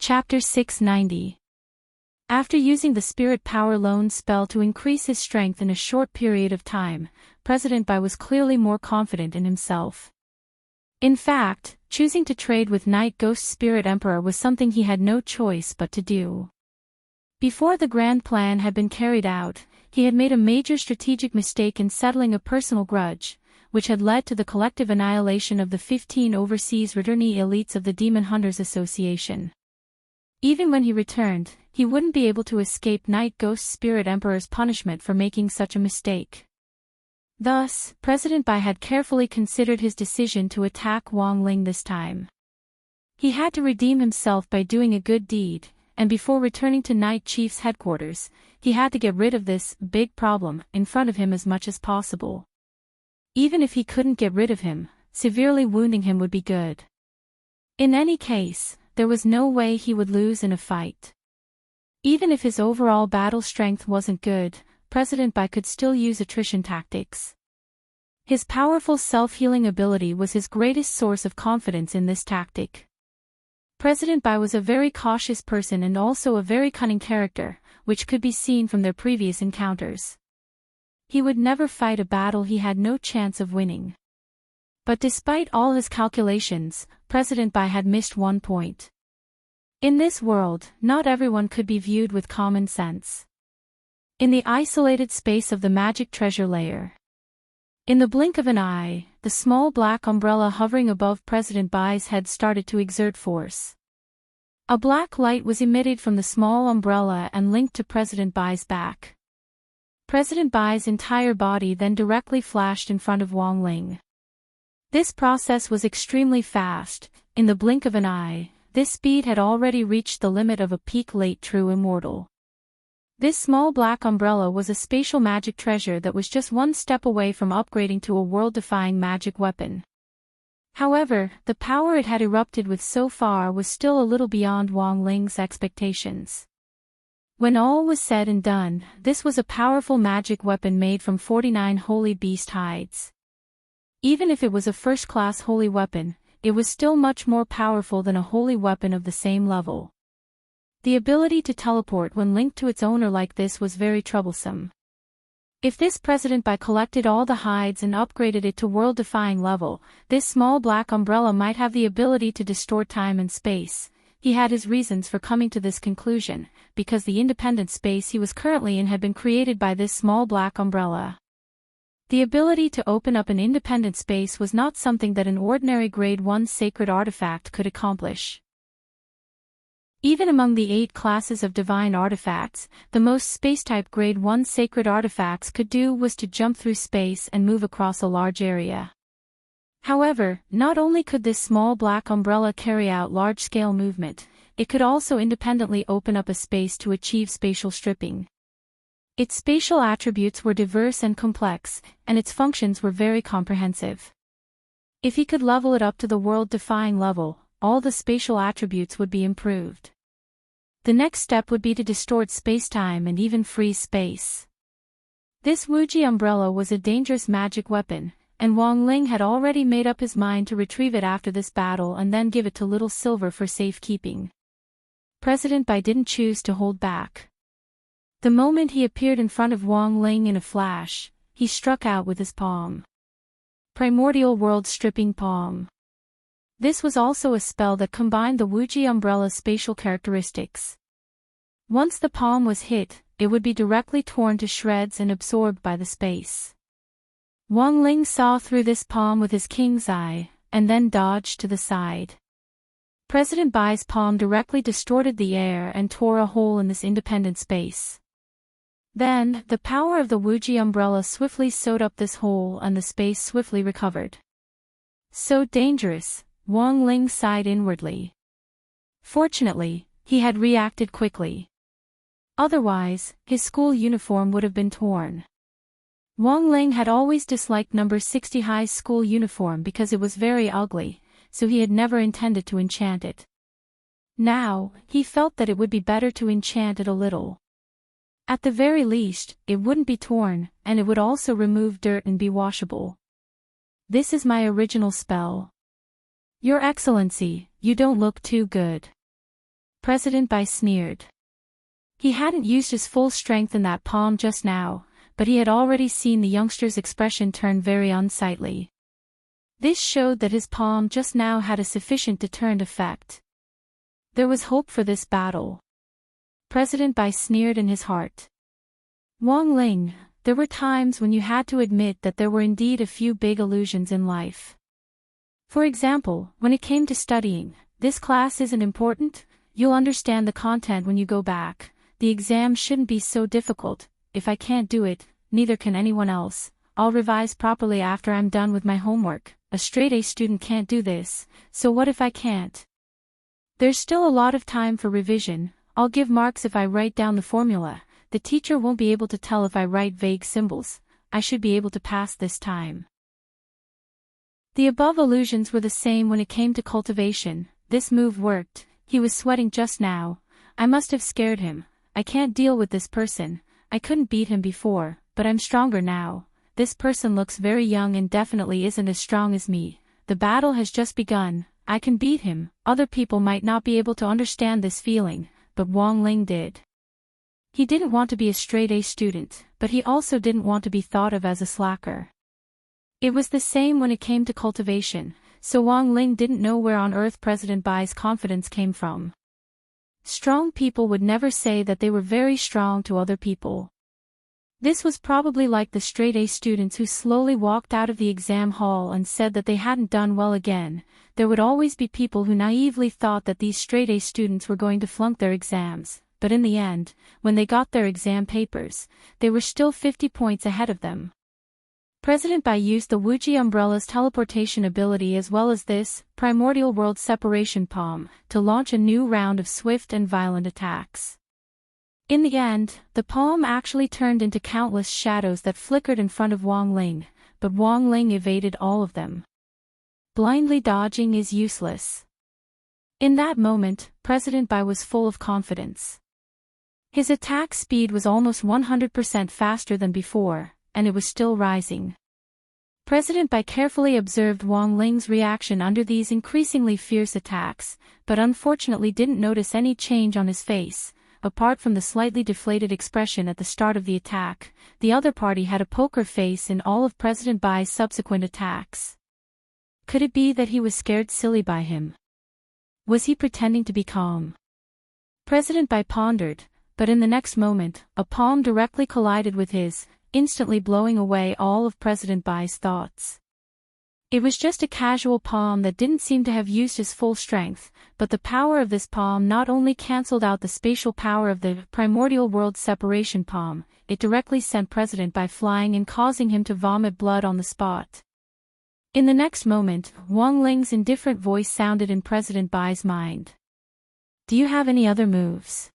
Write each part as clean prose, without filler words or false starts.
Chapter 690. After using the Spirit Power Loan spell to increase his strength in a short period of time, President Bai was clearly more confident in himself. In fact, choosing to trade with Night Ghost Spirit Emperor was something he had no choice but to do. Before the grand plan had been carried out, he had made a major strategic mistake in settling a personal grudge, which had led to the collective annihilation of the 15 overseas returnee elites of the Demon Hunters Association. Even when he returned, he wouldn't be able to escape Night Ghost Spirit Emperor's punishment for making such a mistake. Thus, President Bai had carefully considered his decision to attack Wang Ling this time. He had to redeem himself by doing a good deed, and before returning to Night Chief's headquarters, he had to get rid of this big problem in front of him as much as possible. Even if he couldn't get rid of him, severely wounding him would be good. In any case, there was no way he would lose in a fight. Even if his overall battle strength wasn't good, President Bai could still use attrition tactics. His powerful self-healing ability was his greatest source of confidence in this tactic. President Bai was a very cautious person and also a very cunning character, which could be seen from their previous encounters. He would never fight a battle he had no chance of winning. But despite all his calculations, President Bai had missed one point. In this world, not everyone could be viewed with common sense. In the isolated space of the magic treasure layer. In the blink of an eye, the small black umbrella hovering above President Bai's head started to exert force. A black light was emitted from the small umbrella and linked to President Bai's back. President Bai's entire body then directly flashed in front of Wang Ling. This process was extremely fast. In the blink of an eye, this speed had already reached the limit of a peak late true immortal. This small black umbrella was a spatial magic treasure that was just one step away from upgrading to a world-defying magic weapon. However, the power it had erupted with so far was still a little beyond Wang Ling's expectations. When all was said and done, this was a powerful magic weapon made from 49 holy beast hides. Even if it was a first-class holy weapon, it was still much more powerful than a holy weapon of the same level. The ability to teleport when linked to its owner like this was very troublesome. If this President Bai collected all the hides and upgraded it to world-defying level, this small black umbrella might have the ability to distort time and space. He had his reasons for coming to this conclusion, because the independent space he was currently in had been created by this small black umbrella. The ability to open up an independent space was not something that an ordinary Grade 1 sacred artifact could accomplish. Even among the 8 classes of divine artifacts, the most space-type Grade 1 sacred artifacts could do was to jump through space and move across a large area. However, not only could this small black umbrella carry out large-scale movement, it could also independently open up a space to achieve spatial stripping. Its spatial attributes were diverse and complex, and its functions were very comprehensive. If he could level it up to the world-defying level, all the spatial attributes would be improved. The next step would be to distort space-time and even freeze space. This Wuji umbrella was a dangerous magic weapon, and Wang Ling had already made up his mind to retrieve it after this battle and then give it to Little Silver for safekeeping. President Bai didn't choose to hold back. The moment he appeared in front of Wang Ling in a flash, he struck out with his palm. Primordial World Stripping Palm. This was also a spell that combined the Wuji umbrella's spatial characteristics. Once the palm was hit, it would be directly torn to shreds and absorbed by the space. Wang Ling saw through this palm with his king's eye, and then dodged to the side. President Bai's palm directly distorted the air and tore a hole in this independent space. Then, the power of the Wuji umbrella swiftly sewed up this hole and the space swiftly recovered. So dangerous, Wang Ling sighed inwardly. Fortunately, he had reacted quickly. Otherwise, his school uniform would have been torn. Wang Ling had always disliked number 60 High's school uniform because it was very ugly, so he had never intended to enchant it. Now, he felt that it would be better to enchant it a little. At the very least, it wouldn't be torn, and it would also remove dirt and be washable. This is my original spell. Your Excellency, you don't look too good. President Bai sneered. He hadn't used his full strength in that palm just now, but he had already seen the youngster's expression turn very unsightly. This showed that his palm just now had a sufficient deterrent effect. There was hope for this battle. President Bai sneered in his heart. Wang Ling, there were times when you had to admit that there were indeed a few big illusions in life. For example, when it came to studying, this class isn't important, you'll understand the content when you go back, the exam shouldn't be so difficult, if I can't do it, neither can anyone else, I'll revise properly after I'm done with my homework, a straight-A student can't do this, so what if I can't? There's still a lot of time for revision, I'll give marks if I write down the formula, the teacher won't be able to tell if I write vague symbols, I should be able to pass this time. The above illusions were the same when it came to cultivation, this move worked, he was sweating just now, I must have scared him, I can't deal with this person, I couldn't beat him before, but I'm stronger now. This person looks very young and definitely isn't as strong as me. The battle has just begun, I can beat him. Other people might not be able to understand this feeling, but Wang Ling did. He didn't want to be a straight-A student, but he also didn't want to be thought of as a slacker. It was the same when it came to cultivation, so Wang Ling didn't know where on earth President Bai's confidence came from. Strong people would never say that they were very strong to other people. This was probably like the straight-A students who slowly walked out of the exam hall and said that they hadn't done well again. There would always be people who naively thought that these straight-A students were going to flunk their exams, but in the end, when they got their exam papers, they were still 50 points ahead of them. President Bai used the Wuji umbrella's teleportation ability as well as this, primordial world separation palm, to launch a new round of swift and violent attacks. In the end, the palm actually turned into countless shadows that flickered in front of Wang Ling, but Wang Ling evaded all of them. Blindly dodging is useless. In that moment, President Bai was full of confidence. His attack speed was almost 100% faster than before, and it was still rising. President Bai carefully observed Wang Ling's reaction under these increasingly fierce attacks, but unfortunately didn't notice any change on his face. Apart from the slightly deflated expression at the start of the attack, the other party had a poker face in all of President Bai's subsequent attacks. Could it be that he was scared silly by him? Was he pretending to be calm? President Bai pondered, but in the next moment, a palm directly collided with his, instantly blowing away all of President Bai's thoughts. It was just a casual palm that didn't seem to have used his full strength, but the power of this palm not only cancelled out the spatial power of the primordial world separation palm, it directly sent President Bai flying and causing him to vomit blood on the spot. In the next moment, Wang Ling's indifferent voice sounded in President Bai's mind. Do you have any other moves?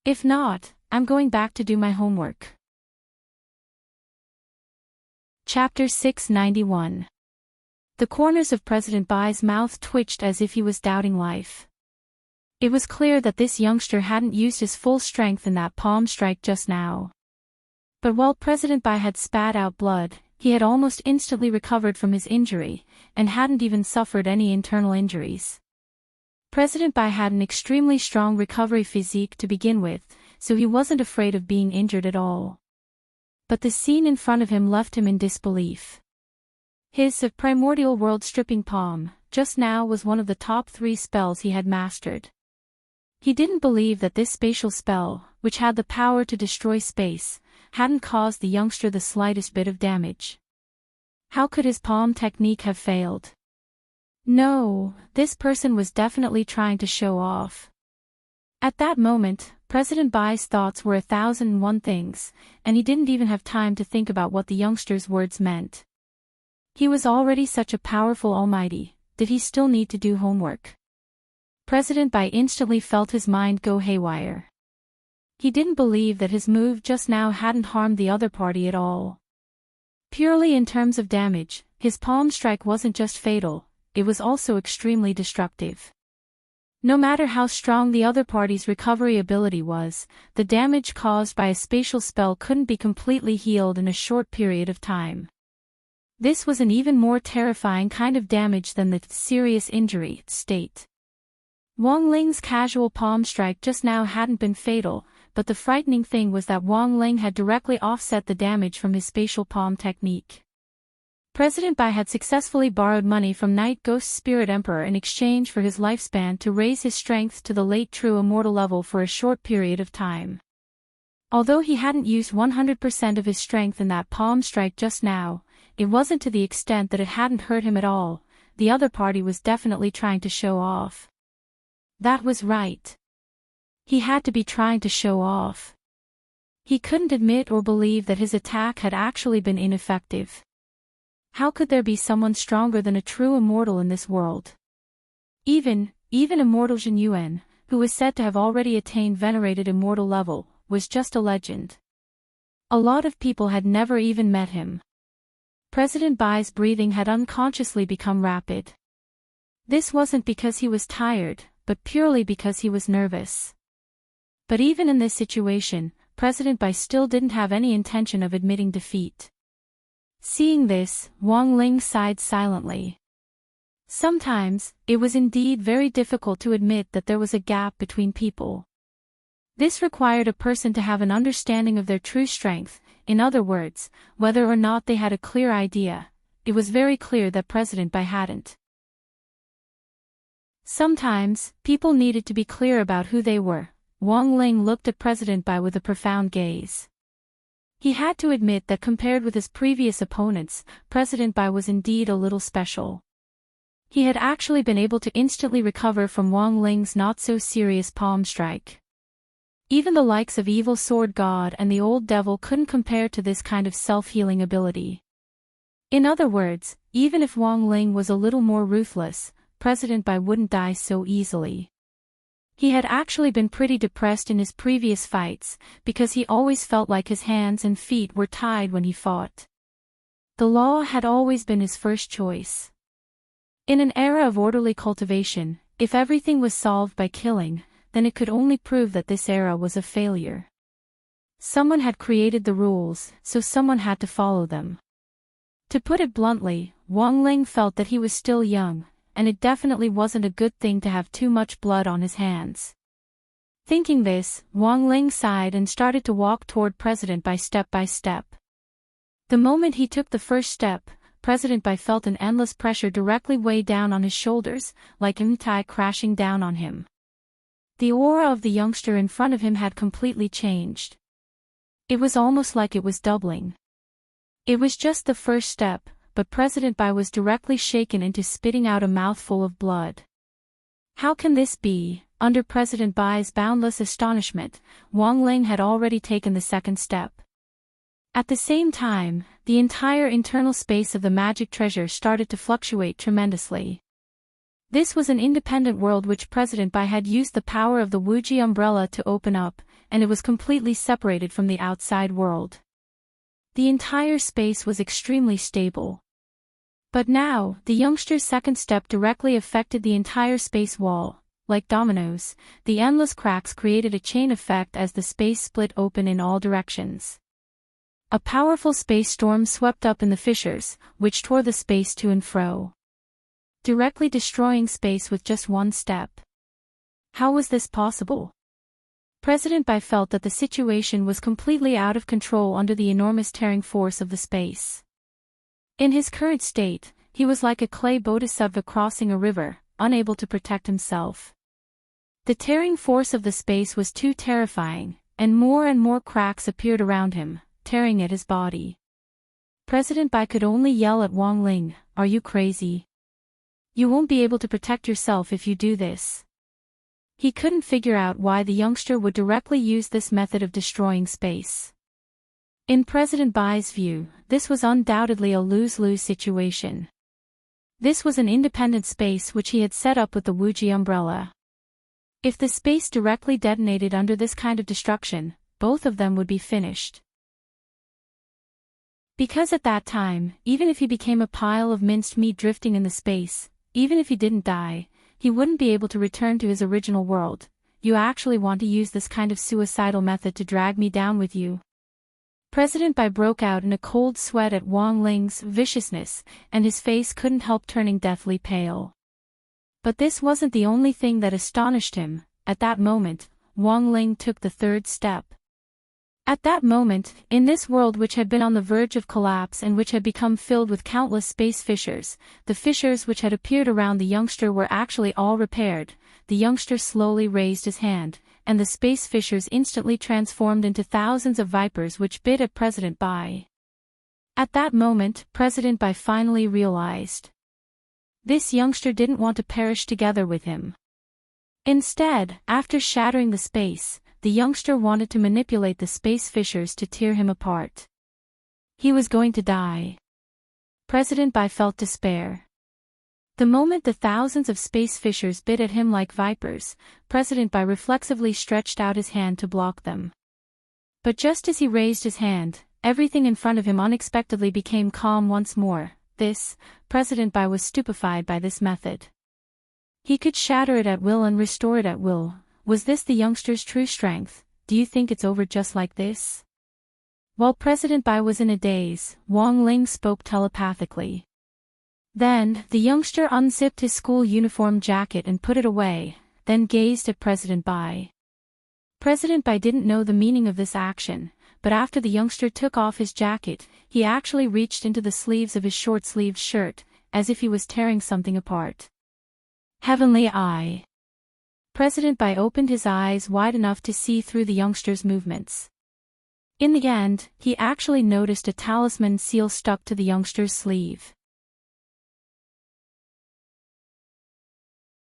If not, I'm going back to do my homework. Chapter 691. The corners of President Bai's mouth twitched as if he was doubting life. It was clear that this youngster hadn't used his full strength in that palm strike just now. But while President Bai had spat out blood, he had almost instantly recovered from his injury, and hadn't even suffered any internal injuries. President Bai had an extremely strong recovery physique to begin with, so he wasn't afraid of being injured at all. But the scene in front of him left him in disbelief. His primordial world stripping palm, just now was one of the top 3 spells he had mastered. He didn't believe that this spatial spell, which had the power to destroy space, hadn't caused the youngster the slightest bit of damage. How could his palm technique have failed? No, this person was definitely trying to show off. At that moment, President Bai's thoughts were 1,001 things, and he didn't even have time to think about what the youngster's words meant. He was already such a powerful almighty, did he still need to do homework? President Bai instantly felt his mind go haywire. He didn't believe that his move just now hadn't harmed the other party at all. Purely in terms of damage, his palm strike wasn't just fatal, it was also extremely destructive. No matter how strong the other party's recovery ability was, the damage caused by a spatial spell couldn't be completely healed in a short period of time. This was an even more terrifying kind of damage than the serious injury state. Wang Ling's casual palm strike just now hadn't been fatal, but the frightening thing was that Wang Ling had directly offset the damage from his spatial palm technique. President Bai had successfully borrowed money from Night Ghost Spirit Emperor in exchange for his lifespan to raise his strength to the late true immortal level for a short period of time. Although he hadn't used 100% of his strength in that palm strike just now, it wasn't to the extent that it hadn't hurt him at all. The other party was definitely trying to show off. That was right. He had to be trying to show off. He couldn't admit or believe that his attack had actually been ineffective. How could there be someone stronger than a true immortal in this world? Even immortal Jin Yuan, who was said to have already attained venerated immortal level, was just a legend. A lot of people had never even met him. President Bai's breathing had unconsciously become rapid. This wasn't because he was tired, but purely because he was nervous. But even in this situation, President Bai still didn't have any intention of admitting defeat. Seeing this, Wang Ling sighed silently. Sometimes, it was indeed very difficult to admit that there was a gap between people. This required a person to have an understanding of their true strength, in other words, whether or not they had a clear idea. It was very clear that President Bai hadn't. Sometimes, people needed to be clear about who they were. Wang Ling looked at President Bai with a profound gaze. He had to admit that compared with his previous opponents, President Bai was indeed a little special. He had actually been able to instantly recover from Wang Ling's not-so-serious palm strike. Even the likes of Evil Sword God and the Old Devil couldn't compare to this kind of self-healing ability. In other words, even if Wang Ling was a little more ruthless, President Bai wouldn't die so easily. He had actually been pretty depressed in his previous fights, because he always felt like his hands and feet were tied when he fought. The law had always been his first choice. In an era of orderly cultivation, if everything was solved by killing, then it could only prove that this era was a failure. Someone had created the rules, so someone had to follow them. To put it bluntly, Wang Ling felt that he was still young, and it definitely wasn't a good thing to have too much blood on his hands. Thinking this, Wang Ling sighed and started to walk toward President Bai step by step. The moment he took the first step, President Bai felt an endless pressure directly weigh down on his shoulders, like Imtai crashing down on him. The aura of the youngster in front of him had completely changed. It was almost like it was doubling. It was just the first step, but President Bai was directly shaken into spitting out a mouthful of blood. How can this be? Under President Bai's boundless astonishment, Wang Ling had already taken the second step. At the same time, the entire internal space of the magic treasure started to fluctuate tremendously. This was an independent world which President Bai had used the power of the Wuji umbrella to open up, and it was completely separated from the outside world. The entire space was extremely stable. But now, the youngster's second step directly affected the entire space wall. Like dominoes, the endless cracks created a chain effect as the space split open in all directions. A powerful space storm swept up in the fissures, which tore the space to and fro, directly destroying space with just one step. How was this possible? President Bai felt that the situation was completely out of control under the enormous tearing force of the space. In his current state, he was like a clay bodhisattva crossing a river, unable to protect himself. The tearing force of the space was too terrifying, and more cracks appeared around him, tearing at his body. President Bai could only yell at Wang Ling, "Are you crazy? You won't be able to protect yourself if you do this." He couldn't figure out why the youngster would directly use this method of destroying space. In President Bai's view, this was undoubtedly a lose-lose situation. This was an independent space which he had set up with the Wuji umbrella. If the space directly detonated under this kind of destruction, both of them would be finished. Because at that time, even if he became a pile of minced meat drifting in the space, even if he didn't die, he wouldn't be able to return to his original world. "You actually want to use this kind of suicidal method to drag me down with you?" President Bai broke out in a cold sweat at Wang Ling's viciousness, and his face couldn't help turning deathly pale. But this wasn't the only thing that astonished him. At that moment, Wang Ling took the third step. At that moment, in this world which had been on the verge of collapse and which had become filled with countless space fissures, the fissures which had appeared around the youngster were actually all repaired. The youngster slowly raised his hand, and the space fissures instantly transformed into thousands of vipers which bit at President Bai. At that moment, President Bai finally realized. This youngster didn't want to perish together with him. Instead, after shattering the space, the youngster wanted to manipulate the space fissures to tear him apart. He was going to die. President Bai felt despair. The moment the thousands of space fissures bit at him like vipers, President Bai reflexively stretched out his hand to block them. But just as he raised his hand, everything in front of him unexpectedly became calm once more. President Bai was stupefied by this method. He could shatter it at will and restore it at will. Was this the youngster's true strength? Do you think it's over just like this? While President Bai was in a daze, Wang Ling spoke telepathically. Then, the youngster unzipped his school uniform jacket and put it away, then gazed at President Bai. President Bai didn't know the meaning of this action, but after the youngster took off his jacket, he actually reached into the sleeves of his short-sleeved shirt, as if he was tearing something apart. Heavenly Eye. President Bai opened his eyes wide enough to see through the youngster's movements. In the end, he actually noticed a talisman seal stuck to the youngster's sleeve.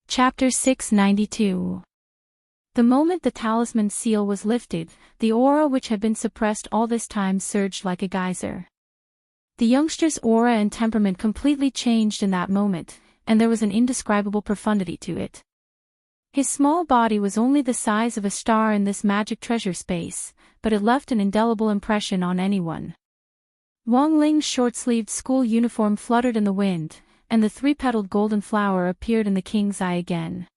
Chapter 692. The moment the talisman seal was lifted, the aura which had been suppressed all this time surged like a geyser. The youngster's aura and temperament completely changed in that moment, and there was an indescribable profundity to it. His small body was only the size of a star in this magic treasure space, but it left an indelible impression on anyone. Wang Ling's short-sleeved school uniform fluttered in the wind, and the three-petaled golden flower appeared in the king's eye again.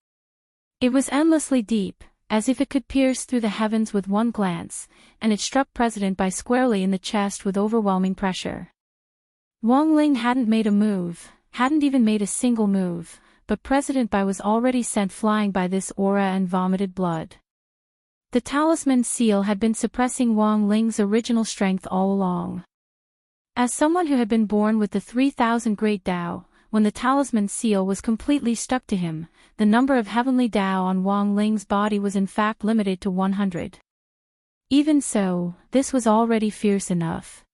It was endlessly deep, as if it could pierce through the heavens with one glance, and it struck President Bai squarely in the chest with overwhelming pressure. Wang Ling hadn't made a move, hadn't even made a single move, but President Bai was already sent flying by this aura and vomited blood. The talisman seal had been suppressing Wang Ling's original strength all along. As someone who had been born with the 3,000 Great Tao, when the talisman seal was completely stuck to him, the number of heavenly Tao on Wang Ling's body was in fact limited to 100. Even so, this was already fierce enough.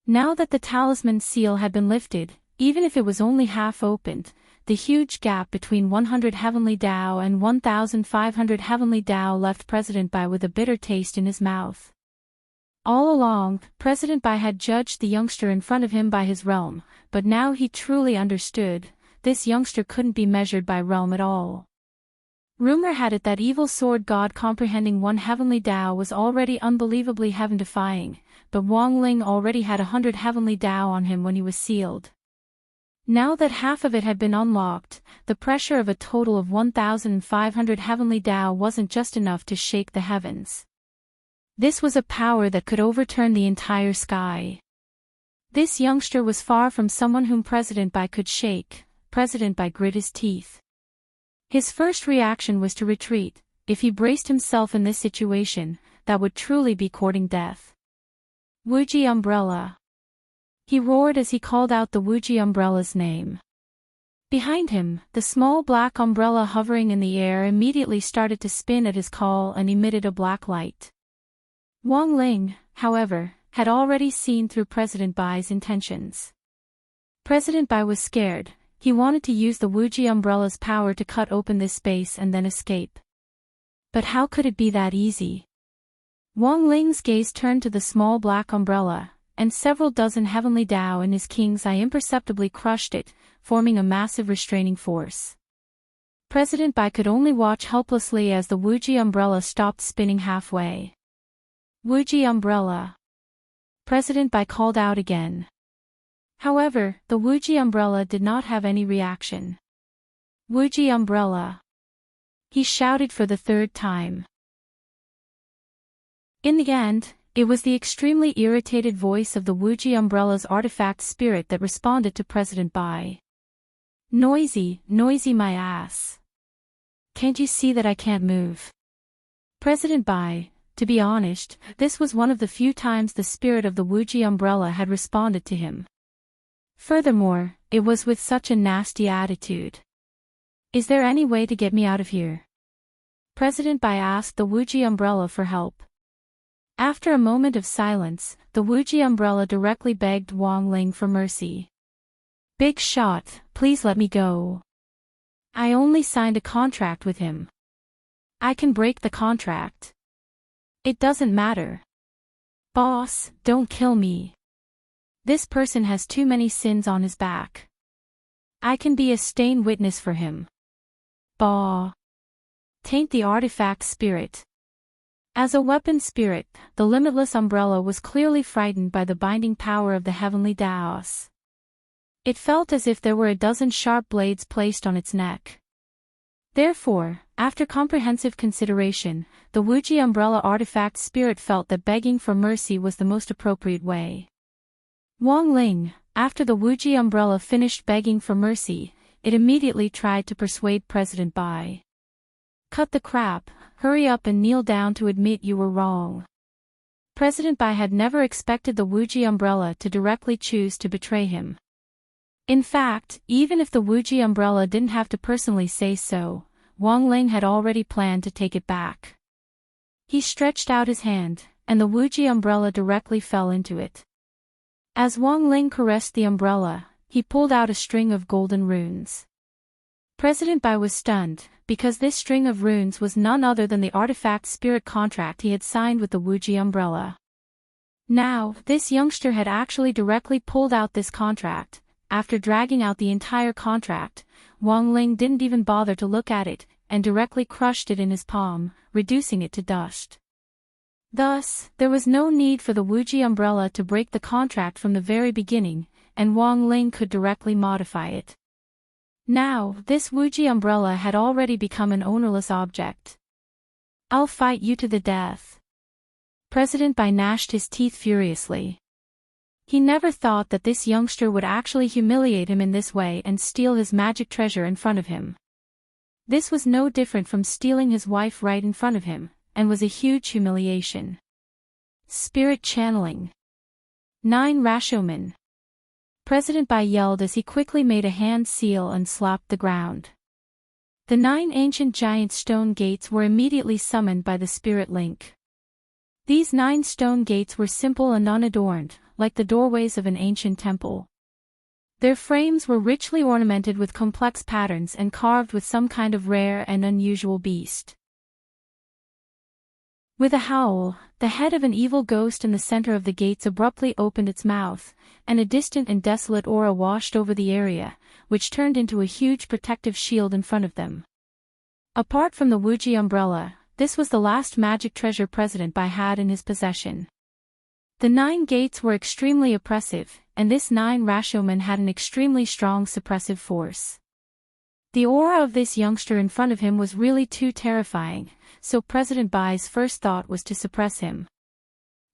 Now that the talisman seal had been lifted, even if it was only half opened, the huge gap between 100 heavenly Tao and 1,500 heavenly Tao left President Bai with a bitter taste in his mouth. All along, President Bai had judged the youngster in front of him by his realm, but now he truly understood, this youngster couldn't be measured by realm at all. Rumor had it that evil sword god comprehending one heavenly Tao was already unbelievably heaven-defying, but Wang Ling already had 100 heavenly Tao on him when he was sealed. Now that half of it had been unlocked, the pressure of a total of 1,500 heavenly Tao wasn't just enough to shake the heavens. This was a power that could overturn the entire sky. This youngster was far from someone whom President Bai could shake. President Bai grit his teeth. His first reaction was to retreat. If he braced himself in this situation, that would truly be courting death. Wuji Umbrella. He roared as he called out the Wuji umbrella's name. Behind him, the small black umbrella hovering in the air immediately started to spin at his call and emitted a black light. Wang Ling, however, had already seen through President Bai's intentions. President Bai was scared. He wanted to use the Wuji umbrella's power to cut open this space and then escape. But how could it be that easy? Wang Ling's gaze turned to the small black umbrella, and several dozen heavenly Tao in his king's eye imperceptibly crushed it, forming a massive restraining force. President Bai could only watch helplessly as the Wuji umbrella stopped spinning halfway. Wuji umbrella. President Bai called out again. However, the Wuji umbrella did not have any reaction. Wuji umbrella. He shouted for the third time. In the end, it was the extremely irritated voice of the Wuji umbrella's artifact spirit that responded to President Bai. Noisy, noisy my ass. Can't you see that I can't move? President Bai, to be honest, this was one of the few times the spirit of the Wuji umbrella had responded to him. Furthermore, it was with such a nasty attitude. Is there any way to get me out of here? President Bai asked the Wuji umbrella for help. After a moment of silence, the Wuji umbrella directly begged Wang Ling for mercy. Big shot, please let me go. I only signed a contract with him. I can break the contract. It doesn't matter. Boss, don't kill me. This person has too many sins on his back. I can be a stain witness for him. Bah. Taint the artifact spirit. As a weapon spirit, the limitless umbrella was clearly frightened by the binding power of the heavenly Daos. It felt as if there were a dozen sharp blades placed on its neck. Therefore, after comprehensive consideration, the Wuji umbrella artifact spirit felt that begging for mercy was the most appropriate way. Wang Ling, after the Wuji umbrella finished begging for mercy, it immediately tried to persuade President Bai. Cut the crap, hurry up and kneel down to admit you were wrong. President Bai had never expected the Wuji umbrella to directly choose to betray him. In fact, even if the Wuji umbrella didn't have to personally say so, Wang Ling had already planned to take it back. He stretched out his hand, and the Wuji umbrella directly fell into it. As Wang Ling caressed the umbrella, he pulled out a string of golden runes. President Bai was stunned, because this string of runes was none other than the artifact spirit contract he had signed with the Wuji umbrella. Now, this youngster had actually directly pulled out this contract. After dragging out the entire contract, Wang Ling didn't even bother to look at it, and directly crushed it in his palm, reducing it to dust. Thus, there was no need for the Wuji umbrella to break the contract from the very beginning, and Wang Ling could directly modify it. Now, this Wuji umbrella had already become an ownerless object. I'll fight you to the death. President Bai gnashed his teeth furiously. He never thought that this youngster would actually humiliate him in this way and steal his magic treasure in front of him. This was no different from stealing his wife right in front of him, and was a huge humiliation. Spirit channeling. 9 Rashomon. President Bai yelled as he quickly made a hand seal and slapped the ground. The 9 ancient giant stone gates were immediately summoned by the spirit link. These 9 stone gates were simple and unadorned, like the doorways of an ancient temple. Their frames were richly ornamented with complex patterns and carved with some kind of rare and unusual beast. With a howl, the head of an evil ghost in the center of the gates abruptly opened its mouth, and a distant and desolate aura washed over the area, which turned into a huge protective shield in front of them. Apart from the Wuji umbrella, this was the last magic treasure President Bai had in his possession. The 9 gates were extremely oppressive, and this 9 Rashomon had an extremely strong suppressive force. The aura of this youngster in front of him was really too terrifying, so President Bai's first thought was to suppress him.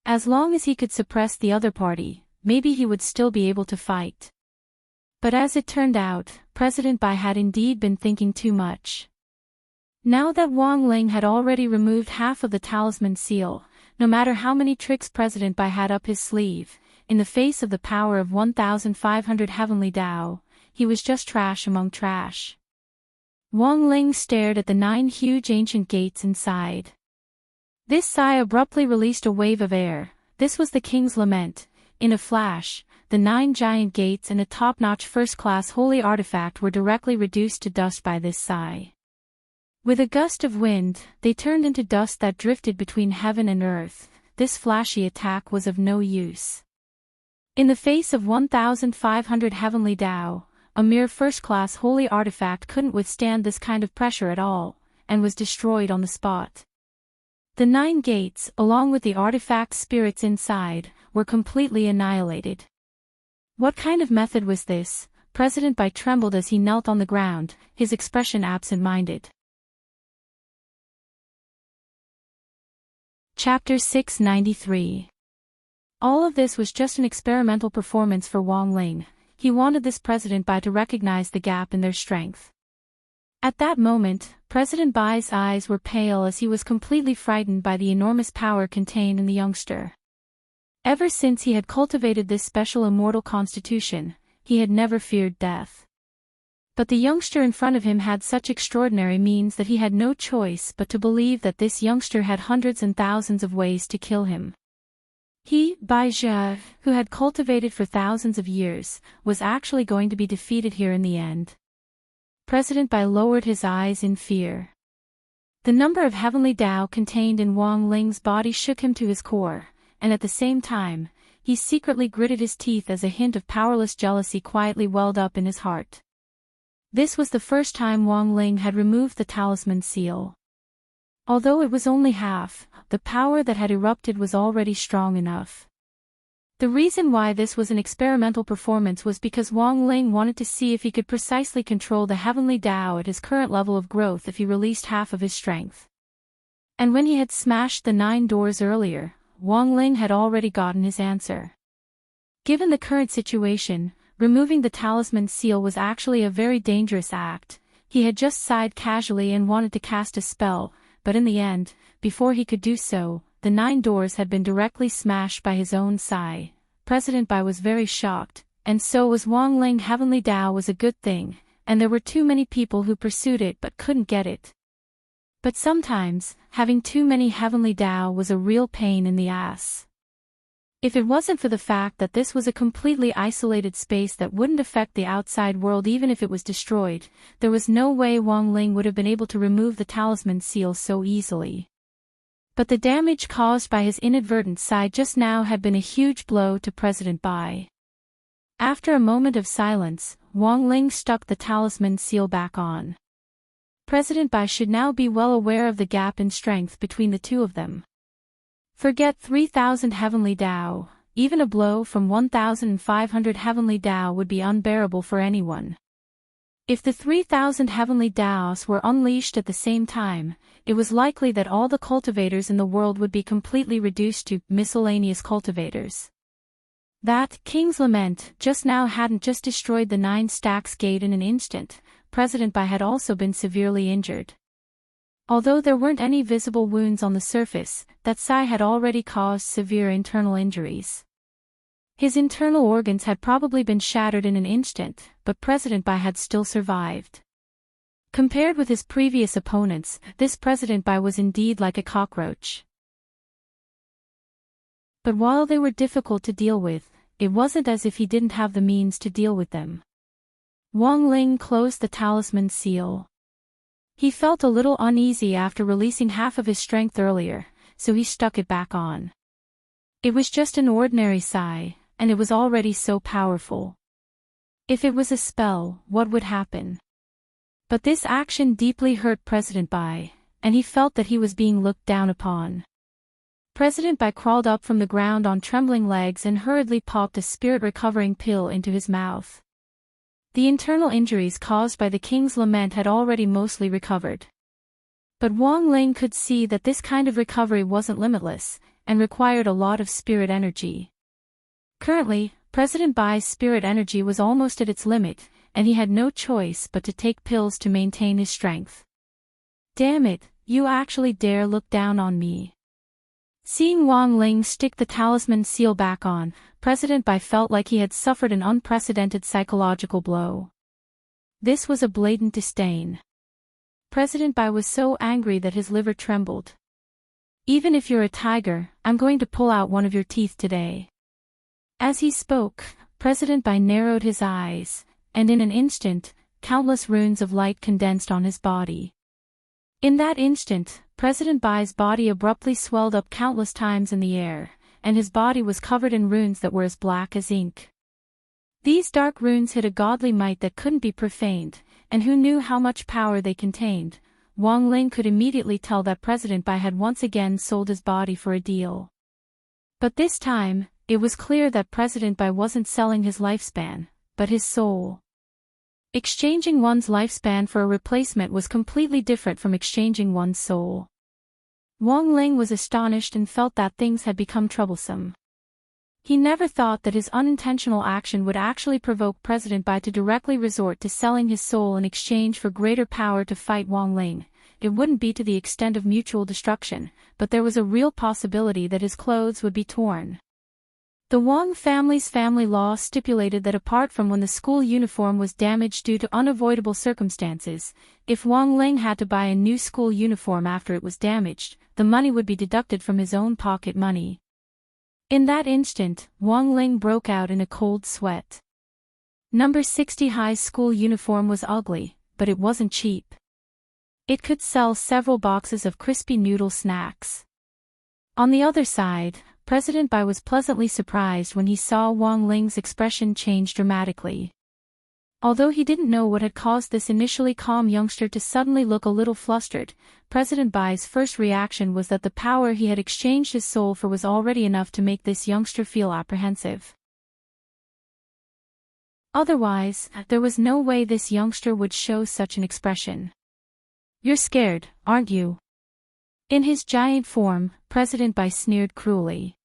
As long as he could suppress the other party, maybe he would still be able to fight. But as it turned out, President Bai had indeed been thinking too much. Now that Wang Ling had already removed half of the talisman seal, no matter how many tricks President Bai had up his sleeve, in the face of the power of 1,500 heavenly Dao, he was just trash among trash. Wang Ling stared at the 9 huge ancient gates inside. This sigh abruptly released a wave of air. This was the king's lament. In a flash, the 9 giant gates and a top-notch first-class holy artifact were directly reduced to dust by this sigh. With a gust of wind, they turned into dust that drifted between heaven and earth. This flashy attack was of no use. In the face of 1,500 heavenly Dao, a mere first-class holy artifact couldn't withstand this kind of pressure at all, and was destroyed on the spot. The 9 gates, along with the artifact spirits inside, were completely annihilated. What kind of method was this? President Bai trembled as he knelt on the ground, his expression absent-minded. Chapter 693. All of this was just an experimental performance for Wang Ling. he wanted this President Bai to recognize the gap in their strength. At that moment, President Bai's eyes were pale as he was completely frightened by the enormous power contained in the youngster. Ever since he had cultivated this special immortal constitution, he had never feared death. But the youngster in front of him had such extraordinary means that he had no choice but to believe that this youngster had hundreds and thousands of ways to kill him. He, Bai Jia, who had cultivated for thousands of years, was actually going to be defeated here in the end. President Bai lowered his eyes in fear. The number of heavenly Tao contained in Wang Ling's body shook him to his core, and at the same time, he secretly gritted his teeth as a hint of powerless jealousy quietly welled up in his heart. This was the first time Wang Ling had removed the talisman seal. Although it was only half, the power that had erupted was already strong enough. The reason why this was an experimental performance was because Wang Ling wanted to see if he could precisely control the heavenly Tao at his current level of growth if he released half of his strength. And when he had smashed the 9 doors earlier, Wang Ling had already gotten his answer. Given the current situation, removing the talisman seal was actually a very dangerous act. He had just sighed casually and wanted to cast a spell, but in the end, before he could do so, the 9 doors had been directly smashed by his own sigh. President Bai was very shocked, and so was Wang Ling. Heavenly Tao was a good thing, and there were too many people who pursued it but couldn't get it. But sometimes, having too many heavenly Tao was a real pain in the ass. If it wasn't for the fact that this was a completely isolated space that wouldn't affect the outside world even if it was destroyed, there was no way Wang Ling would have been able to remove the talisman seal so easily. But the damage caused by his inadvertent sigh just now had been a huge blow to President Bai. After a moment of silence, Wang Ling stuck the talisman seal back on. President Bai should now be well aware of the gap in strength between the two of them. Forget 3,000 heavenly Tao, even a blow from 1,500 heavenly Tao would be unbearable for anyone. If the 3,000 heavenly Taos were unleashed at the same time, it was likely that all the cultivators in the world would be completely reduced to miscellaneous cultivators. That King's Lament just now hadn't just destroyed the 9 stacks gate in an instant. President Bai had also been severely injured. Although there weren't any visible wounds on the surface, that sigh had already caused severe internal injuries. His internal organs had probably been shattered in an instant, but President Bai had still survived. Compared with his previous opponents, this President Bai was indeed like a cockroach. But while they were difficult to deal with, it wasn't as if he didn't have the means to deal with them. Wang Ling closed the talisman seal. He felt a little uneasy after releasing half of his strength earlier, so he stuck it back on. It was just an ordinary sigh, and it was already so powerful. If it was a spell, what would happen? But this action deeply hurt President Bai, and he felt that he was being looked down upon. President Bai crawled up from the ground on trembling legs and hurriedly popped a spirit-recovering pill into his mouth. The internal injuries caused by the King's Lament had already mostly recovered. But Wang Ling could see that this kind of recovery wasn't limitless, and required a lot of spirit energy. Currently, President Bai's spirit energy was almost at its limit, and he had no choice but to take pills to maintain his strength. Damn it, you actually dare look down on me. Seeing Wang Ling stick the talisman seal back on, President Bai felt like he had suffered an unprecedented psychological blow. This was a blatant disdain. President Bai was so angry that his liver trembled. Even if you're a tiger, I'm going to pull out one of your teeth today. As he spoke, President Bai narrowed his eyes, and in an instant, countless runes of light condensed on his body. In that instant, President Bai's body abruptly swelled up countless times in the air, and his body was covered in runes that were as black as ink. These dark runes hid a godly might that couldn't be profaned, and who knew how much power they contained. Wang Ling could immediately tell that President Bai had once again sold his body for a deal. But this time, it was clear that President Bai wasn't selling his lifespan, but his soul. Exchanging one's lifespan for a replacement was completely different from exchanging one's soul. Wang Ling was astonished and felt that things had become troublesome. He never thought that his unintentional action would actually provoke President Bai to directly resort to selling his soul in exchange for greater power to fight Wang Ling. It wouldn't be to the extent of mutual destruction, but there was a real possibility that his clothes would be torn. The Wang family's family law stipulated that apart from when the school uniform was damaged due to unavoidable circumstances, if Wang Ling had to buy a new school uniform after it was damaged, the money would be deducted from his own pocket money. In that instant, Wang Ling broke out in a cold sweat. Number 60 high school uniform was ugly, but it wasn't cheap. It could sell several boxes of crispy noodle snacks. On the other side, President Bai was pleasantly surprised when he saw Wang Ling's expression change dramatically. Although he didn't know what had caused this initially calm youngster to suddenly look a little flustered, President Bai's first reaction was that the power he had exchanged his soul for was already enough to make this youngster feel apprehensive. Otherwise, there was no way this youngster would show such an expression. "You're scared, aren't you?" In his giant form, President Bai sneered cruelly.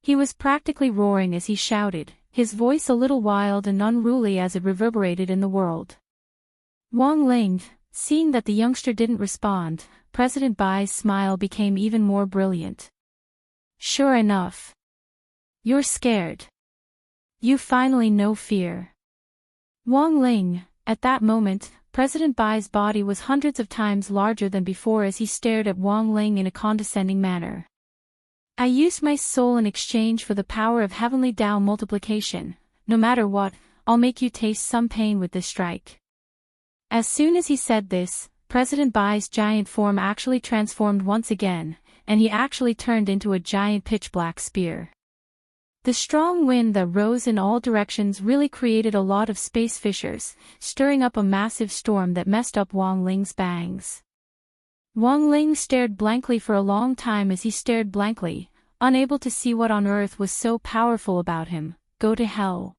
He was practically roaring as he shouted, his voice a little wild and unruly as it reverberated in the world. Wang Ling, seeing that the youngster didn't respond, President Bai's smile became even more brilliant. "Sure enough. You're scared. You finally know fear." Wang Ling, at that moment, President Bai's body was hundreds of times larger than before as he stared at Wang Ling in a condescending manner. "I used my soul in exchange for the power of heavenly Tao multiplication. No matter what, I'll make you taste some pain with this strike." As soon as he said this, President Bai's giant form actually transformed once again, and he actually turned into a giant pitch-black spear. The strong wind that rose in all directions really created a lot of space fissures, stirring up a massive storm that messed up Wang Ling's bangs. Wang Ling stared blankly for a long time as he stared blankly, unable to see what on earth was so powerful about him. Go to hell.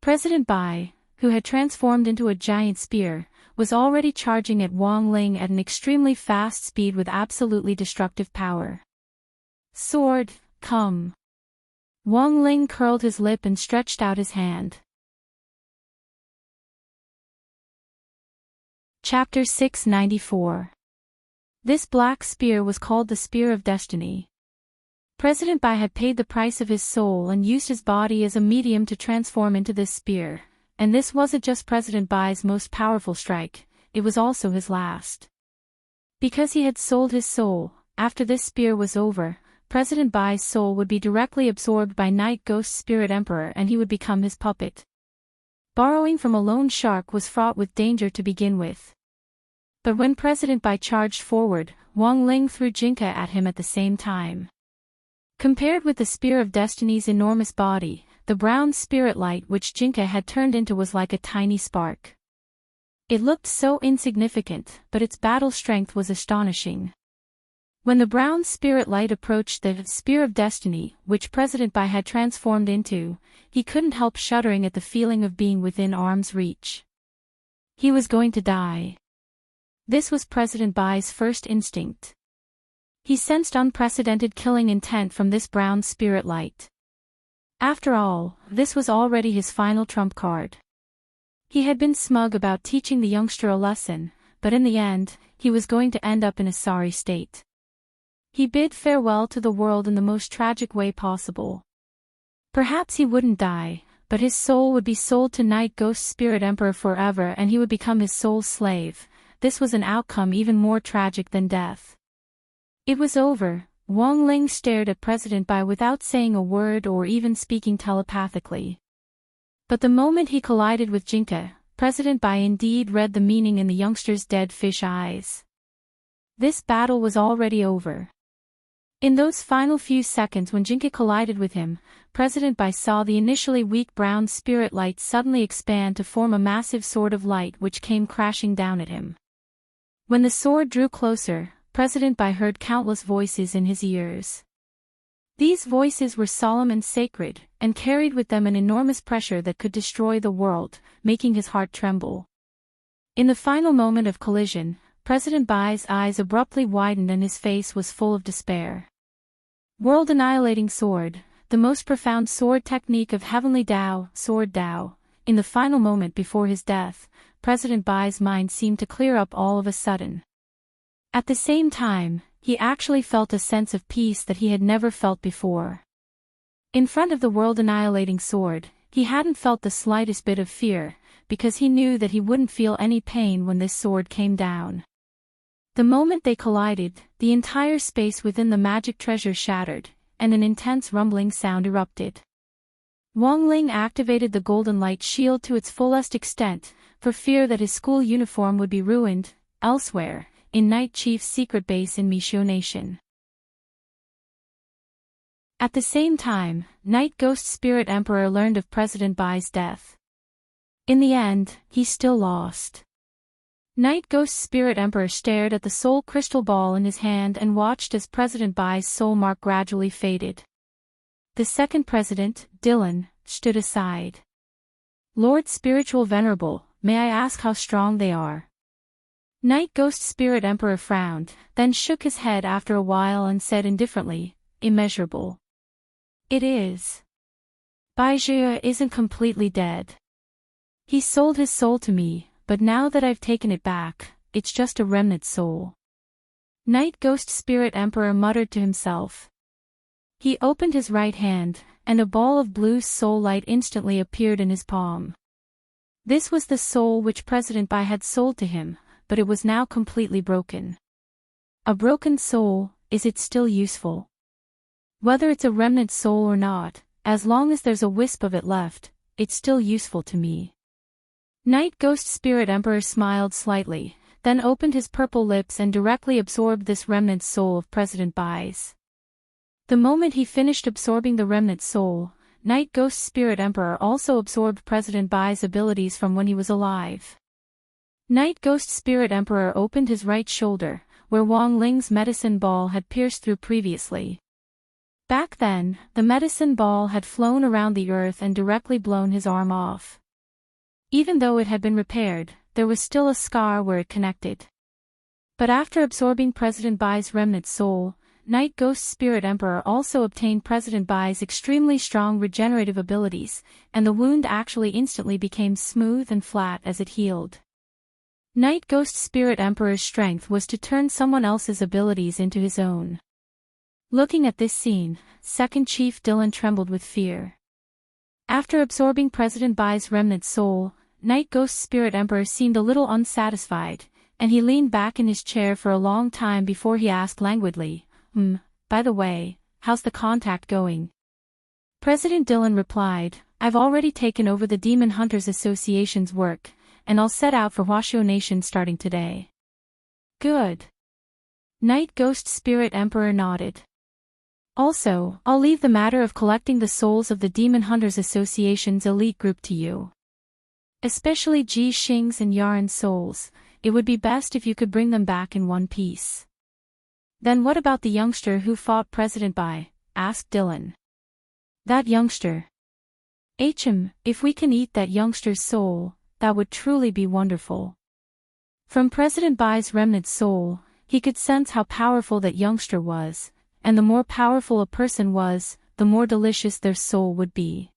President Bai, who had transformed into a giant spear, was already charging at Wang Ling at an extremely fast speed with absolutely destructive power. "Sword, come." Wang Ling curled his lip and stretched out his hand. Chapter 694. This black spear was called the Spear of Destiny. President Bai had paid the price of his soul and used his body as a medium to transform into this spear, and this wasn't just President Bai's most powerful strike, it was also his last. Because he had sold his soul, after this spear was over, President Bai's soul would be directly absorbed by Night Ghost Spirit Emperor and he would become his puppet. Borrowing from a lone shark was fraught with danger to begin with. But when President Bai charged forward, Wang Ling threw Jinka at him at the same time. Compared with the Spear of Destiny's enormous body, the brown spirit light which Jinka had turned into was like a tiny spark. It looked so insignificant, but its battle strength was astonishing. When the brown spirit light approached the Spear of Destiny, which President Bai had transformed into, he couldn't help shuddering at the feeling of being within arm's reach. He was going to die. This was President Bai's first instinct. He sensed unprecedented killing intent from this brown spirit light. After all, this was already his final trump card. He had been smug about teaching the youngster a lesson, but in the end, he was going to end up in a sorry state. He bid farewell to the world in the most tragic way possible. Perhaps he wouldn't die, but his soul would be sold to Night Ghost Spirit Emperor forever and he would become his soul's slave. This was an outcome even more tragic than death. It was over. Wang Ling stared at President Bai without saying a word or even speaking telepathically. But the moment he collided with Jinka, President Bai indeed read the meaning in the youngster's dead fish eyes. This battle was already over. In those final few seconds when Jinka collided with him, President Bai saw the initially weak brown spirit light suddenly expand to form a massive sword of light which came crashing down at him. When the sword drew closer, President Bai heard countless voices in his ears. These voices were solemn and sacred, and carried with them an enormous pressure that could destroy the world, making his heart tremble. In the final moment of collision, President Bai's eyes abruptly widened and his face was full of despair. World-annihilating sword, the most profound sword technique of Heavenly Tao, Sword Tao. In the final moment before his death, President Bai's mind seemed to clear up all of a sudden. At the same time, he actually felt a sense of peace that he had never felt before. In front of the world-annihilating sword, he hadn't felt the slightest bit of fear, because he knew that he wouldn't feel any pain when this sword came down. The moment they collided, the entire space within the magic treasure shattered, and an intense rumbling sound erupted. Wang Ling activated the golden light shield to its fullest extent, for fear that his school uniform would be ruined, elsewhere, in Night Chief's secret base in Mishio Nation. At the same time, Night Ghost Spirit Emperor learned of President Bai's death. In the end, he still lost. Night Ghost Spirit Emperor stared at the soul crystal ball in his hand and watched as President Bai's soul mark gradually faded. The second president, Dylan, stood aside. Lord Spiritual Venerable, may I ask how strong they are? Night Ghost Spirit Emperor frowned, then shook his head after a while and said indifferently, immeasurable. It is. Baizhou isn't completely dead. He sold his soul to me, but now that I've taken it back, it's just a remnant soul. Night Ghost Spirit Emperor muttered to himself. He opened his right hand, and a ball of blue soul light instantly appeared in his palm. This was the soul which President Bai had sold to him, but it was now completely broken. A broken soul, is it still useful? Whether it's a remnant soul or not, as long as there's a wisp of it left, it's still useful to me. Night Ghost Spirit Emperor smiled slightly, then opened his purple lips and directly absorbed this remnant soul of President Bai's. The moment he finished absorbing the remnant soul, Night Ghost Spirit Emperor also absorbed President Bai's abilities from when he was alive. Night Ghost Spirit Emperor opened his right shoulder, where Wang Ling's medicine ball had pierced through previously. Back then, the medicine ball had flown around the earth and directly blown his arm off. Even though it had been repaired, there was still a scar where it connected. But after absorbing President Bai's remnant soul, Night Ghost Spirit Emperor also obtained President Bai's extremely strong regenerative abilities, and the wound actually instantly became smooth and flat as it healed. Night Ghost Spirit Emperor's strength was to turn someone else's abilities into his own. Looking at this scene, Second Chief Dylan trembled with fear. After absorbing President Bai's remnant soul, Night Ghost Spirit Emperor seemed a little unsatisfied, and he leaned back in his chair for a long time before he asked languidly, by the way, how's the contact going? President Dylan replied, I've already taken over the Demon Hunters Association's work, and I'll set out for Huaxiao Nation starting today. Good. Night Ghost Spirit Emperor nodded. Also, I'll leave the matter of collecting the souls of the Demon Hunters Association's elite group to you. Especially Ji Xing's and Yaren's souls, it would be best if you could bring them back in one piece. Then what about the youngster who fought President Bai? Asked Dylan. That youngster. If we can eat that youngster's soul, that would truly be wonderful. From President Bai's remnant soul, he could sense how powerful that youngster was, and the more powerful a person was, the more delicious their soul would be.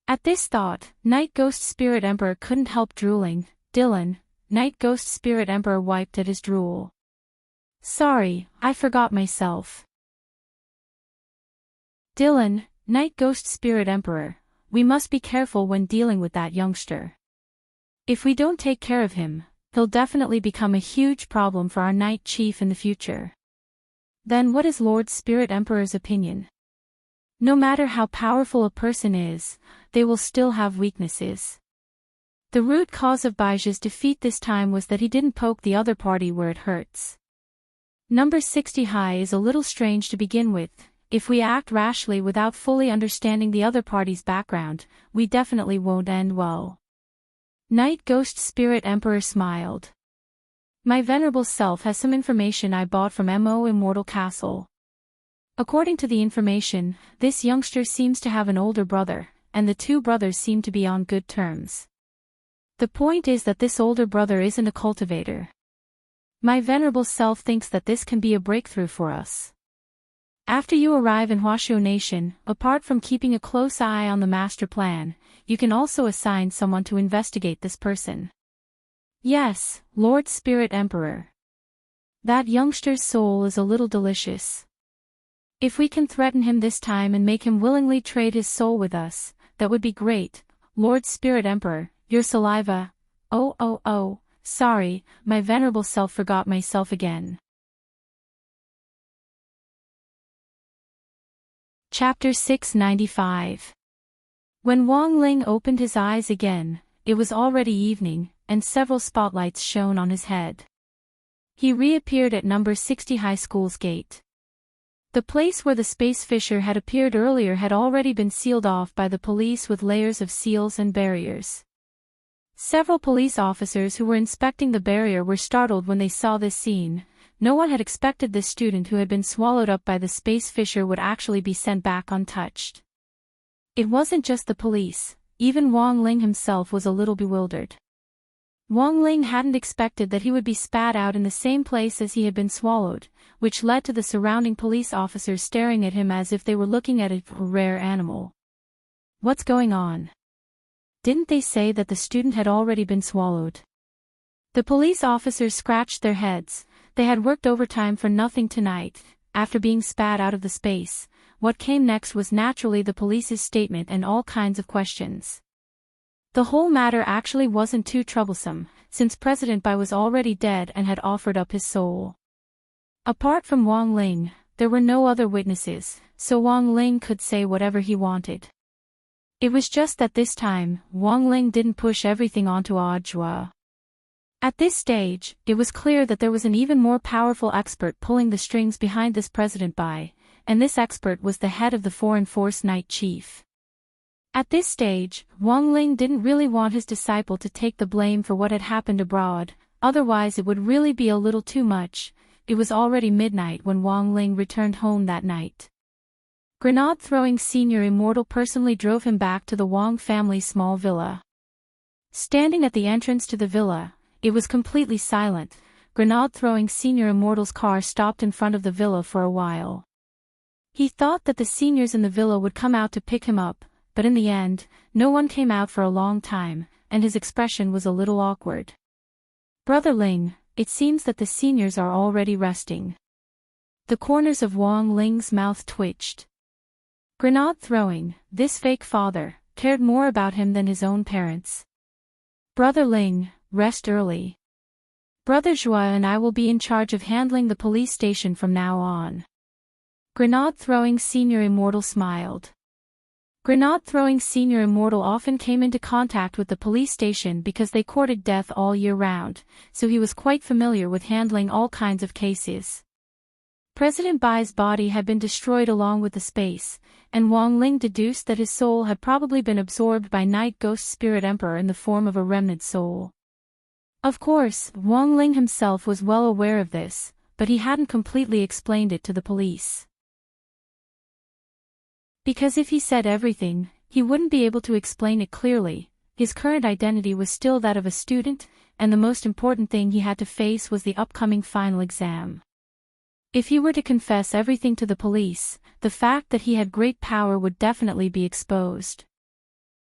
At this thought, Night Ghost Spirit Emperor couldn't help drooling. Dylan, Night Ghost Spirit Emperor wiped at his drool. Sorry, I forgot myself. Dylan, Night Ghost Spirit Emperor, we must be careful when dealing with that youngster. If we don't take care of him, he'll definitely become a huge problem for our Night Chief in the future. Then what is Lord Spirit Emperor's opinion? No matter how powerful a person is, they will still have weaknesses. The root cause of Baizhi's defeat this time was that he didn't poke the other party where it hurts. Number 60 high is a little strange to begin with. If we act rashly without fully understanding the other party's background, we definitely won't end well. Night Ghost Spirit Emperor smiled. My venerable self has some information I bought from Mo Immortal Castle. According to the information, this youngster seems to have an older brother, and the two brothers seem to be on good terms. The point is that this older brother isn't a cultivator. My venerable self thinks that this can be a breakthrough for us. After you arrive in Huashuo Nation, apart from keeping a close eye on the master plan, you can also assign someone to investigate this person. Yes, Lord Spirit Emperor. That youngster's soul is a little delicious. If we can threaten him this time and make him willingly trade his soul with us, that would be great, Lord Spirit Emperor, your saliva. Oh, sorry, my venerable self forgot myself again. Chapter 695. When Wang Ling opened his eyes again, it was already evening, and several spotlights shone on his head. He reappeared at number 60 High School's gate. The place where the space fisher had appeared earlier had already been sealed off by the police with layers of seals and barriers. Several police officers who were inspecting the barrier were startled when they saw this scene. No one had expected this student who had been swallowed up by the space fisher would actually be sent back untouched. It wasn't just the police, even Wang Ling himself was a little bewildered. Wang Ling hadn't expected that he would be spat out in the same place as he had been swallowed, which led to the surrounding police officers staring at him as if they were looking at a rare animal. What's going on? Didn't they say that the student had already been swallowed? The police officers scratched their heads. They had worked overtime for nothing tonight. After being spat out of the space, what came next was naturally the police's statement and all kinds of questions. The whole matter actually wasn't too troublesome, since President Bai was already dead and had offered up his soul. Apart from Wang Ling, there were no other witnesses, so Wang Ling could say whatever he wanted. It was just that this time, Wang Ling didn't push everything onto Audiobook. At this stage, it was clear that there was an even more powerful expert pulling the strings behind this President Bai, and this expert was the head of the Foreign Force Night Chief. At this stage, Wang Ling didn't really want his disciple to take the blame for what had happened abroad, otherwise it would really be a little too much. It was already midnight when Wang Ling returned home that night. Grenade-throwing Senior Immortal personally drove him back to the Wang family's small villa. Standing at the entrance to the villa, it was completely silent. Grenade-throwing Senior Immortal's car stopped in front of the villa for a while. He thought that the seniors in the villa would come out to pick him up, but in the end, no one came out for a long time, and his expression was a little awkward. Brother Ling, it seems that the seniors are already resting. The corners of Wang Ling's mouth twitched. Grenade-throwing, this fake father, cared more about him than his own parents. Brother Ling, rest early. Brother Zhua and I will be in charge of handling the police station from now on. Grenade-throwing Senior Immortal smiled. Grenade-throwing Senior Immortal often came into contact with the police station because they courted death all year round, so he was quite familiar with handling all kinds of cases. President Bai's body had been destroyed along with the space, and Wang Ling deduced that his soul had probably been absorbed by Night Ghost Spirit Emperor in the form of a remnant soul. Of course, Wang Ling himself was well aware of this, but he hadn't completely explained it to the police. Because if he said everything, he wouldn't be able to explain it clearly. His current identity was still that of a student, and the most important thing he had to face was the upcoming final exam. If he were to confess everything to the police, the fact that he had great power would definitely be exposed.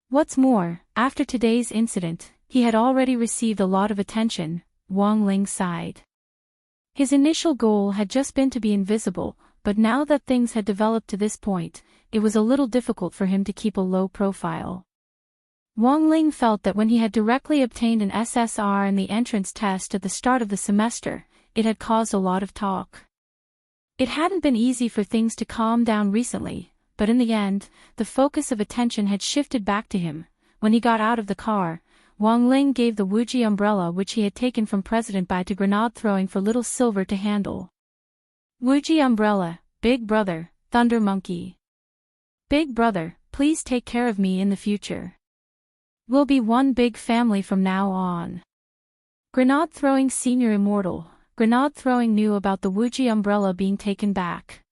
What's more, after today's incident, he had already received a lot of attention. Wang Ling sighed. His initial goal had just been to be invisible, but now that things had developed to this point, it was a little difficult for him to keep a low profile. Wang Ling felt that when he had directly obtained an SSR in the entrance test at the start of the semester, it had caused a lot of talk. It hadn't been easy for things to calm down recently, but in the end, the focus of attention had shifted back to him. When he got out of the car, Wang Ling gave the Wuji umbrella which he had taken from President Bai to Grenade-throwing for Little Silver to handle. Wuji umbrella, big brother, Thunder Monkey. Big brother, please take care of me in the future. We'll be one big family from now on. Grenade-throwing Senior Immortal. Grenade-throwing knew about the Wuji umbrella being taken back.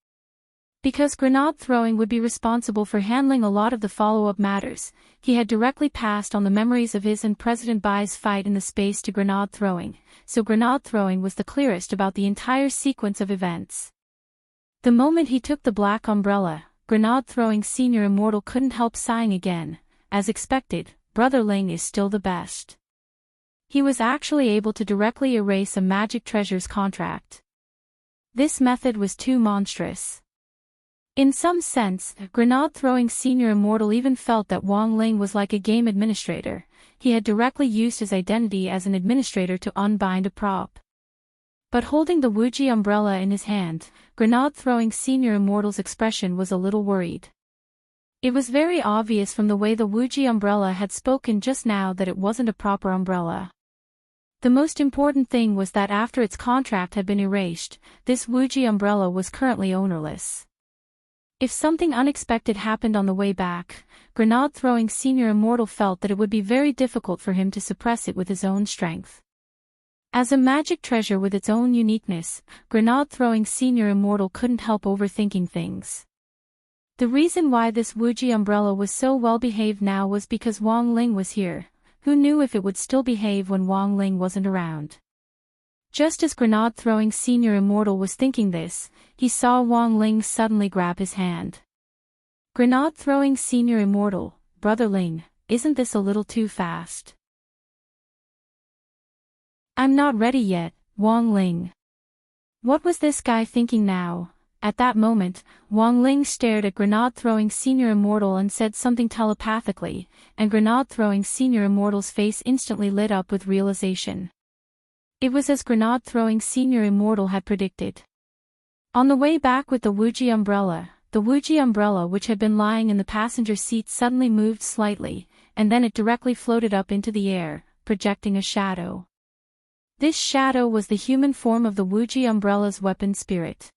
Because Grenade-throwing would be responsible for handling a lot of the follow-up matters, he had directly passed on the memories of his and President Bai's fight in the space to Grenade-throwing, so Grenade-throwing was the clearest about the entire sequence of events. The moment he took the black umbrella, grenade-throwing senior immortal couldn't help sighing again. As expected, Brother Ling is still the best. He was actually able to directly erase a magic treasure's contract. This method was too monstrous. In some sense, grenade-throwing senior immortal even felt that Wang Ling was like a game administrator. He had directly used his identity as an administrator to unbind a prop. But holding the Wuji umbrella in his hand, grenade-throwing senior immortal's expression was a little worried. It was very obvious from the way the Wuji umbrella had spoken just now that it wasn't a proper umbrella. The most important thing was that after its contract had been erased, this Wuji umbrella was currently ownerless. If something unexpected happened on the way back, grenade-throwing senior immortal felt that it would be very difficult for him to suppress it with his own strength. As a magic treasure with its own uniqueness, grenade-throwing senior immortal couldn't help overthinking things. The reason why this Wuji umbrella was so well behaved now was because Wang Ling was here. Who knew if it would still behave when Wang Ling wasn't around? Just as grenade-throwing senior immortal was thinking this, he saw Wang Ling suddenly grab his hand. Grenade-throwing senior immortal, Brother Ling, isn't this a little too fast? I'm not ready yet, Wang Ling. What was this guy thinking now? At that moment, Wang Ling stared at grenade-throwing senior immortal and said something telepathically, and grenade-throwing senior immortal's face instantly lit up with realization. It was as grenade-throwing senior immortal had predicted. On the way back with the Wuji umbrella which had been lying in the passenger seat suddenly moved slightly, and then it directly floated up into the air, projecting a shadow. This shadow was the human form of the Wuji umbrella's weapon spirit.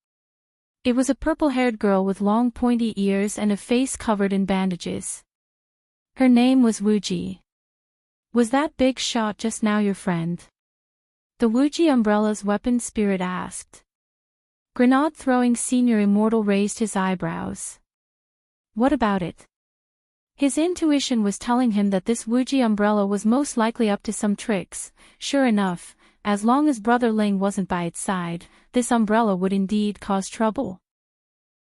It was a purple-haired girl with long pointy ears and a face covered in bandages. Her name was Wuji. Was that big shot just now your friend? The Wuji umbrella's weapon spirit asked. Grenade-throwing senior immortal raised his eyebrows. What about it? His intuition was telling him that this Wuji umbrella was most likely up to some tricks. Sure enough, as long as Brother Ling wasn't by its side, this umbrella would indeed cause trouble.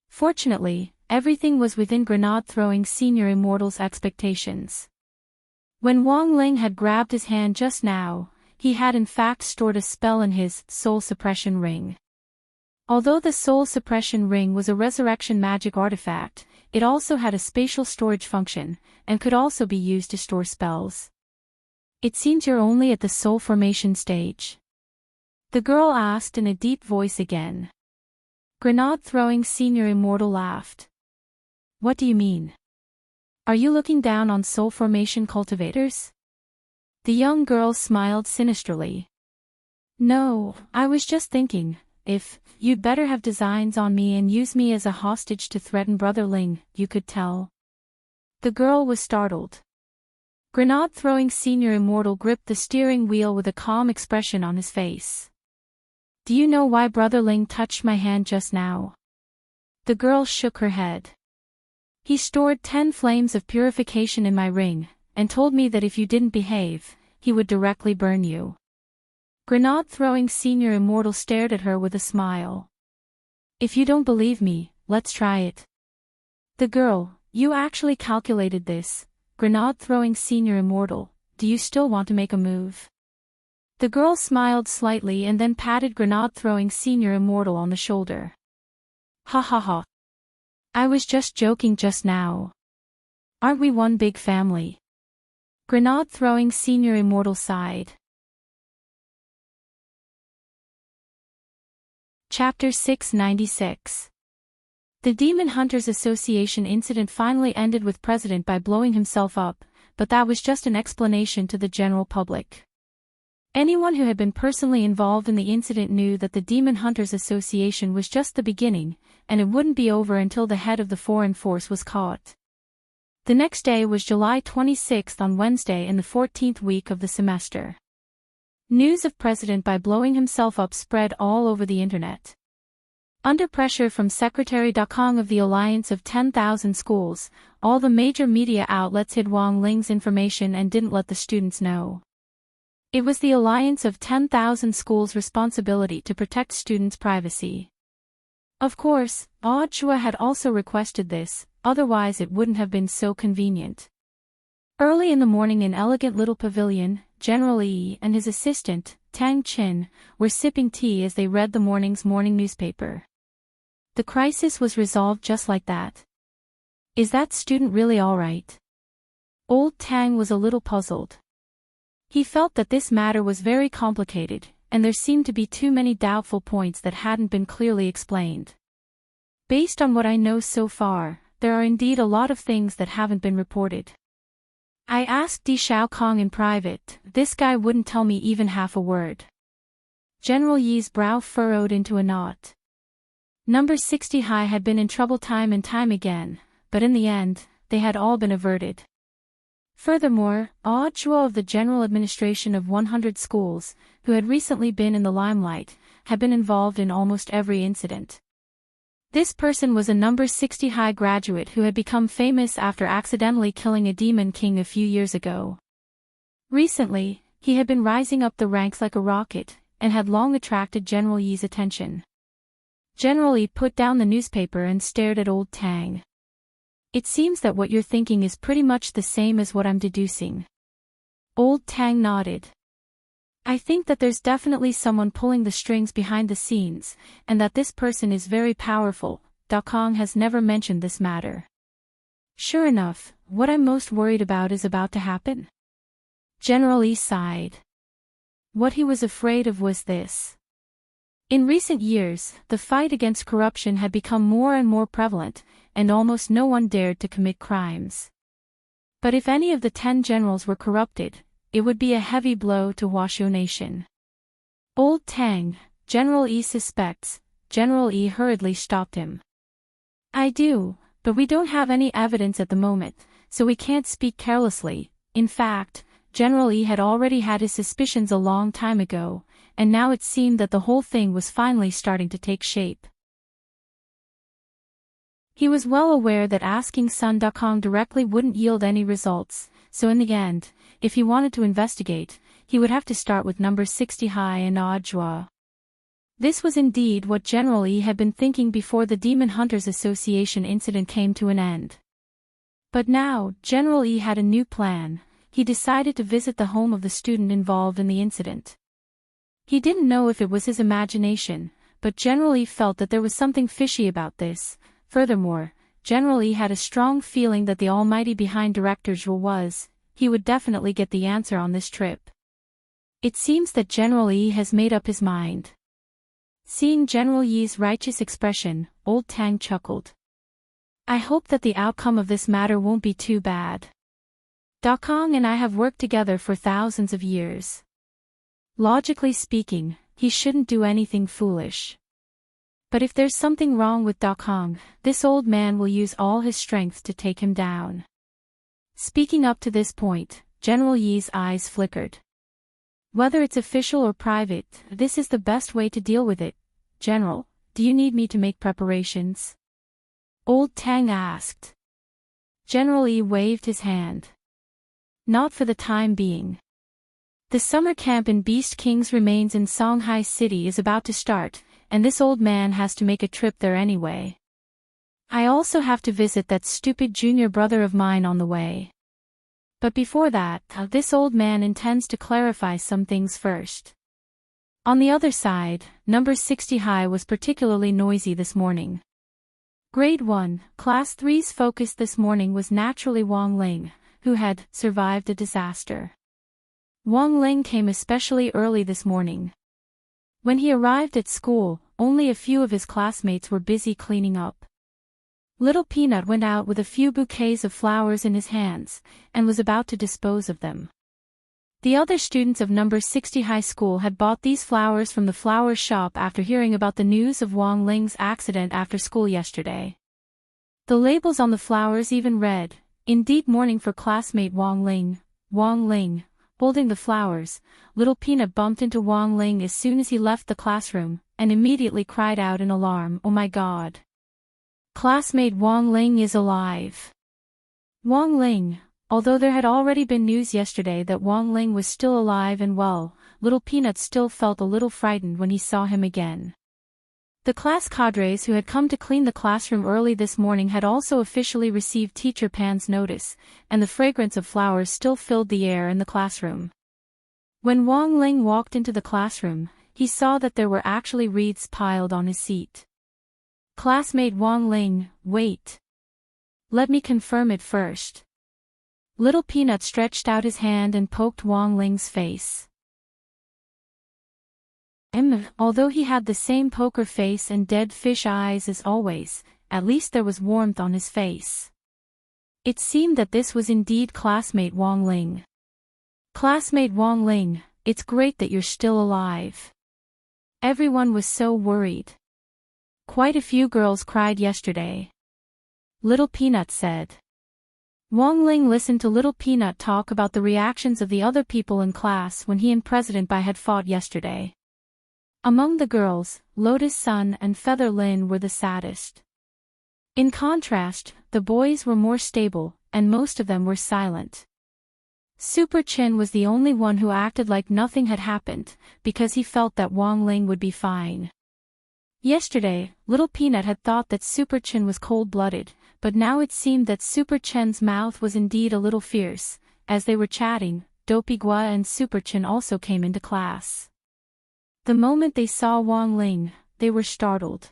Fortunately, everything was within grenade-throwing senior immortal's expectations. When Wang Ling had grabbed his hand just now, he had in fact stored a spell in his soul suppression ring. Although the soul suppression ring was a resurrection magic artifact, it also had a spatial storage function, and could also be used to store spells. It seems you're only at the soul formation stage. The girl asked in a deep voice again. Grenade-throwing senior immortal laughed. What do you mean? Are you looking down on soul formation cultivators? The young girl smiled sinisterly. No, I was just thinking, if you'd better have designs on me and use me as a hostage to threaten Brother Ling, you could tell. The girl was startled. Grenade-throwing senior immortal gripped the steering wheel with a calm expression on his face. Do you know why Brother Ling touched my hand just now? The girl shook her head. He stored 10 flames of purification in my ring, and told me that if you didn't behave, he would directly burn you. Grenade-throwing senior immortal stared at her with a smile. If you don't believe me, let's try it. The girl, you actually calculated this. Grenade-throwing senior immortal, do you still want to make a move? The girl smiled slightly and then patted grenade-throwing senior immortal on the shoulder. Ha ha ha. I was just joking just now. Aren't we one big family? Grenade-throwing senior immortal sighed. Chapter 696. The Demon Hunters Association incident finally ended with President by blowing himself up, but that was just an explanation to the general public. Anyone who had been personally involved in the incident knew that the Demon Hunters Association was just the beginning, and it wouldn't be over until the head of the foreign force was caught. The next day was July 26th on Wednesday in the 14th week of the semester. News of President by blowing himself up spread all over the internet. Under pressure from Secretary Dakong of the Alliance of 10,000 Schools, all the major media outlets hid Wang Ling's information and didn't let the students know. It was the Alliance of 10,000 Schools' responsibility to protect students' privacy. Of course, Audiobook had also requested this, otherwise it wouldn't have been so convenient. Early in the morning in elegant little pavilion, General Yi and his assistant, Tang Qin, were sipping tea as they read the morning's morning newspaper. The crisis was resolved just like that. Is that student really all right? Old Tang was a little puzzled. He felt that this matter was very complicated, and there seemed to be too many doubtful points that hadn't been clearly explained. Based on what I know so far, there are indeed a lot of things that haven't been reported. I asked Di Shaokong in private, this guy wouldn't tell me even half a word. General Yi's brow furrowed into a knot. Number 60 High had been in trouble time and time again, but in the end, they had all been averted. Furthermore, Audiobook of the General Administration of 100 schools, who had recently been in the limelight, had been involved in almost every incident. This person was a number 60 High graduate who had become famous after accidentally killing a demon king a few years ago. Recently, he had been rising up the ranks like a rocket, and had long attracted General Yi's attention. General Yi put down the newspaper and stared at old Tang. It seems that what you're thinking is pretty much the same as what I'm deducing. Old Tang nodded. I think that there's definitely someone pulling the strings behind the scenes, and that this person is very powerful. Dakong has never mentioned this matter. Sure enough, what I'm most worried about is about to happen. General Yi sighed. What he was afraid of was this. In recent years, the fight against corruption had become more and more prevalent, and almost no one dared to commit crimes. But if any of the 10 generals were corrupted, it would be a heavy blow to Washu Nation. Old Tang, General Yi suspects. General Yi hurriedly stopped him. I do, but we don't have any evidence at the moment, so we can't speak carelessly. In fact, General Yi had already had his suspicions a long time ago, and now it seemed that the whole thing was finally starting to take shape. He was well aware that asking Sun Dakong directly wouldn't yield any results, so in the end, if he wanted to investigate, he would have to start with number 60 High and Audiobook. This was indeed what General Yi had been thinking before the Demon Hunters Association incident came to an end. But now, General Yi had a new plan. He decided to visit the home of the student involved in the incident. He didn't know if it was his imagination, but General Yi felt that there was something fishy about this. Furthermore, General Yi had a strong feeling that the almighty behind Director Zhuo he would definitely get the answer on this trip. It seems that General Yi has made up his mind. Seeing General Yi's righteous expression, old Tang chuckled. I hope that the outcome of this matter won't be too bad. Dakong and I have worked together for thousands of years. Logically speaking, he shouldn't do anything foolish. But if there's something wrong with Dakong, this old man will use all his strength to take him down. Speaking up to this point, General Yi's eyes flickered. Whether it's official or private, this is the best way to deal with it. General, do you need me to make preparations? Old Tang asked. General Yi waved his hand. Not for the time being. The summer camp in Beast King's remains in Songhai City is about to start, and this old man has to make a trip there anyway. I also have to visit that stupid junior brother of mine on the way. But before that, this old man intends to clarify some things first. On the other side, number 60 High was particularly noisy this morning. Grade 1, Class 3's focus this morning was naturally Wang Ling, who had survived a disaster. Wang Ling came especially early this morning. When he arrived at school, only a few of his classmates were busy cleaning up. Little Peanut went out with a few bouquets of flowers in his hands, and was about to dispose of them. The other students of number 60 High School had bought these flowers from the flower shop after hearing about the news of Wang Ling's accident after school yesterday. The labels on the flowers even read, "Indeed mourning for classmate Wang Ling." Wang Ling, holding the flowers, Little Peanut bumped into Wang Ling as soon as he left the classroom, and immediately cried out in alarm, "Oh my God! Classmate Wang Ling is alive!" Wang Ling, although there had already been news yesterday that Wang Ling was still alive and well, Little Peanut still felt a little frightened when he saw him again. The class cadres who had come to clean the classroom early this morning had also officially received Teacher Pan's notice, and the fragrance of flowers still filled the air in the classroom. When Wang Ling walked into the classroom, he saw that there were actually wreaths piled on his seat. Classmate Wang Ling, wait. Let me confirm it first. Little Peanut stretched out his hand and poked Wang Ling's face. Although he had the same poker face and dead fish eyes as always, at least there was warmth on his face. It seemed that this was indeed classmate Wang Ling. Classmate Wang Ling, it's great that you're still alive. Everyone was so worried. Quite a few girls cried yesterday. Little Peanut said. Wang Ling listened to Little Peanut talk about the reactions of the other people in class when he and President Bai had fought yesterday. Among the girls, Lotus Sun and Feather Lin were the saddest. In contrast, the boys were more stable, and most of them were silent. Super Chin was the only one who acted like nothing had happened, because he felt that Wang Ling would be fine. Yesterday, Little Peanut had thought that Super Chin was cold-blooded, but now it seemed that Super Chin's mouth was indeed a little fierce. As they were chatting, Dopey Gua and Super Chin also came into class. The moment they saw Wang Ling, they were startled.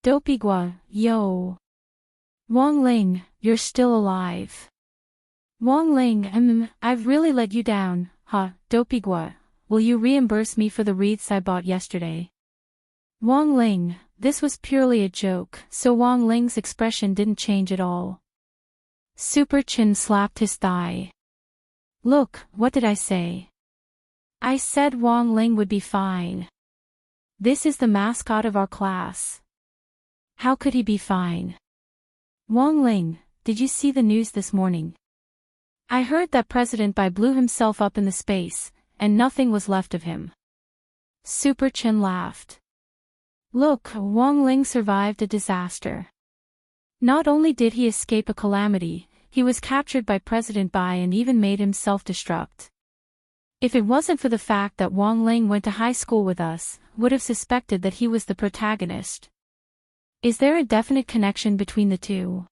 Dopey Gua, yo. Wang Ling, you're still alive. Wang Ling, I've really let you down, huh, Dopey Gua, will you reimburse me for the wreaths I bought yesterday? Wang Ling, this was purely a joke, so Wang Ling's expression didn't change at all. Super Chin slapped his thigh. Look, what did I say? I said Wang Ling would be fine. This is the mascot of our class. How could he be fine? Wang Ling, did you see the news this morning? I heard that President Bai blew himself up in the space, and nothing was left of him. Super Chin laughed. Look, Wang Ling survived a disaster. Not only did he escape a calamity, he was captured by President Bai and even made him self-destruct. If it wasn't for the fact that Wang Ling went to high school with us, would have suspected that he was the protagonist. Is there a definite connection between the two?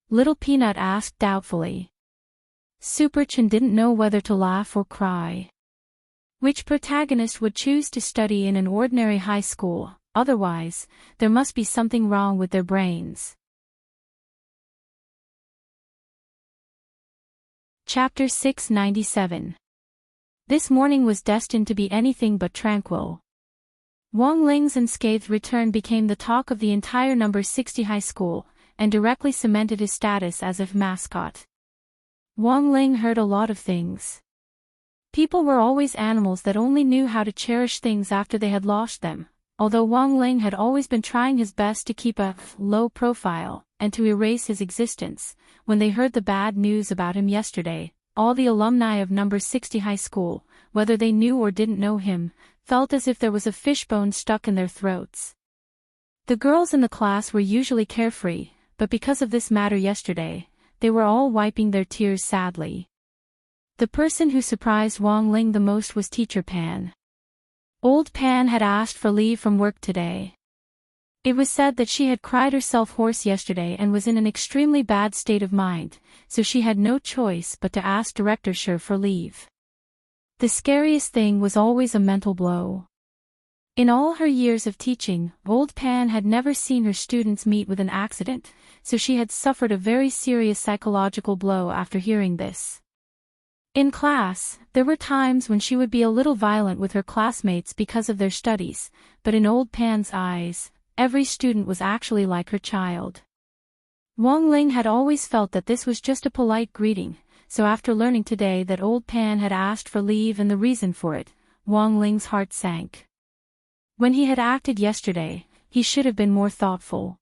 Little Peanut asked doubtfully. Super Chin didn't know whether to laugh or cry. Which protagonist would choose to study in an ordinary high school? Otherwise, there must be something wrong with their brains. Chapter 697. This morning was destined to be anything but tranquil. Wang Ling's unscathed return became the talk of the entire number 60 high school, and directly cemented his status as a mascot. Wang Ling heard a lot of things. People were always animals that only knew how to cherish things after they had lost them. Although Wang Ling had always been trying his best to keep a low profile, and to erase his existence, when they heard the bad news about him yesterday, all the alumni of number 60 high school, whether they knew or didn't know him, felt as if there was a fishbone stuck in their throats. The girls in the class were usually carefree, but because of this matter yesterday, they were all wiping their tears sadly. The person who surprised Wang Ling the most was Teacher Pan. Old Pan had asked for leave from work today. It was said that she had cried herself hoarse yesterday and was in an extremely bad state of mind, so she had no choice but to ask Director Shi for leave. The scariest thing was always a mental blow. In all her years of teaching, Old Pan had never seen her students meet with an accident, so she had suffered a very serious psychological blow after hearing this. In class, there were times when she would be a little violent with her classmates because of their studies, but in Old Pan's eyes, every student was actually like her child. Wang Ling had always felt that this was just a polite greeting, so after learning today that Old Pan had asked for leave and the reason for it, Wang Ling's heart sank. When he had acted yesterday, he should have been more thoughtful.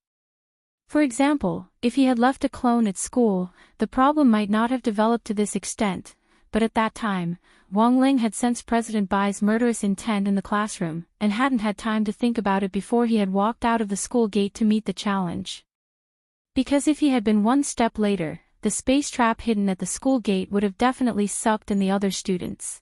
For example, if he had left a clone at school, the problem might not have developed to this extent, but at that time, Wang Ling had sensed President Bai's murderous intent in the classroom, and hadn't had time to think about it before he had walked out of the school gate to meet the challenge. Because if he had been one step later, the space trap hidden at the school gate would have definitely sucked in the other students.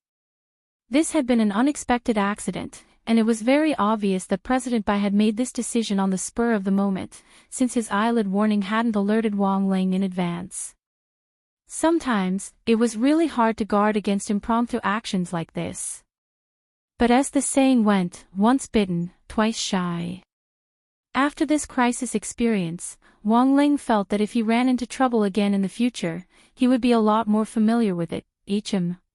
This had been an unexpected accident, and it was very obvious that President Bai had made this decision on the spur of the moment, since his eyelid warning hadn't alerted Wang Ling in advance. Sometimes, it was really hard to guard against impromptu actions like this. But as the saying went, once bitten, twice shy. After this crisis experience, Wang Ling felt that if he ran into trouble again in the future, he would be a lot more familiar with it.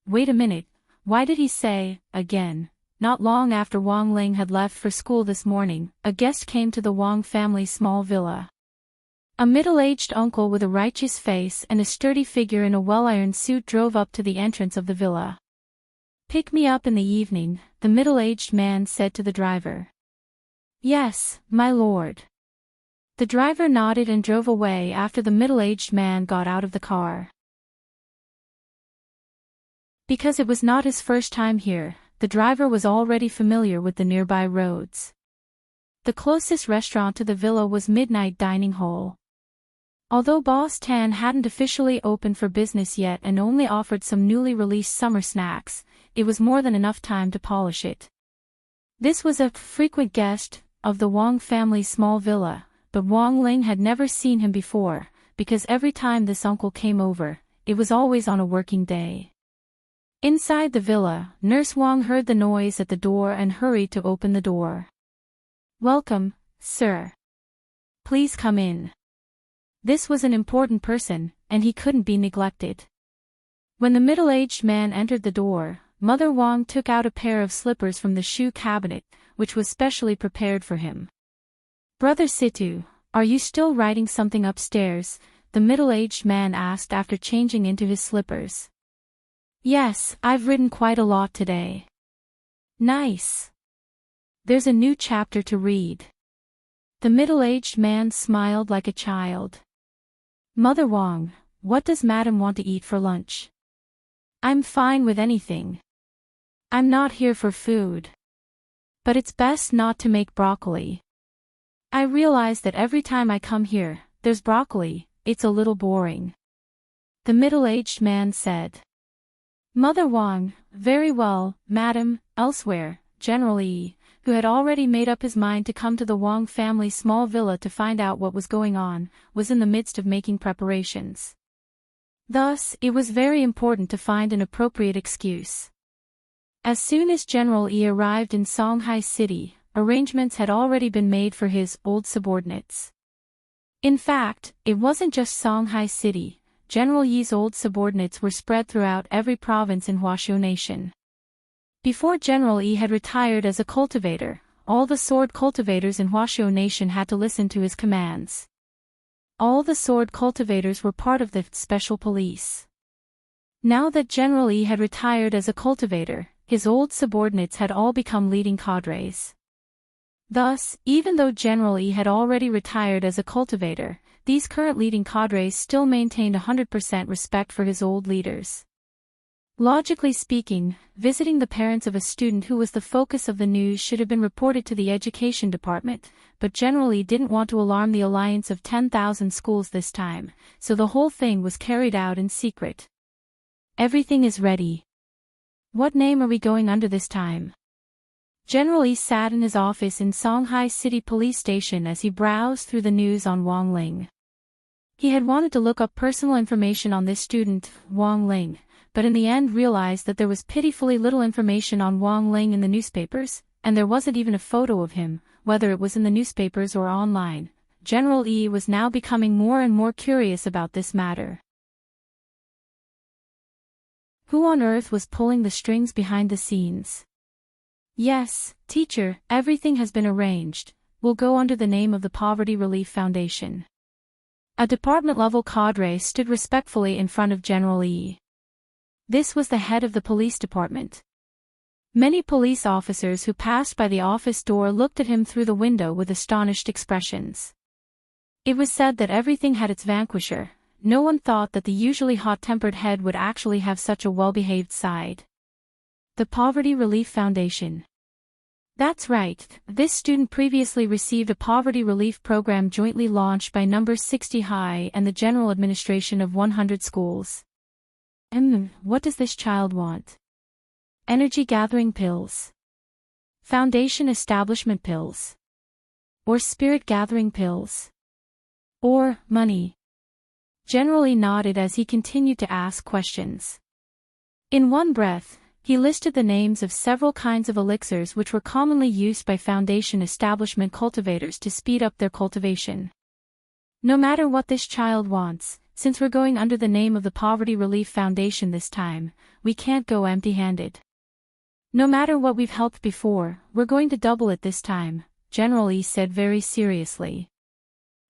Wait a minute, why did he say, again? Not long after Wang Ling had left for school this morning, a guest came to the Wang family's small villa. A middle-aged uncle with a righteous face and a sturdy figure in a well-ironed suit drove up to the entrance of the villa. "Pick me up in the evening," the middle-aged man said to the driver. "Yes, my lord." The driver nodded and drove away after the middle-aged man got out of the car. Because it was not his first time here, the driver was already familiar with the nearby roads. The closest restaurant to the villa was Midnight Dining Hall. Although Boss Tan hadn't officially opened for business yet and only offered some newly released summer snacks, it was more than enough time to polish it. This was a frequent guest of the Wang family's small villa, but Wang Ling had never seen him before, because every time this uncle came over, it was always on a working day. Inside the villa, Nurse Wang heard the noise at the door and hurried to open the door. "Welcome, sir. Please come in." This was an important person, and he couldn't be neglected. When the middle-aged man entered the door, Mother Wang took out a pair of slippers from the shoe cabinet, which was specially prepared for him. "Brother Situ, are you still writing something upstairs?" the middle-aged man asked after changing into his slippers. "Yes, I've written quite a lot today." "Nice. There's a new chapter to read." The middle-aged man smiled like a child. "Mother Wang, what does Madam want to eat for lunch?" "I'm fine with anything. I'm not here for food. But it's best not to make broccoli. I realize that every time I come here, there's broccoli, it's a little boring." The middle-aged man said. Mother Wang, "Very well, madam." Elsewhere, General Yi, who had already made up his mind to come to the Wang family's small villa to find out what was going on, was in the midst of making preparations. Thus, it was very important to find an appropriate excuse. As soon as General Yi arrived in Songhai City, arrangements had already been made for his old subordinates. In fact, it wasn't just Songhai City. General Yi's old subordinates were spread throughout every province in Huaxiu Nation. Before General Yi had retired as a cultivator, all the sword cultivators in Huaxiu Nation had to listen to his commands. All the sword cultivators were part of the special police. Now that General Yi had retired as a cultivator, his old subordinates had all become leading cadres. Thus, even though General Yi had already retired as a cultivator, these current leading cadres still maintained 100% respect for his old leaders. Logically speaking, visiting the parents of a student who was the focus of the news should have been reported to the education department, but General Yi didn't want to alarm the alliance of 10,000 schools this time, so the whole thing was carried out in secret. "Everything is ready. What name are we going under this time?" General Yi sat in his office in Songhai City Police Station as he browsed through the news on Wang Ling. He had wanted to look up personal information on this student, Wang Ling, but in the end realized that there was pitifully little information on Wang Ling in the newspapers, and there wasn't even a photo of him, whether it was in the newspapers or online. General Yi was now becoming more and more curious about this matter. Who on earth was pulling the strings behind the scenes? "Yes, teacher, everything has been arranged. We'll go under the name of the Poverty Relief Foundation." A department-level cadre stood respectfully in front of General Yi. This was the head of the police department. Many police officers who passed by the office door looked at him through the window with astonished expressions. It was said that everything had its vanquisher. No one thought that the usually hot-tempered head would actually have such a well-behaved side. The Poverty Relief Foundation. That's right, this student previously received a poverty relief program jointly launched by Number 60 High and the General Administration of 100 schools. What does this child want? Energy-gathering pills. Foundation establishment pills? Or spirit gathering pills? Or money? General Lee nodded as he continued to ask questions. In one breath, he listed the names of several kinds of elixirs which were commonly used by foundation establishment cultivators to speed up their cultivation. No matter what this child wants, since we're going under the name of the Poverty Relief Foundation this time, we can't go empty-handed. No matter what we've helped before, we're going to double it this time, General Lee said very seriously.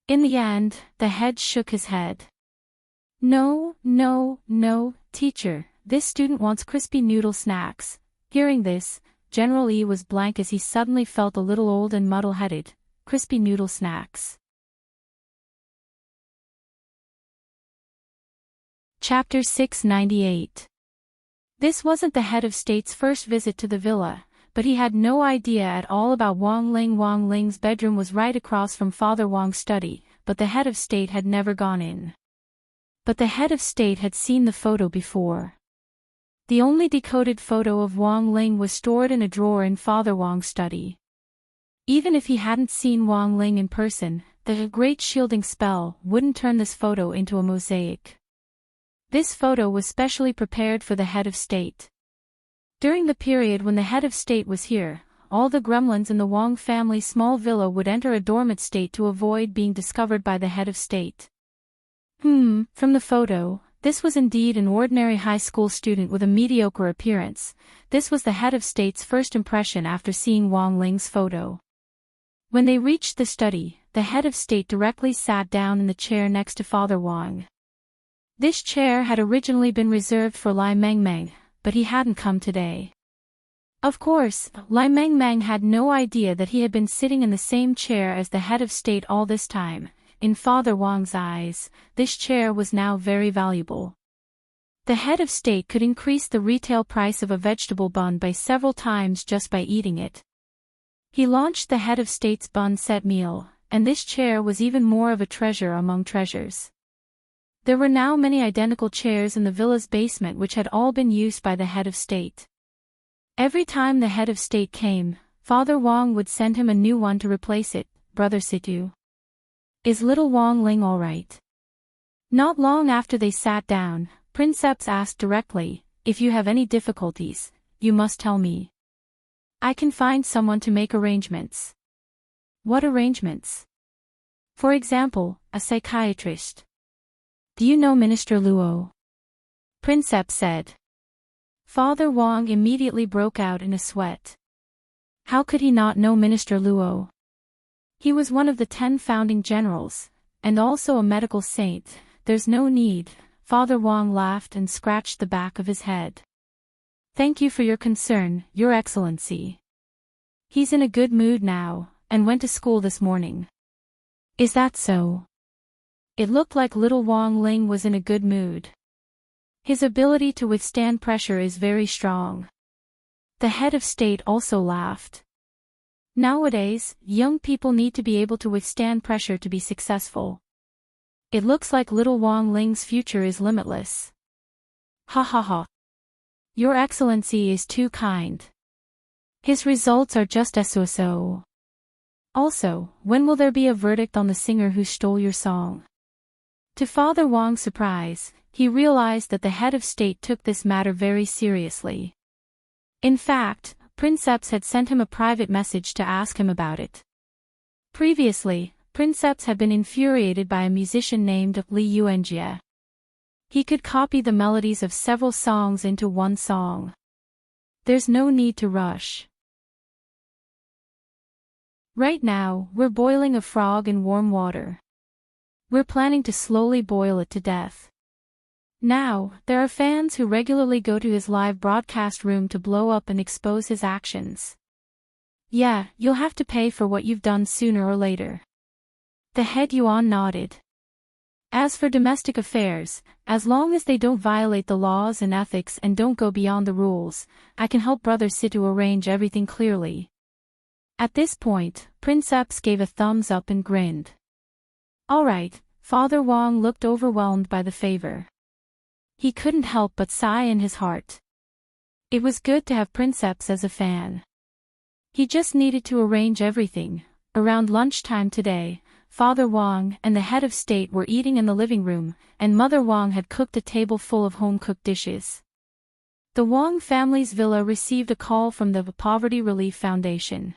In the end, the head shook his head. No, teacher, this student wants crispy noodle snacks. Hearing this, General Lee was blank as he suddenly felt a little old and muddle-headed. Crispy noodle snacks. Chapter 698. This wasn't the head of state's first visit to the villa, but he had no idea at all about Wang Ling. Wang Ling's bedroom was right across from Father Wang's study, but the head of state had never gone in. But the head of state had seen the photo before. The only decoded photo of Wang Ling was stored in a drawer in Father Wang's study. Even if he hadn't seen Wang Ling in person, the great shielding spell wouldn't turn this photo into a mosaic. This photo was specially prepared for the head of state. During the period when the head of state was here, all the gremlins in the Wang family small villa would enter a dormant state to avoid being discovered by the head of state. From the photo, this was indeed an ordinary high school student with a mediocre appearance. This was the head of state's first impression after seeing Wang Ling's photo. When they reached the study, the head of state directly sat down in the chair next to Father Wang. This chair had originally been reserved for Lai Mengmeng, but he hadn't come today. Of course, Lai Mengmeng had no idea that he had been sitting in the same chair as the head of state all this time. In Father Wang's eyes, this chair was now very valuable. The head of state could increase the retail price of a vegetable bun by several times just by eating it. He launched the head of state's bun set meal, and this chair was even more of a treasure among treasures. There were now many identical chairs in the villa's basement which had all been used by the head of state. Every time the head of state came, Father Wang would send him a new one to replace it. Brother Situ. Is little Wang Ling all right? Not long after they sat down, Princeps asked directly, if you have any difficulties, you must tell me. I can find someone to make arrangements. What arrangements? For example, a psychiatrist. Do you know Minister Luo? Princeps said. Father Wang immediately broke out in a sweat. How could he not know Minister Luo? He was one of the 10 founding generals, and also a medical saint. There's no need. Father Wang laughed and scratched the back of his head. Thank you for your concern, Your Excellency. He's in a good mood now, and went to school this morning. Is that so? It looked like little Wang Ling was in a good mood. His ability to withstand pressure is very strong. The head of state also laughed. Nowadays, young people need to be able to withstand pressure to be successful. It looks like little Wang Ling's future is limitless. Ha ha ha. Your Excellency is too kind. His results are just so. Also, when will there be a verdict on the singer who stole your song? To Father Wang's surprise, he realized that the head of state took this matter very seriously. In fact, Princeps had sent him a private message to ask him about it. Previously, Princeps had been infuriated by a musician named Li Yuanjie. He could copy the melodies of several songs into one song. There's no need to rush. Right now, we're boiling a frog in warm water. We're planning to slowly boil it to death. Now, there are fans who regularly go to his live broadcast room to blow up and expose his actions. Yeah, you'll have to pay for what you've done sooner or later. The head Yuan nodded. As for domestic affairs, as long as they don't violate the laws and ethics and don't go beyond the rules, I can help Brother Situ arrange everything clearly. At this point, Princeps gave a thumbs up and grinned. All right, Father Wang looked overwhelmed by the favor. He couldn't help but sigh in his heart. It was good to have Princeps as a fan. He just needed to arrange everything. Around lunchtime today, Father Wang and the head of state were eating in the living room, and Mother Wang had cooked a table full of home-cooked dishes. The Wang family's villa received a call from the Poverty Relief Foundation.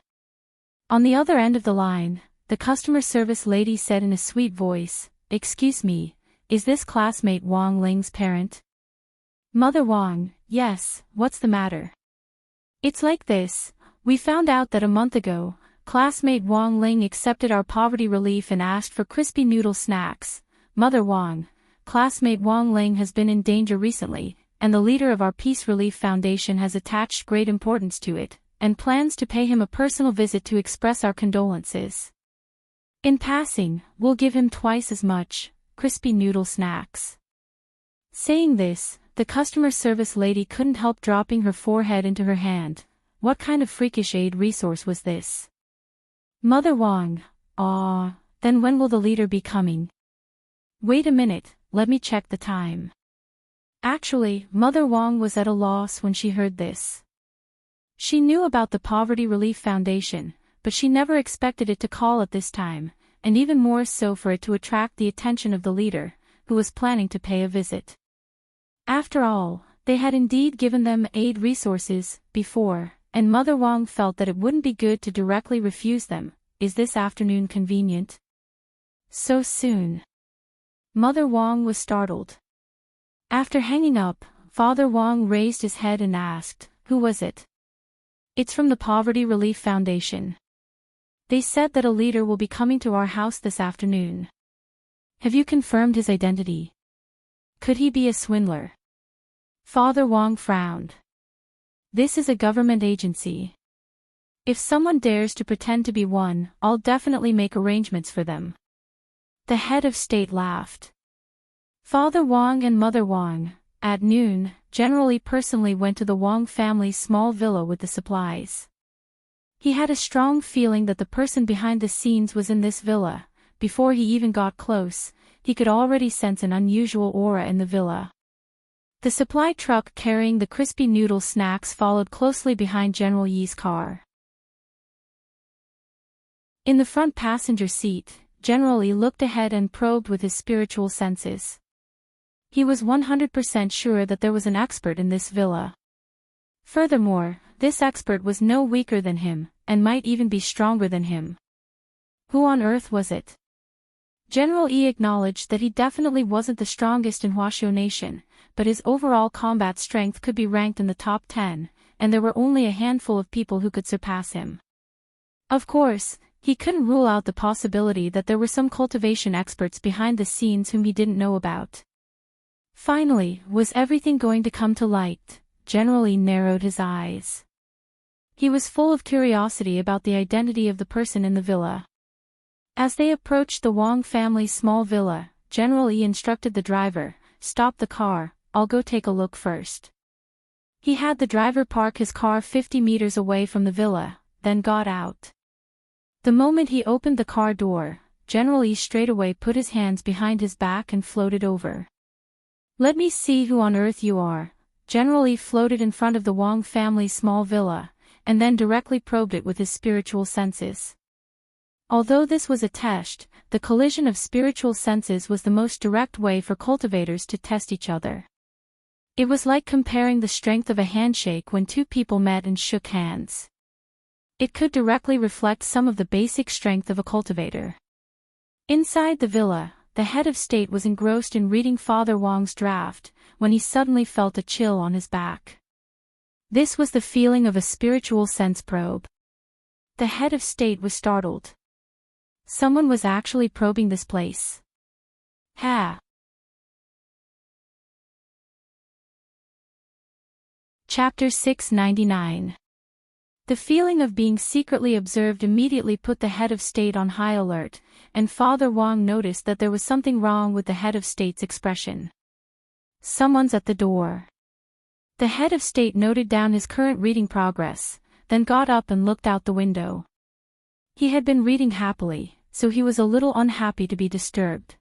On the other end of the line, the customer service lady said in a sweet voice, "Excuse me, is this classmate Wang Ling's parent?" Mother Wang, "Yes, what's the matter?" "It's like this, we found out that a month ago, classmate Wang Ling accepted our poverty relief and asked for crispy noodle snacks. Mother Wang, classmate Wang Ling has been in danger recently, and the leader of our Peace Relief Foundation has attached great importance to it, and plans to pay him a personal visit to express our condolences. In passing, we'll give him twice as much, crispy noodle snacks." Saying this, the customer service lady couldn't help dropping her forehead into her hand. What kind of freakish aid resource was this? Mother Wang, then when will the leader be coming? Wait a minute, let me check the time. Actually, Mother Wang was at a loss when she heard this. She knew about the Poverty Relief Foundation, but she never expected it to call at this time, and even more so for it to attract the attention of the leader, who was planning to pay a visit. After all, they had indeed given them aid resources before, and Mother Wang felt that it wouldn't be good to directly refuse them. Is this afternoon convenient? So soon? Mother Wang was startled. After hanging up, Father Wang raised his head and asked, "Who was it?" "It's from the Poverty Relief Foundation. They said that a leader will be coming to our house this afternoon." "Have you confirmed his identity? Could he be a swindler?" Father Wang frowned. "This is a government agency. If someone dares to pretend to be one, I'll definitely make arrangements for them." The head of state laughed. Father Wang and Mother Wang, at noon, generally personally went to the Wang family's small villa with the supplies. He had a strong feeling that the person behind the scenes was in this villa. Before he even got close, he could already sense an unusual aura in the villa. The supply truck carrying the crispy noodle snacks followed closely behind General Yi's car. In the front passenger seat, General Yi looked ahead and probed with his spiritual senses. He was 100% sure that there was an expert in this villa. Furthermore, this expert was no weaker than him, and might even be stronger than him. Who on earth was it? General Yi acknowledged that he definitely wasn't the strongest in Huaxiu Nation, but his overall combat strength could be ranked in the top 10, and there were only a handful of people who could surpass him. Of course, he couldn't rule out the possibility that there were some cultivation experts behind the scenes whom he didn't know about. Finally, was everything going to come to light? General Yi narrowed his eyes. He was full of curiosity about the identity of the person in the villa. As they approached the Wang family's small villa, General Yi instructed the driver, "Stop the car, I'll go take a look first." He had the driver park his car 50 meters away from the villa, then got out. The moment he opened the car door, General Yi straightaway put his hands behind his back and floated over. "Let me see who on earth you are." General Yi floated in front of the Wang family's small villa, and then directly probed it with his spiritual senses. Although this was a test, the collision of spiritual senses was the most direct way for cultivators to test each other. It was like comparing the strength of a handshake when two people met and shook hands. It could directly reflect some of the basic strength of a cultivator. Inside the villa, the head of state was engrossed in reading Father Wang's draft, when he suddenly felt a chill on his back. This was the feeling of a spiritual sense probe. The head of state was startled. Someone was actually probing this place. Ha! Chapter 699. The feeling of being secretly observed immediately put the head of state on high alert, and Father Wang noticed that there was something wrong with the head of state's expression. Someone's at the door. The head of state noted down his current reading progress, then got up and looked out the window. He had been reading happily, so he was a little unhappy to be disturbed.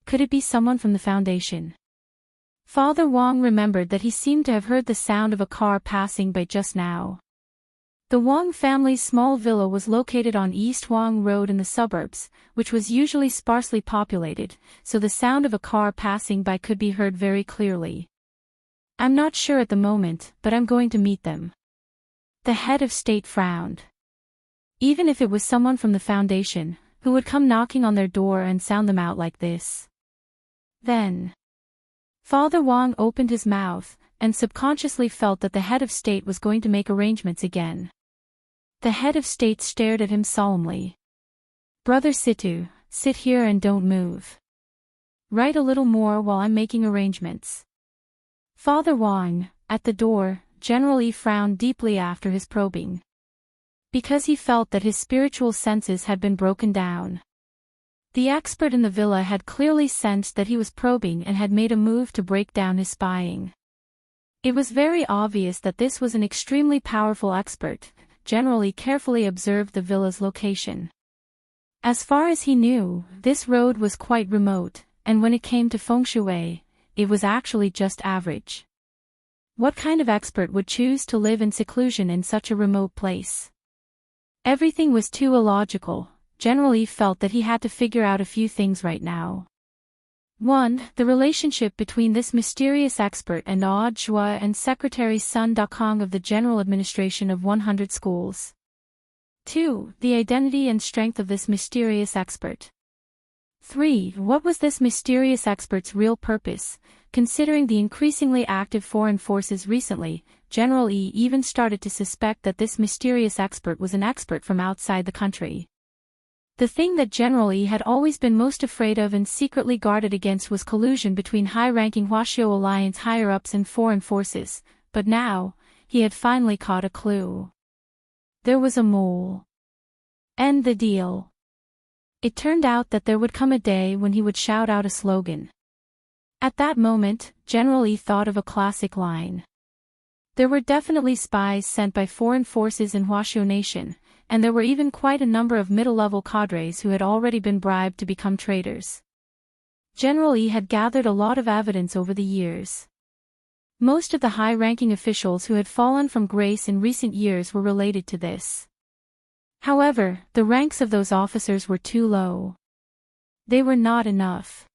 Could it be someone from the foundation? Father Wang remembered that he seemed to have heard the sound of a car passing by just now. The Wang family's small villa was located on East Wang Road in the suburbs, which was usually sparsely populated, so the sound of a car passing by could be heard very clearly. I'm not sure at the moment, but I'm going to meet them. The head of state frowned. Even if it was someone from the foundation, who would come knocking on their door and sound them out like this? Then Father Wang opened his mouth, and subconsciously felt that the head of state was going to make arrangements again. The head of state stared at him solemnly. Brother Situ, sit here and don't move. Write a little more while I'm making arrangements. Father Wang, at the door, General Yi frowned deeply after his probing. Because he felt that his spiritual senses had been broken down. The expert in the villa had clearly sensed that he was probing and had made a move to break down his spying. It was very obvious that this was an extremely powerful expert. General Yi carefully observed the villa's location. As far as he knew, this road was quite remote, and when it came to feng shui, it was actually just average. What kind of expert would choose to live in seclusion in such a remote place? Everything was too illogical. General Yi felt that he had to figure out a few things right now. 1. The relationship between this mysterious expert and Odd Zhua and Secretary Sun Dakong of the General Administration of 100 Schools. 2. The identity and strength of this mysterious expert. 3. What was this mysterious expert's real purpose? Considering the increasingly active foreign forces recently, General Yi even started to suspect that this mysterious expert was an expert from outside the country. The thing that General Yi had always been most afraid of and secretly guarded against was collusion between high-ranking Huaxiao Alliance higher-ups and foreign forces, but now, he had finally caught a clue. There was a mole. End the deal. It turned out that there would come a day when he would shout out a slogan. At that moment, General Yi thought of a classic line. There were definitely spies sent by foreign forces in Huaxiao Nation, and there were even quite a number of middle-level cadres who had already been bribed to become traitors. General Yi had gathered a lot of evidence over the years. Most of the high-ranking officials who had fallen from grace in recent years were related to this. However, the ranks of those officers were too low. They were not enough.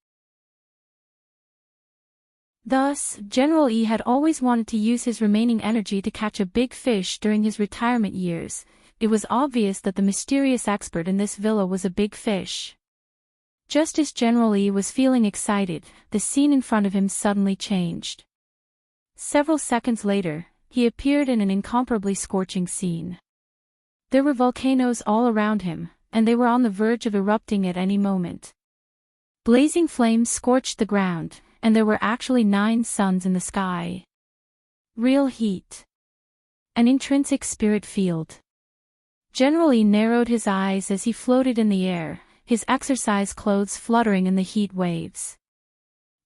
Thus, General Yi had always wanted to use his remaining energy to catch a big fish during his retirement years. It was obvious that the mysterious expert in this villa was a big fish. Just as General Yi was feeling excited, the scene in front of him suddenly changed. Several seconds later, he appeared in an incomparably scorching scene. There were volcanoes all around him, and they were on the verge of erupting at any moment. Blazing flames scorched the ground, and there were actually 9 suns in the sky. Real heat. An intrinsic spirit field. General Yi narrowed his eyes as he floated in the air, his exercise clothes fluttering in the heat waves.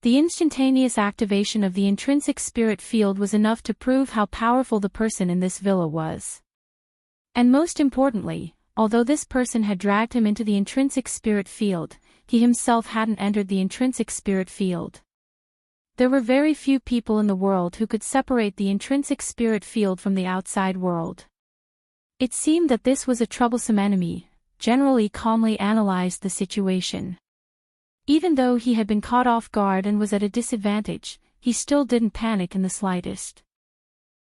The instantaneous activation of the intrinsic spirit field was enough to prove how powerful the person in this villa was. And most importantly, although this person had dragged him into the intrinsic spirit field, he himself hadn't entered the intrinsic spirit field. There were very few people in the world who could separate the intrinsic spirit field from the outside world. It seemed that this was a troublesome enemy. General Yi calmly analyzed the situation. Even though he had been caught off guard and was at a disadvantage, he still didn't panic in the slightest.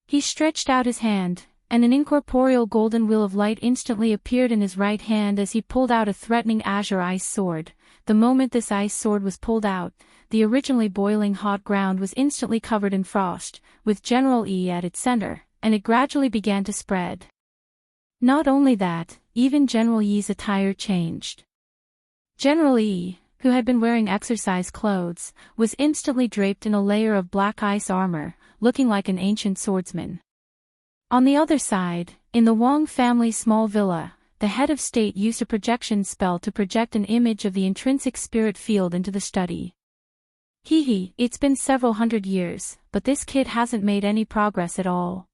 He stretched out his hand, and an incorporeal golden wheel of light instantly appeared in his right hand as he pulled out a threatening azure ice sword. The moment this ice sword was pulled out, the originally boiling hot ground was instantly covered in frost, with General Yi at its center, and it gradually began to spread. Not only that, even General Yi's attire changed. General Yi, who had been wearing exercise clothes, was instantly draped in a layer of black ice armor, looking like an ancient swordsman. On the other side, in the Wang family's small villa, the head of state used a projection spell to project an image of the intrinsic spirit field into the study. It's been several hundred years, but this kid hasn't made any progress at all.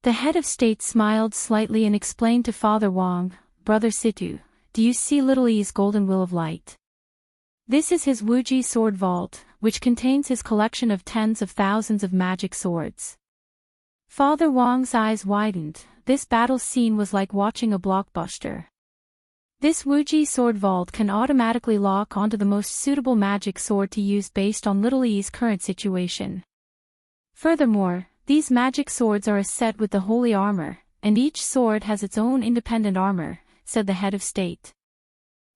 The head of state smiled slightly and explained to Father Wang, Brother Situ, do you see Little Yi's golden wheel of light? This is his Wuji sword vault, which contains his collection of tens of thousands of magic swords. Father Wong's eyes widened. This battle scene was like watching a blockbuster. This Wuji sword vault can automatically lock onto the most suitable magic sword to use based on Little E's current situation. Furthermore, these magic swords are a set with the holy armor, and each sword has its own independent armor, said the head of state.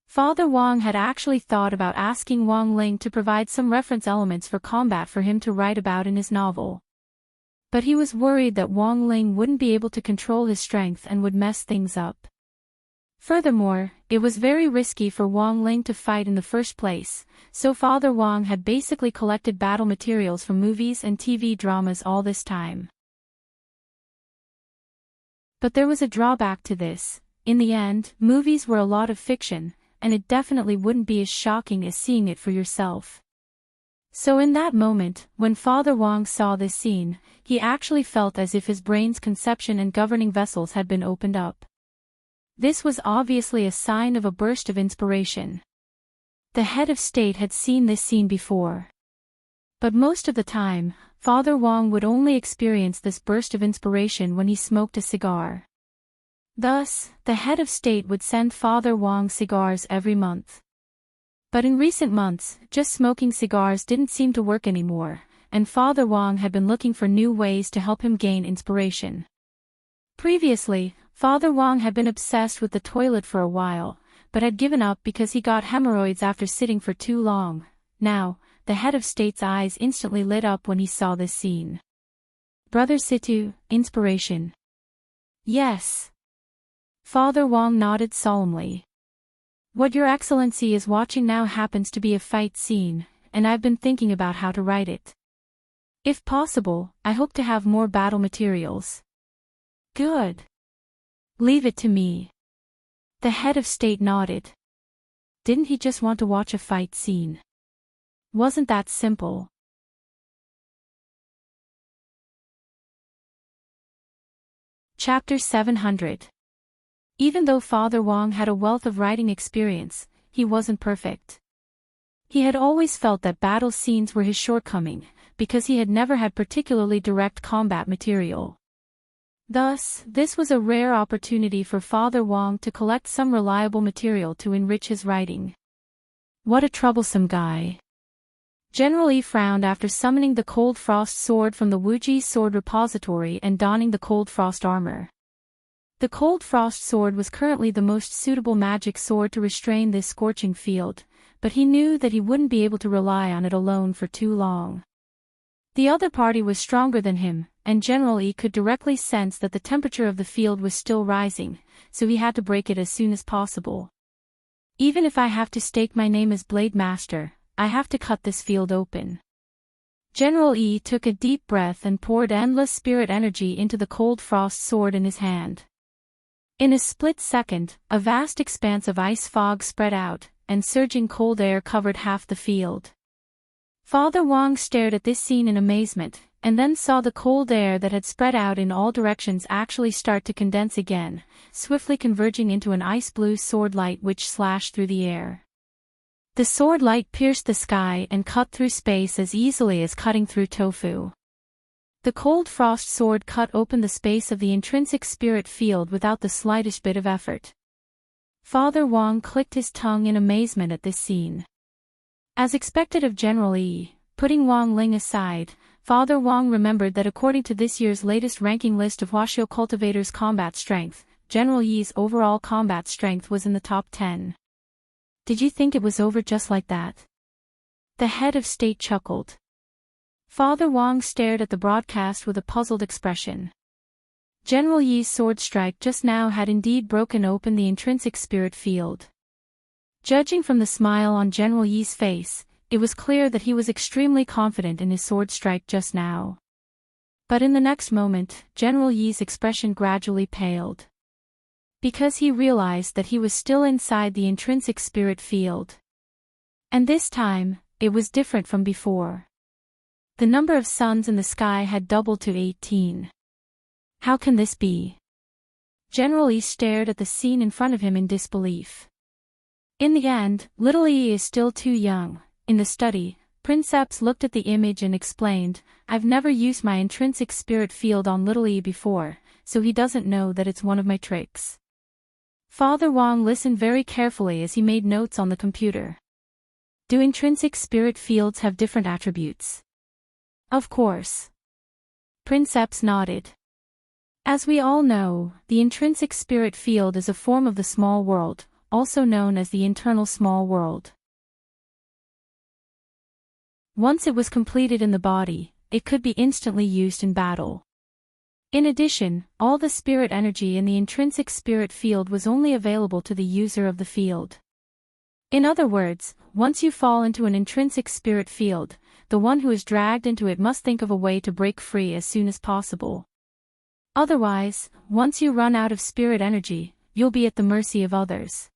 Father Wong had actually thought about asking Wang Ling to provide some reference elements for combat for him to write about in his novel. But he was worried that Wang Ling wouldn't be able to control his strength and would mess things up. Furthermore, it was very risky for Wang Ling to fight in the first place, so Father Wong had basically collected battle materials from movies and TV dramas all this time. But there was a drawback to this. In the end, movies were a lot of fiction, and it definitely wouldn't be as shocking as seeing it for yourself. So in that moment, when Father Wong saw this scene, he actually felt as if his brain's conception and governing vessels had been opened up. This was obviously a sign of a burst of inspiration. The head of state had seen this scene before. But most of the time, Father Wong would only experience this burst of inspiration when he smoked a cigar. Thus, the head of state would send Father Wong cigars every month. But in recent months, just smoking cigars didn't seem to work anymore, and Father Wong had been looking for new ways to help him gain inspiration. Previously, Father Wong had been obsessed with the toilet for a while, but had given up because he got hemorrhoids after sitting for too long. Now, the head of state's eyes instantly lit up when he saw this scene. Brother Situ, inspiration. Yes. Father Wong nodded solemnly. What Your Excellency is watching now happens to be a fight scene, and I've been thinking about how to write it. If possible, I hope to have more battle materials. Good. Leave it to me. The head of state nodded. Didn't he just want to watch a fight scene? Wasn't that simple? Chapter 700. Even though Father Wong had a wealth of writing experience, he wasn't perfect. He had always felt that battle scenes were his shortcoming, because he had never had particularly direct combat material. Thus, this was a rare opportunity for Father Wong to collect some reliable material to enrich his writing. What a troublesome guy. General Yi frowned after summoning the Cold Frost sword from the Wuji sword repository and donning the Cold Frost armor. The Cold Frost sword was currently the most suitable magic sword to restrain this scorching field, but he knew that he wouldn't be able to rely on it alone for too long. The other party was stronger than him, and General Yi could directly sense that the temperature of the field was still rising, so he had to break it as soon as possible. Even if I have to stake my name as Blade Master, I have to cut this field open. General Yi took a deep breath and poured endless spirit energy into the Cold Frost sword in his hand. In a split second, a vast expanse of ice fog spread out, and surging cold air covered half the field. Father Wong stared at this scene in amazement, and then saw the cold air that had spread out in all directions actually start to condense again, swiftly converging into an ice-blue sword light which slashed through the air. The sword light pierced the sky and cut through space as easily as cutting through tofu. The Cold Frost sword cut open the space of the intrinsic spirit field without the slightest bit of effort. Father Wong clicked his tongue in amazement at this scene. As expected of General Yi, putting Wang Ling aside, Father Wong remembered that according to this year's latest ranking list of Huaxiao cultivators' combat strength, General Yi's overall combat strength was in the top 10. Did you think it was over just like that? The head of state chuckled. Father Wong stared at the broadcast with a puzzled expression. General Yi's sword strike just now had indeed broken open the intrinsic spirit field. Judging from the smile on General Yi's face, it was clear that he was extremely confident in his sword strike just now. But in the next moment, General Yi's expression gradually paled. Because he realized that he was still inside the intrinsic spirit field. And this time, it was different from before. The number of suns in the sky had doubled to 18. How can this be? General Yi stared at the scene in front of him in disbelief. In the end, Little Yi is still too young. In the study, Princeps looked at the image and explained, "I've never used my intrinsic spirit field on little E before, so he doesn't know that it's one of my tricks." Father Wong listened very carefully as he made notes on the computer. Do intrinsic spirit fields have different attributes? Of course. Princeps nodded. As we all know, the intrinsic spirit field is a form of the small world, also known as the internal small world. Once it was completed in the body, it could be instantly used in battle. In addition, all the spirit energy in the intrinsic spirit field was only available to the user of the field. In other words, once you fall into an intrinsic spirit field, the one who is dragged into it must think of a way to break free as soon as possible. Otherwise, once you run out of spirit energy, you'll be at the mercy of others.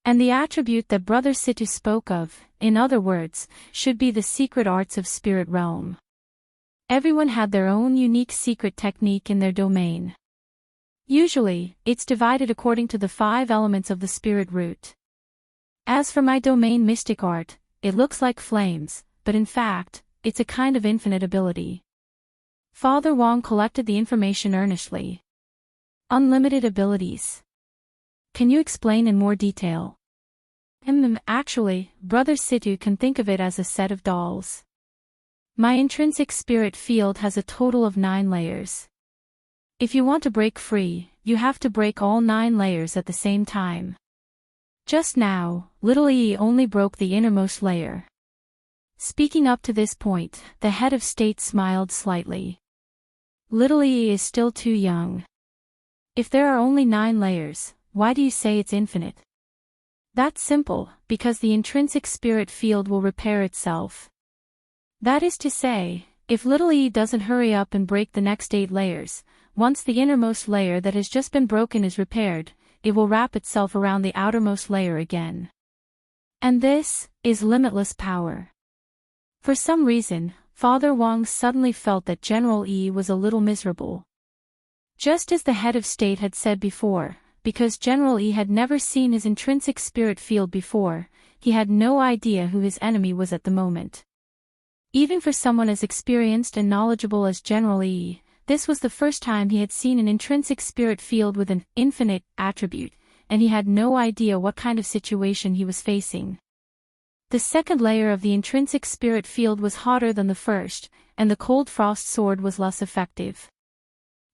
And the attribute that Brother Situ spoke of, in other words, should be the secret arts of spirit realm. Everyone had their own unique secret technique in their domain. Usually, it's divided according to the 5 elements of the spirit root. As for my domain mystic art, it looks like flames, but in fact, it's a kind of infinite ability. Father Wong collected the information earnestly. Unlimited abilities. Can you explain in more detail? Actually, Brother Situ can think of it as a set of dolls. My intrinsic spirit field has a total of 9 layers. If you want to break free, you have to break all 9 layers at the same time. Just now, little E only broke the innermost layer. Speaking up to this point, the head of state smiled slightly. Little E is still too young. If there are only 9 layers, why do you say it's infinite? That's simple, because the intrinsic spirit field will repair itself. That is to say, if little E doesn't hurry up and break the next 8 layers, once the innermost layer that has just been broken is repaired, it will wrap itself around the outermost layer again. And this is limitless power. For some reason, Father Wong suddenly felt that General E was a little miserable. Just as the head of state had said before, because General E had never seen his intrinsic spirit field before, he had no idea who his enemy was at the moment. Even for someone as experienced and knowledgeable as General E, this was the first time he had seen an intrinsic spirit field with an infinite attribute, and he had no idea what kind of situation he was facing. The second layer of the intrinsic spirit field was hotter than the first, and the cold frost sword was less effective.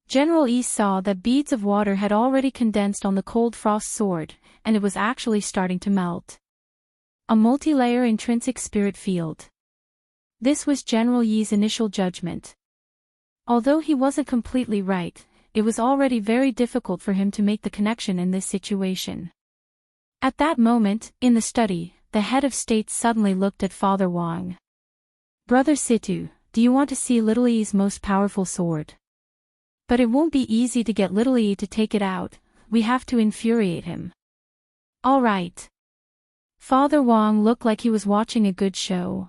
General E saw that beads of water had already condensed on the cold frost sword, and it was actually starting to melt. A multi-layer intrinsic spirit field. This was General Yi's initial judgment. Although he wasn't completely right, it was already very difficult for him to make the connection in this situation. At that moment, in the study, the head of state suddenly looked at Father Wong. Brother Situ, do you want to see little E's most powerful sword? But it won't be easy to get little E to take it out, we have to infuriate him. All right. Father Wong looked like he was watching a good show.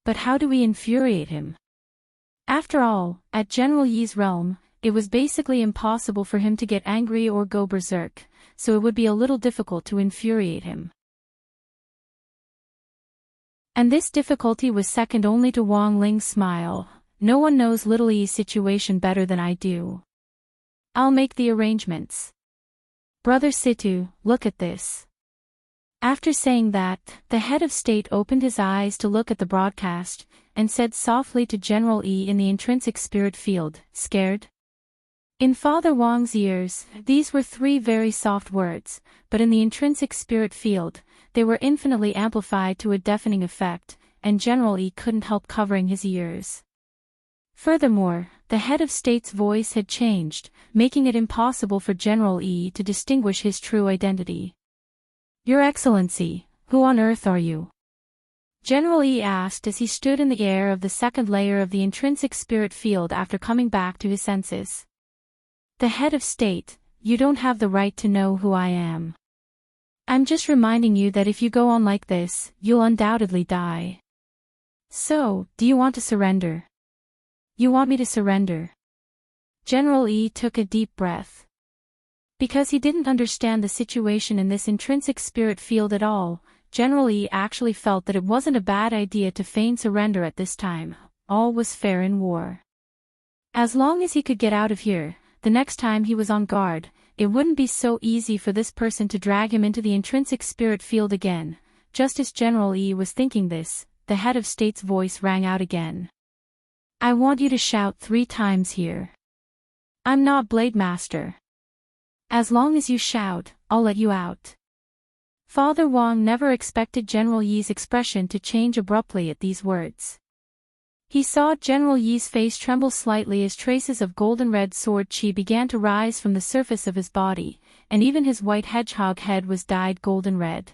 But how do we infuriate him? After all, at General Yi's realm, it was basically impossible for him to get angry or go berserk, so it would be a little difficult to infuriate him. And this difficulty was second only to Wong Ling's smile. No one knows little E's situation better than I do. I'll make the arrangements. Brother Situ, look at this. After saying that, the head of state opened his eyes to look at the broadcast, and said softly to General E in the intrinsic spirit field, "Scared?" In Father Wong's ears, these were 3 very soft words, but in the intrinsic spirit field, they were infinitely amplified to a deafening effect, and General E couldn't help covering his ears. Furthermore, the head of state's voice had changed, making it impossible for General E to distinguish his true identity. Your Excellency, who on earth are you? General E asked as he stood in the air of the second layer of the intrinsic spirit field after coming back to his senses. The head of state, you don't have the right to know who I am. I'm just reminding you that if you go on like this, you'll undoubtedly die. So, do you want to surrender? You want me to surrender? General E took a deep breath. Because he didn't understand the situation in this intrinsic spirit field at all, General Yi actually felt that it wasn't a bad idea to feign surrender at this time. All was fair in war. As long as he could get out of here, the next time he was on guard, it wouldn't be so easy for this person to drag him into the intrinsic spirit field again. Just as General Yi was thinking this, the head of state's voice rang out again. I want you to shout 3 times here. I'm not Blade Master. As long as you shout, I'll let you out. Father Wang never expected General Yi's expression to change abruptly at these words. He saw General Yi's face tremble slightly as traces of golden red sword chi began to rise from the surface of his body, and even his white hedgehog head was dyed golden red.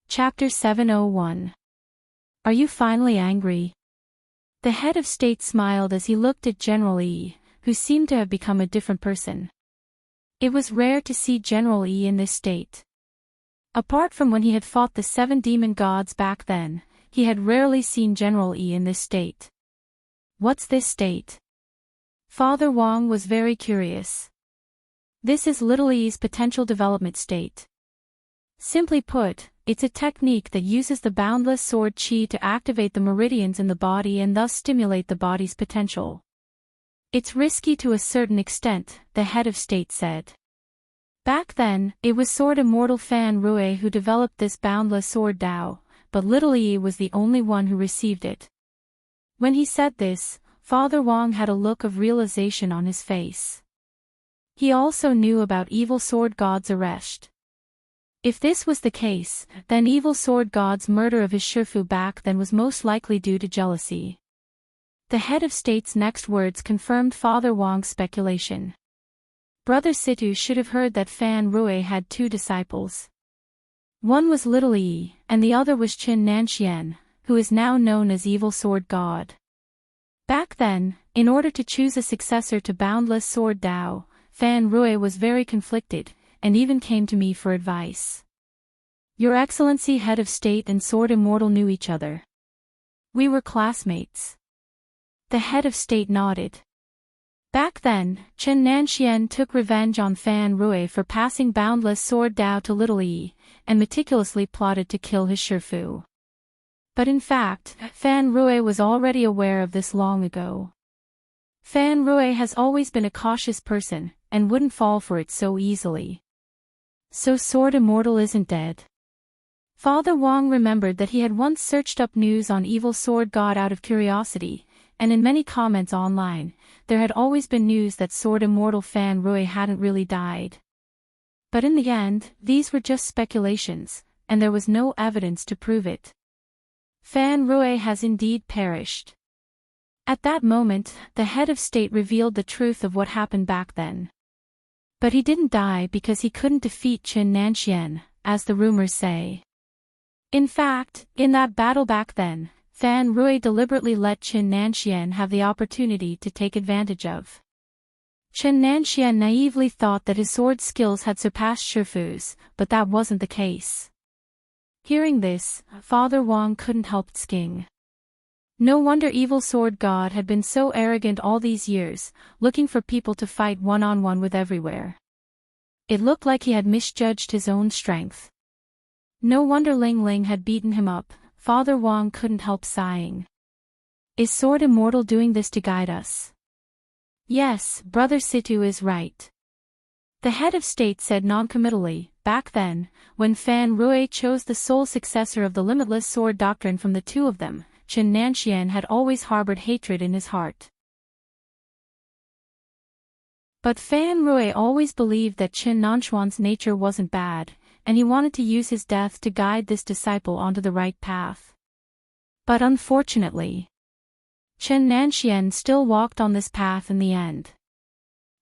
Chapter 701. Are you finally angry? The head of state smiled as he looked at General Yi, who seemed to have become a different person. It was rare to see General Yi in this state. Apart from when he had fought the 7 demon gods back then, he had rarely seen General Yi in this state. What's this state? Father Wang was very curious. This is Little Yi's potential development state. Simply put, it's a technique that uses the boundless sword chi to activate the meridians in the body and thus stimulate the body's potential. It's risky to a certain extent, the head of state said. Back then, it was Sword Immortal Fan Rui who developed this boundless sword Dao, but Little Yi was the only one who received it. When he said this, Father Wang had a look of realization on his face. He also knew about Evil Sword God's arrest. If this was the case, then Evil Sword God's murder of his Shifu back then was most likely due to jealousy. The head of state's next words confirmed Father Wang's speculation. Brother Situ should have heard that Fan Rui had 2 disciples. One was Little Yi, and the other was Qin Nanxian, who is now known as Evil Sword God. Back then, in order to choose a successor to Boundless Sword Dao, Fan Rui was very conflicted, and even came to me for advice. Your Excellency, head of state and Sword Immortal knew each other. We were classmates. The head of state nodded. Back then, Chen Nanxian took revenge on Fan Rui for passing Boundless Sword Dao to Little Yi, and meticulously plotted to kill his Shifu. But in fact, Fan Rui was already aware of this long ago. Fan Rui has always been a cautious person, and wouldn't fall for it so easily. So Sword Immortal isn't dead. Father Wang remembered that he had once searched up news on Evil Sword God out of curiosity, and in many comments online, there had always been news that Sword Immortal Fan Rui hadn't really died. But in the end, these were just speculations, and there was no evidence to prove it. Fan Rui has indeed perished. At that moment, the head of state revealed the truth of what happened back then. But he didn't die because he couldn't defeat Qin Nanxian, as the rumors say. In fact, in that battle back then, Fan Rui deliberately let Qin Nanxian have the opportunity to take advantage of. Qin Nanxian naively thought that his sword skills had surpassed Shifu's, but that wasn't the case. Hearing this, Father Wang couldn't help thinking. No wonder Evil Sword God had been so arrogant all these years, looking for people to fight one-on-one with everywhere. It looked like he had misjudged his own strength. No wonder Ling Ling had beaten him up. Father Wang couldn't help sighing. Is Sword Immortal doing this to guide us? Yes, Brother Situ is right. The head of state said noncommittally, back then, when Fan Rui chose the sole successor of the limitless sword doctrine from the 2 of them, Qin Nanxian had always harbored hatred in his heart. But Fan Rui always believed that Qin Nanxian's nature wasn't bad, and he wanted to use his death to guide this disciple onto the right path. But unfortunately, Qin Nanxian still walked on this path in the end.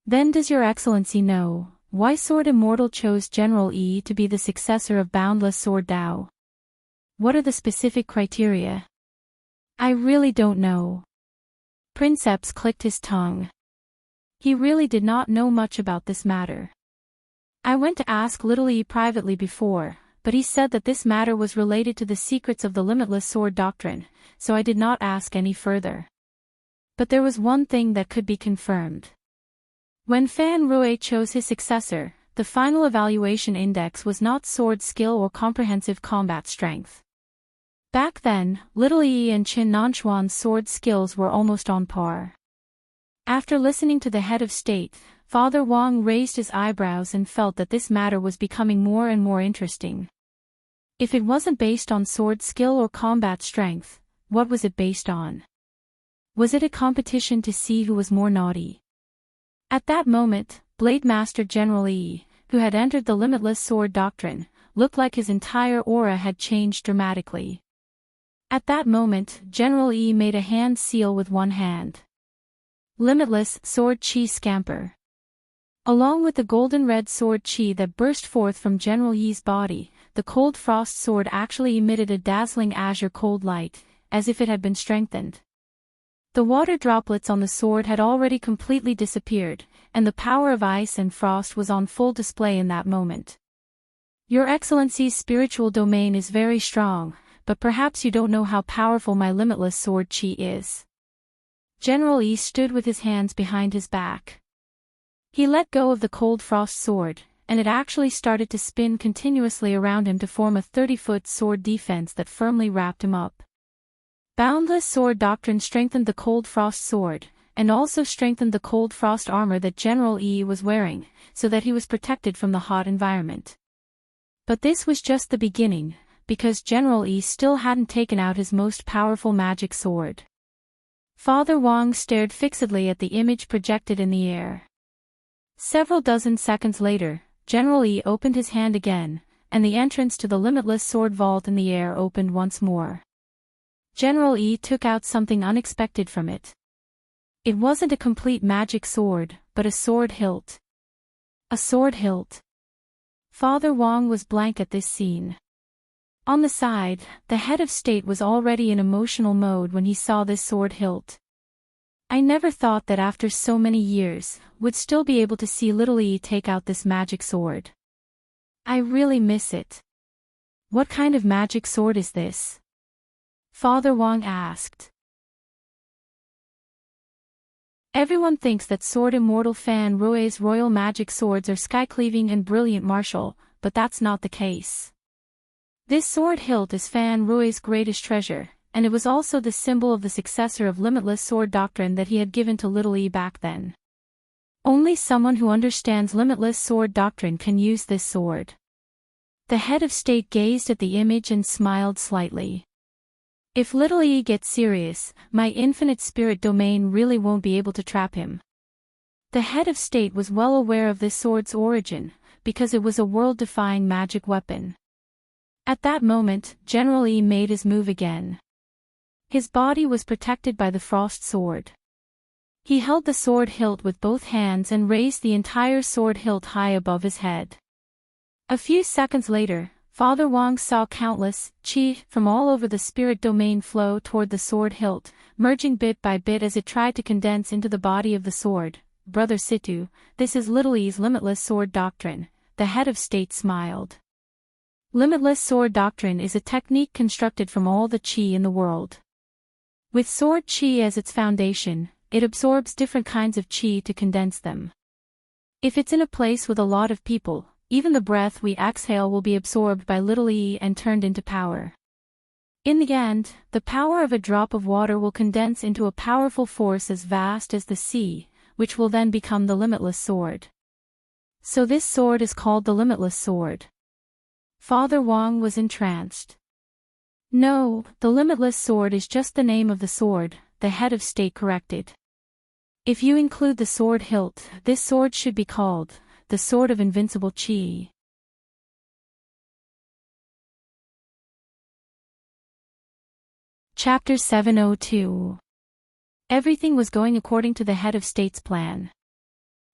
Then does Your Excellency know why Sword Immortal chose General Yi to be the successor of Boundless Sword Dao? What are the specific criteria? I really don't know. Princeps clicked his tongue. He really did not know much about this matter. I went to ask Little Yi privately before, but he said that this matter was related to the secrets of the limitless sword doctrine, so I did not ask any further. But there was one thing that could be confirmed. When Fan Rui chose his successor, the final evaluation index was not sword skill or comprehensive combat strength. Back then, Little Yi and Qin Nanchuan's sword skills were almost on par. After listening to the head of state, Father Wang raised his eyebrows and felt that this matter was becoming more and more interesting. If it wasn't based on sword skill or combat strength, what was it based on? Was it a competition to see who was more naughty? At that moment, Blade Master General Yi, who had entered the limitless sword doctrine, looked like his entire aura had changed dramatically. At that moment, General Yi made a hand seal with one hand. Limitless sword chi scamper. Along with the golden red sword chi that burst forth from General Yi's body, the cold frost sword actually emitted a dazzling azure cold light, as if it had been strengthened. The water droplets on the sword had already completely disappeared, and the power of ice and frost was on full display in that moment. Your Excellency's spiritual domain is very strong, but perhaps you don't know how powerful my limitless sword chi is. General Yi stood with his hands behind his back. He let go of the cold frost sword, and it actually started to spin continuously around him to form a 30-foot sword defense that firmly wrapped him up. Boundless sword doctrine strengthened the cold frost sword, and also strengthened the cold frost armor that General Yi was wearing, so that he was protected from the hot environment. But this was just the beginning, because General Yi still hadn't taken out his most powerful magic sword. Father Wang stared fixedly at the image projected in the air. Several dozen seconds later, General Yi opened his hand again, and the entrance to the limitless sword vault in the air opened once more. General Yi took out something unexpected from it. It wasn't a complete magic sword, but a sword hilt. A sword hilt. Father Wang was blank at this scene. On the side, the head of state was already in emotional mode when he saw this sword hilt. I never thought that after so many years, would still be able to see Little Yi take out this magic sword. I really miss it. What kind of magic sword is this? Father Wang asked. Everyone thinks that Sword Immortal Fan Rui's royal magic swords are sky-cleaving and brilliant martial, but that's not the case. This sword hilt is Fan Rui's greatest treasure, and it was also the symbol of the successor of limitless sword doctrine that he had given to Little Yi back then. Only someone who understands limitless sword doctrine can use this sword. The head of state gazed at the image and smiled slightly. If Little Yi gets serious, my infinite spirit domain really won't be able to trap him. The head of state was well aware of this sword's origin, because it was a world-defying magic weapon. At that moment, General Yi made his move again. His body was protected by the frost sword. He held the sword hilt with both hands and raised the entire sword hilt high above his head. A few seconds later, Father Wang saw countless qi from all over the spirit domain flow toward the sword hilt, merging bit by bit as it tried to condense into the body of the sword. Brother Situ, this is Little Yi's limitless sword doctrine, the head of state smiled. Limitless sword doctrine is a technique constructed from all the qi in the world. With sword qi as its foundation, it absorbs different kinds of qi to condense them. If it's in a place with a lot of people, even the breath we exhale will be absorbed by Little Yi and turned into power. In the end, the power of a drop of water will condense into a powerful force as vast as the sea, which will then become the limitless sword. So this sword is called the limitless sword. Father Wang was entranced. No, the limitless sword is just the name of the sword, the head of state corrected. If you include the sword hilt, this sword should be called the Sword of Invincible Qi. Chapter 702. Everything was going according to the head of state's plan.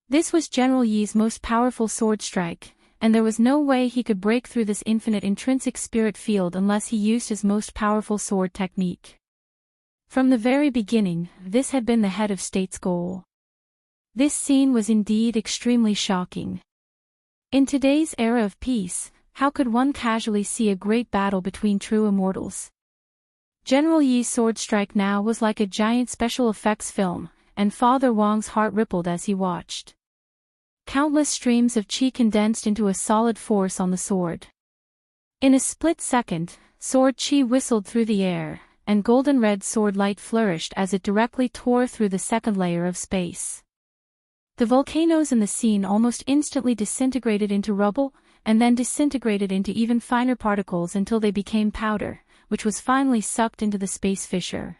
This was General Yi's most powerful sword strike, and there was no way he could break through this infinite intrinsic spirit field unless he used his most powerful sword technique. From the very beginning, this had been the head of state's goal. This scene was indeed extremely shocking. In today's era of peace, how could one casually see a great battle between true immortals? General Yi's sword strike now was like a giant special effects film, and Father Wang's heart rippled as he watched. Countless streams of chi condensed into a solid force on the sword. In a split second, sword chi whistled through the air, and golden red sword light flourished as it directly tore through the second layer of space. The volcanoes in the scene almost instantly disintegrated into rubble, and then disintegrated into even finer particles until they became powder, which was finally sucked into the space fissure.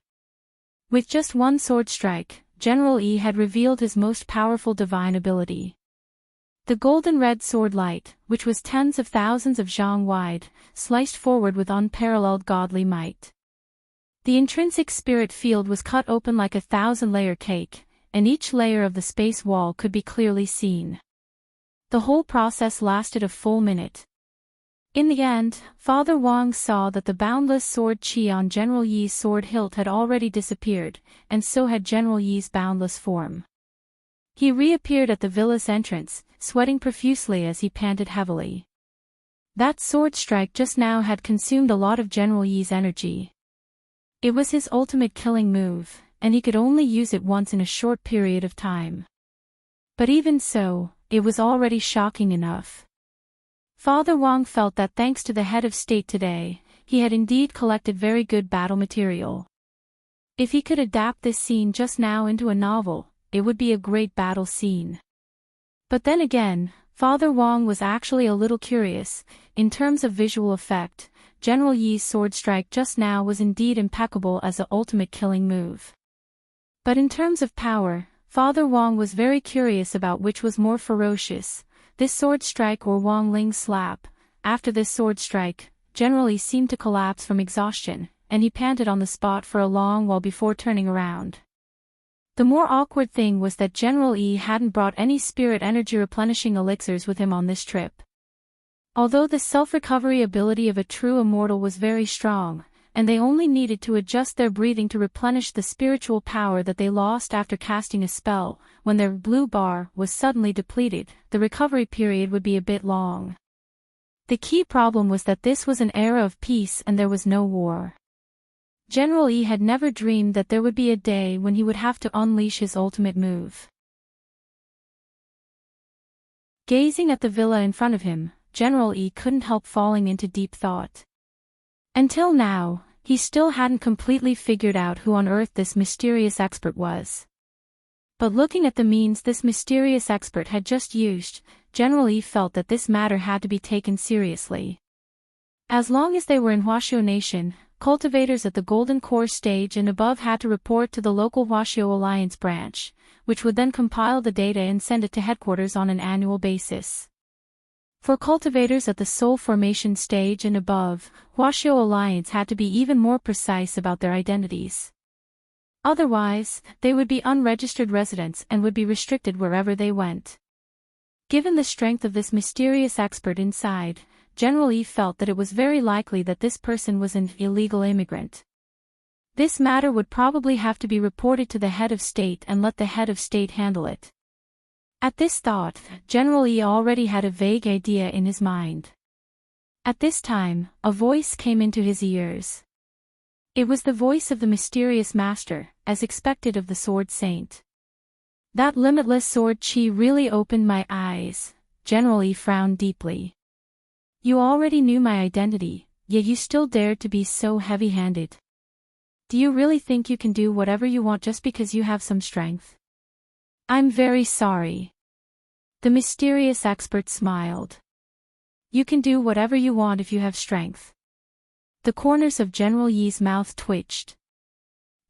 With just one sword strike, General Yi had revealed his most powerful divine ability. The golden red sword light, which was tens of thousands of zhang wide, sliced forward with unparalleled godly might. The intrinsic spirit field was cut open like a 1,000-layer cake, and each layer of the space wall could be clearly seen. The whole process lasted a full minute. In the end, Father Wang saw that the boundless sword chi on General Yi's sword hilt had already disappeared, and so had General Yi's boundless form. He reappeared at the villa's entrance, sweating profusely as he panted heavily. That sword strike just now had consumed a lot of General Yi's energy. It was his ultimate killing move, and he could only use it once in a short period of time. But even so, it was already shocking enough. Father Wang felt that thanks to the head of state today, he had indeed collected very good battle material. If he could adapt this scene just now into a novel, it would be a great battle scene. But then again, Father Wang was actually a little curious. In terms of visual effect, General Yi's sword strike just now was indeed impeccable as the ultimate killing move. But in terms of power, Father Wang was very curious about which was more ferocious, this sword strike or Wang Ling's slap. After this sword strike, General Yi seemed to collapse from exhaustion, and he panted on the spot for a long while before turning around. The more awkward thing was that General Yi hadn't brought any spirit energy replenishing elixirs with him on this trip. Although the self-recovery ability of a true immortal was very strong, and they only needed to adjust their breathing to replenish the spiritual power that they lost after casting a spell, when their blue bar was suddenly depleted, the recovery period would be a bit long. The key problem was that this was an era of peace and there was no war. General Yi had never dreamed that there would be a day when he would have to unleash his ultimate move. Gazing at the villa in front of him, General Yi couldn't help falling into deep thought. Until now, he still hadn't completely figured out who on earth this mysterious expert was. But looking at the means this mysterious expert had just used, General Yi felt that this matter had to be taken seriously. As long as they were in Huaxiao Nation, cultivators at the Golden Core stage and above had to report to the local Huaxiao Alliance branch, which would then compile the data and send it to headquarters on an annual basis. For cultivators at the Soul Formation stage and above, Huaxiao Alliance had to be even more precise about their identities. Otherwise, they would be unregistered residents and would be restricted wherever they went. Given the strength of this mysterious expert inside, General Yi felt that it was very likely that this person was an illegal immigrant. This matter would probably have to be reported to the head of state and let the head of state handle it. At this thought, General Yi already had a vague idea in his mind. At this time, a voice came into his ears. It was the voice of the mysterious master, as expected of the Sword Saint. That limitless sword chi really opened my eyes. General Yi frowned deeply. You already knew my identity, yet you still dared to be so heavy-handed. Do you really think you can do whatever you want just because you have some strength? I'm very sorry. The mysterious expert smiled. You can do whatever you want if you have strength. The corners of General Yi's mouth twitched.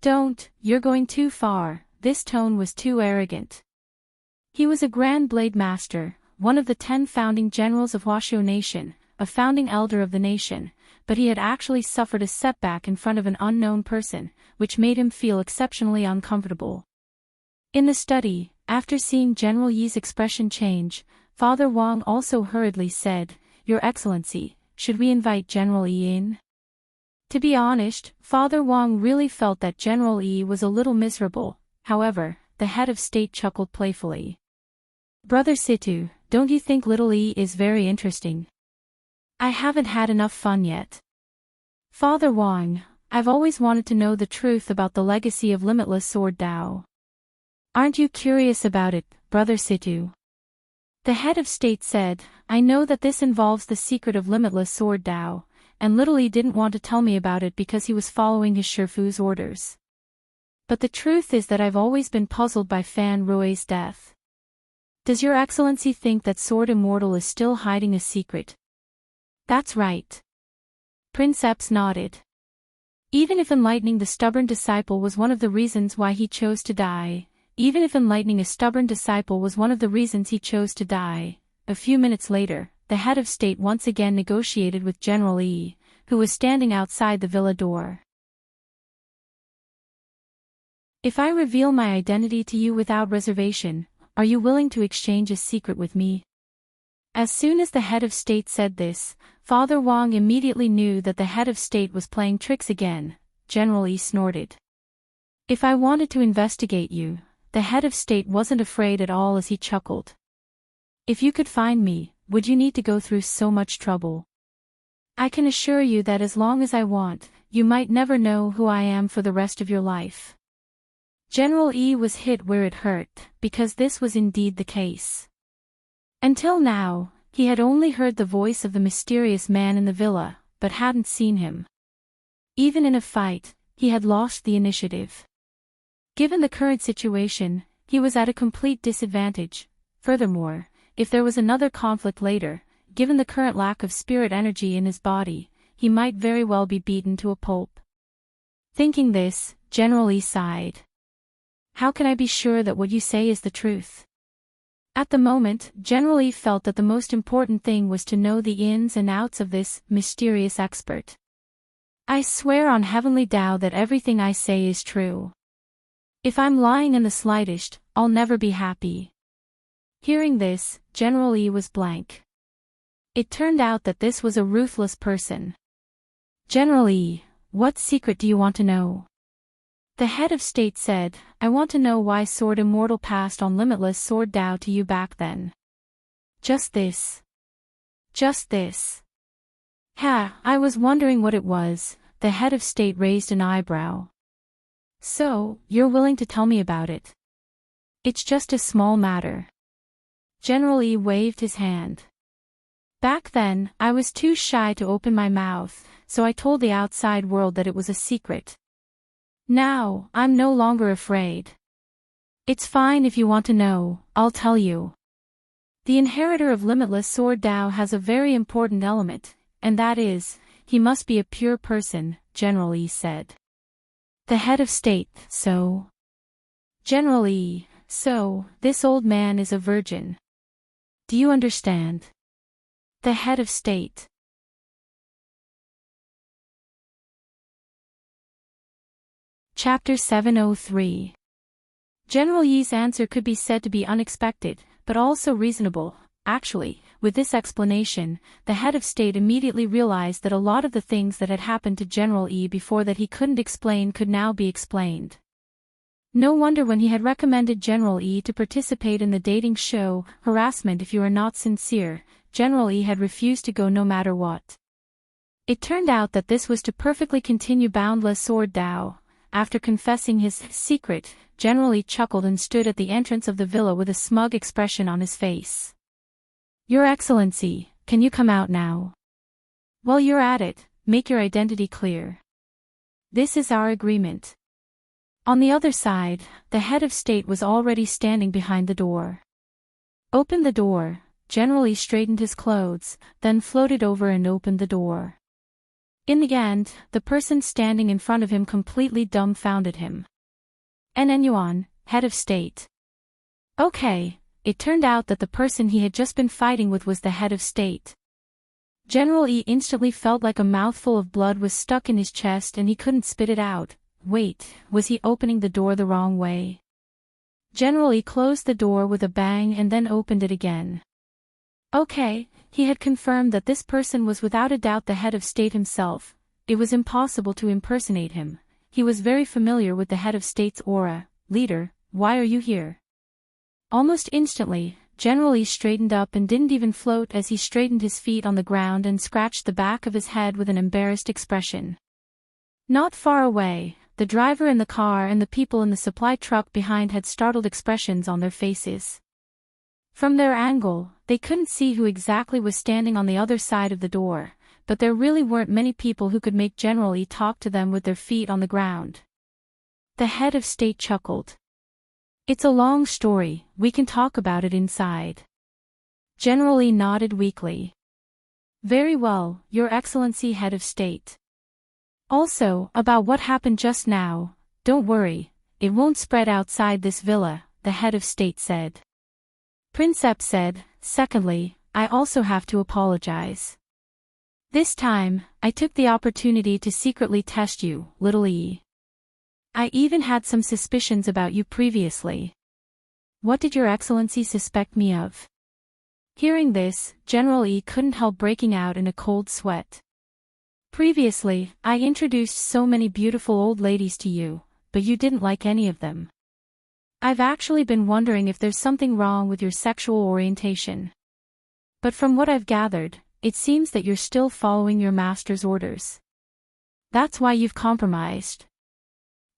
Don't, you're going too far. This tone was too arrogant. He was a Grand Blade Master, one of the 10 founding generals of Huaxiao Nation, a founding elder of the nation, but he had actually suffered a setback in front of an unknown person, which made him feel exceptionally uncomfortable. In the study, after seeing General Yi's expression change, Father Wang also hurriedly said, Your Excellency, should we invite General Yi in? To be honest, Father Wang really felt that General Yi was a little miserable. However, the head of state chuckled playfully. Brother Situ, don't you think little Yi is very interesting? I haven't had enough fun yet. Father Wang, I've always wanted to know the truth about the legacy of Limitless Sword Dao. Aren't you curious about it, Brother Situ? The head of state said, "I know that this involves the secret of limitless sword Tao, and Little E didn't want to tell me about it because he was following his Shifu's orders. But the truth is that I've always been puzzled by Fan Rui's death. Does Your Excellency think that Sword Immortal is still hiding a secret?" "That's right." Princeps nodded. Even if enlightening the stubborn disciple was one of the reasons why he chose to die, even if enlightening a stubborn disciple was one of the reasons he chose to die, a few minutes later, the head of state once again negotiated with General E, who was standing outside the villa door. "If I reveal my identity to you without reservation, are you willing to exchange a secret with me?" As soon as the head of state said this, Father Wang immediately knew that the head of state was playing tricks again. General E snorted. "If I wanted to investigate you," the head of state wasn't afraid at all as he chuckled. "If you could find me, would you need to go through so much trouble? I can assure you that as long as I want, you might never know who I am for the rest of your life." General E was hit where it hurt, because this was indeed the case. Until now, he had only heard the voice of the mysterious man in the villa, but hadn't seen him. Even in a fight, he had lost the initiative. Given the current situation, he was at a complete disadvantage. Furthermore, if there was another conflict later, given the current lack of spirit energy in his body, he might very well be beaten to a pulp. Thinking this, General E sighed. "How can I be sure that what you say is the truth?" At the moment, General E felt that the most important thing was to know the ins and outs of this mysterious expert. "I swear on Heavenly Tao that everything I say is true. If I'm lying in the slightest, I'll never be happy." Hearing this, General E was blank. It turned out that this was a ruthless person. "General E, what secret do you want to know?" The head of state said, "I want to know why Sword Immortal passed on limitless sword Tao to you back then." "Just this." "Just this." "Ha, I was wondering what it was." The head of state raised an eyebrow. "So, you're willing to tell me about it?" "It's just a small matter." General E waved his hand. "Back then, I was too shy to open my mouth, so I told the outside world that it was a secret. Now, I'm no longer afraid. It's fine if you want to know, I'll tell you. The inheritor of limitless sword Tao has a very important element, and that is, he must be a pure person," General E said. The head of state, "So?" General E, "So, this old man is a virgin. Do you understand?" The head of state. Chapter 703. General Yi's answer could be said to be unexpected, but also reasonable. Actually, with this explanation, the head of state immediately realized that a lot of the things that had happened to General E before that he couldn't explain could now be explained. No wonder when he had recommended General E to participate in the dating show, Harassment If You Are Not Sincere, General E had refused to go no matter what. It turned out that this was to perfectly continue Boundless Sword Tao. After confessing his secret, General E chuckled and stood at the entrance of the villa with a smug expression on his face. "Your Excellency, can you come out now? While you're at it, make your identity clear. This is our agreement." On the other side, the head of state was already standing behind the door. "Open the door." General E straightened his clothes, then floated over and opened the door. In the end, the person standing in front of him completely dumbfounded him. "NN Yuan, head of state." Okay, it turned out that the person he had just been fighting with was the head of state. General E instantly felt like a mouthful of blood was stuck in his chest and he couldn't spit it out. Wait, was he opening the door the wrong way? General E closed the door with a bang and then opened it again. Okay, he had confirmed that this person was without a doubt the head of state himself. It was impossible to impersonate him. He was very familiar with the head of state's aura. "Leader, why are you here?" Almost instantly, General E straightened up and didn't even float as he straightened his feet on the ground and scratched the back of his head with an embarrassed expression. Not far away, the driver in the car and the people in the supply truck behind had startled expressions on their faces. From their angle, they couldn't see who exactly was standing on the other side of the door, but there really weren't many people who could make General E talk to them with their feet on the ground. The head of state chuckled. "It's a long story, we can talk about it inside." General E nodded weakly. "Very well, Your Excellency, Head of State. Also, about what happened just now, don't worry, it won't spread outside this villa," the head of state said. Princeps said, "Secondly, I also have to apologize. This time, I took the opportunity to secretly test you, little E. I even had some suspicions about you previously." "What did Your Excellency suspect me of?" Hearing this, General E couldn't help breaking out in a cold sweat. "Previously, I introduced so many beautiful old ladies to you, but you didn't like any of them. I've actually been wondering if there's something wrong with your sexual orientation. But from what I've gathered, it seems that you're still following your master's orders. That's why you've compromised."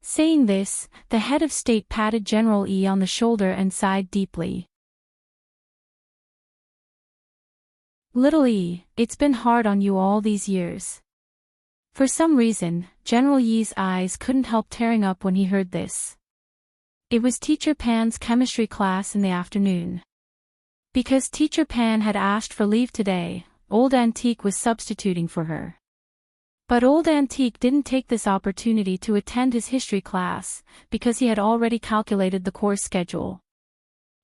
Saying this, the head of state patted General E on the shoulder and sighed deeply. "Little E, it's been hard on you all these years." For some reason, General Yi's eyes couldn't help tearing up when he heard this. It was Teacher Pan's chemistry class in the afternoon. Because Teacher Pan had asked for leave today, Old Antique was substituting for her. But Old Antique didn't take this opportunity to attend his history class, because he had already calculated the course schedule.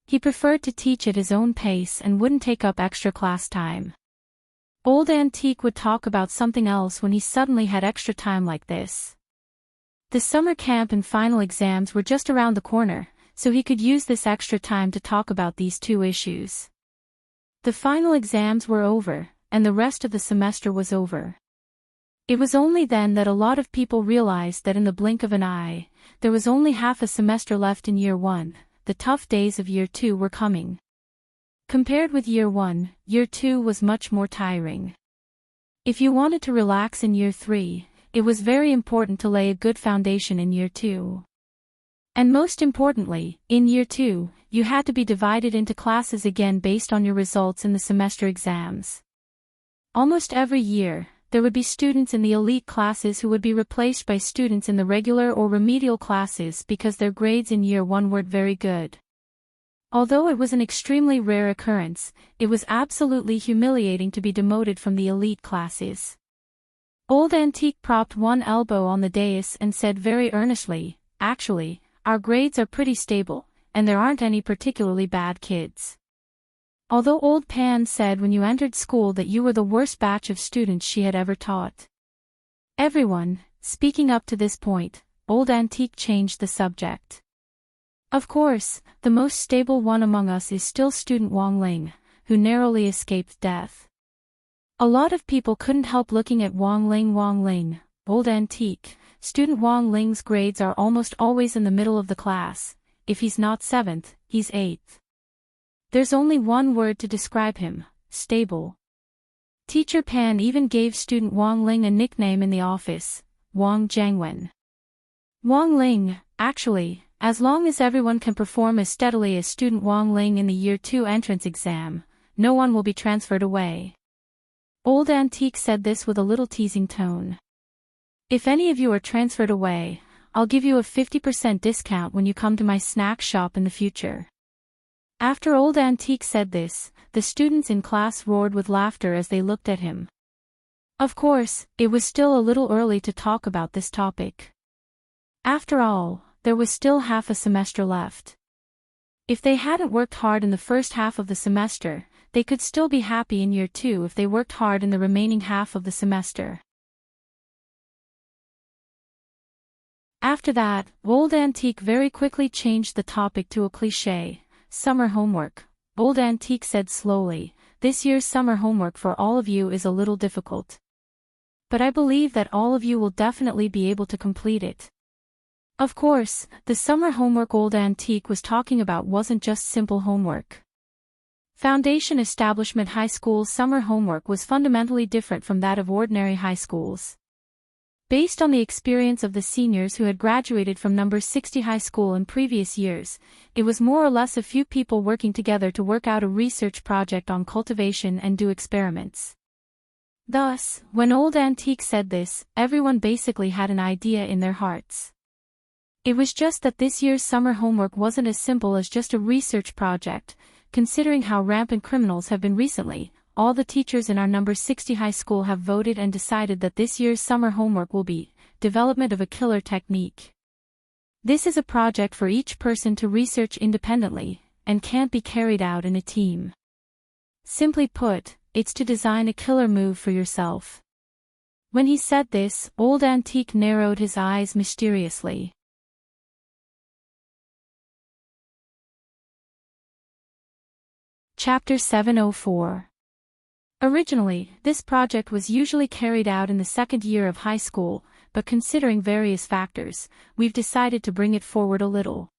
He preferred to teach at his own pace and wouldn't take up extra class time. Old Antique would talk about something else when he suddenly had extra time like this. The summer camp and final exams were just around the corner, so he could use this extra time to talk about these two issues. The final exams were over, and the rest of the semester was over. It was only then that a lot of people realized that in the blink of an eye, there was only half a semester left in Year 1, the tough days of Year 2 were coming. Compared with Year 1, Year 2 was much more tiring. If you wanted to relax in Year 3, it was very important to lay a good foundation in Year 2. And most importantly, in Year 2, you had to be divided into classes again based on your results in the semester exams. Almost every year, there would be students in the elite classes who would be replaced by students in the regular or remedial classes because their grades in Year 1 weren't very good. Although it was an extremely rare occurrence, it was absolutely humiliating to be demoted from the elite classes. Old Antique propped one elbow on the dais and said very earnestly, "Actually, our grades are pretty stable, and there aren't any particularly bad kids." Although Old Pan said when you entered school that you were the worst batch of students she had ever taught. Everyone, speaking up to this point, Old Antique changed the subject. "Of course, the most stable one among us is still student Wang Ling, who narrowly escaped death." A lot of people couldn't help looking at Wang Ling, Old Antique. Student Wang Ling's grades are almost always in the middle of the class. If he's not 7th, he's 8th. There's only one word to describe him: stable. Teacher Pan even gave student Wang Ling a nickname in the office, Wang Jiangwen. Wang Ling, actually, as long as everyone can perform as steadily as student Wang Ling in the Year 2 entrance exam, no one will be transferred away. Old Antique said this with a little teasing tone. "If any of you are transferred away, I'll give you a 50% discount when you come to my snack shop in the future." After Old Antique said this, the students in class roared with laughter as they looked at him. Of course, it was still a little early to talk about this topic. After all, there was still half a semester left. If they hadn't worked hard in the first half of the semester, they could still be happy in Year 2 if they worked hard in the remaining half of the semester. After that, Old Antique very quickly changed the topic to a cliché. "Summer homework," Old Antique said slowly. "This year's summer homework for all of you is a little difficult. But I believe that all of you will definitely be able to complete it." Of course, the summer homework Old Antique was talking about wasn't just simple homework. Foundation Establishment High School's summer homework was fundamentally different from that of ordinary high schools. Based on the experience of the seniors who had graduated from number 60 high school in previous years, it was more or less a few people working together to work out a research project on cultivation and do experiments. Thus, when Old Antique said this, everyone basically had an idea in their hearts. It was just that this year's summer homework wasn't as simple as just a research project. Considering how rampant criminals have been recently, all the teachers in our number 60 high school have voted and decided that this year's summer homework will be development of a killer technique. This is a project for each person to research independently, and can't be carried out in a team. Simply put, it's to design a killer move for yourself. When he said this, Old Antique narrowed his eyes mysteriously. Chapter 704. Originally, this project was usually carried out in the second year of high school, but considering various factors, we've decided to bring it forward a little.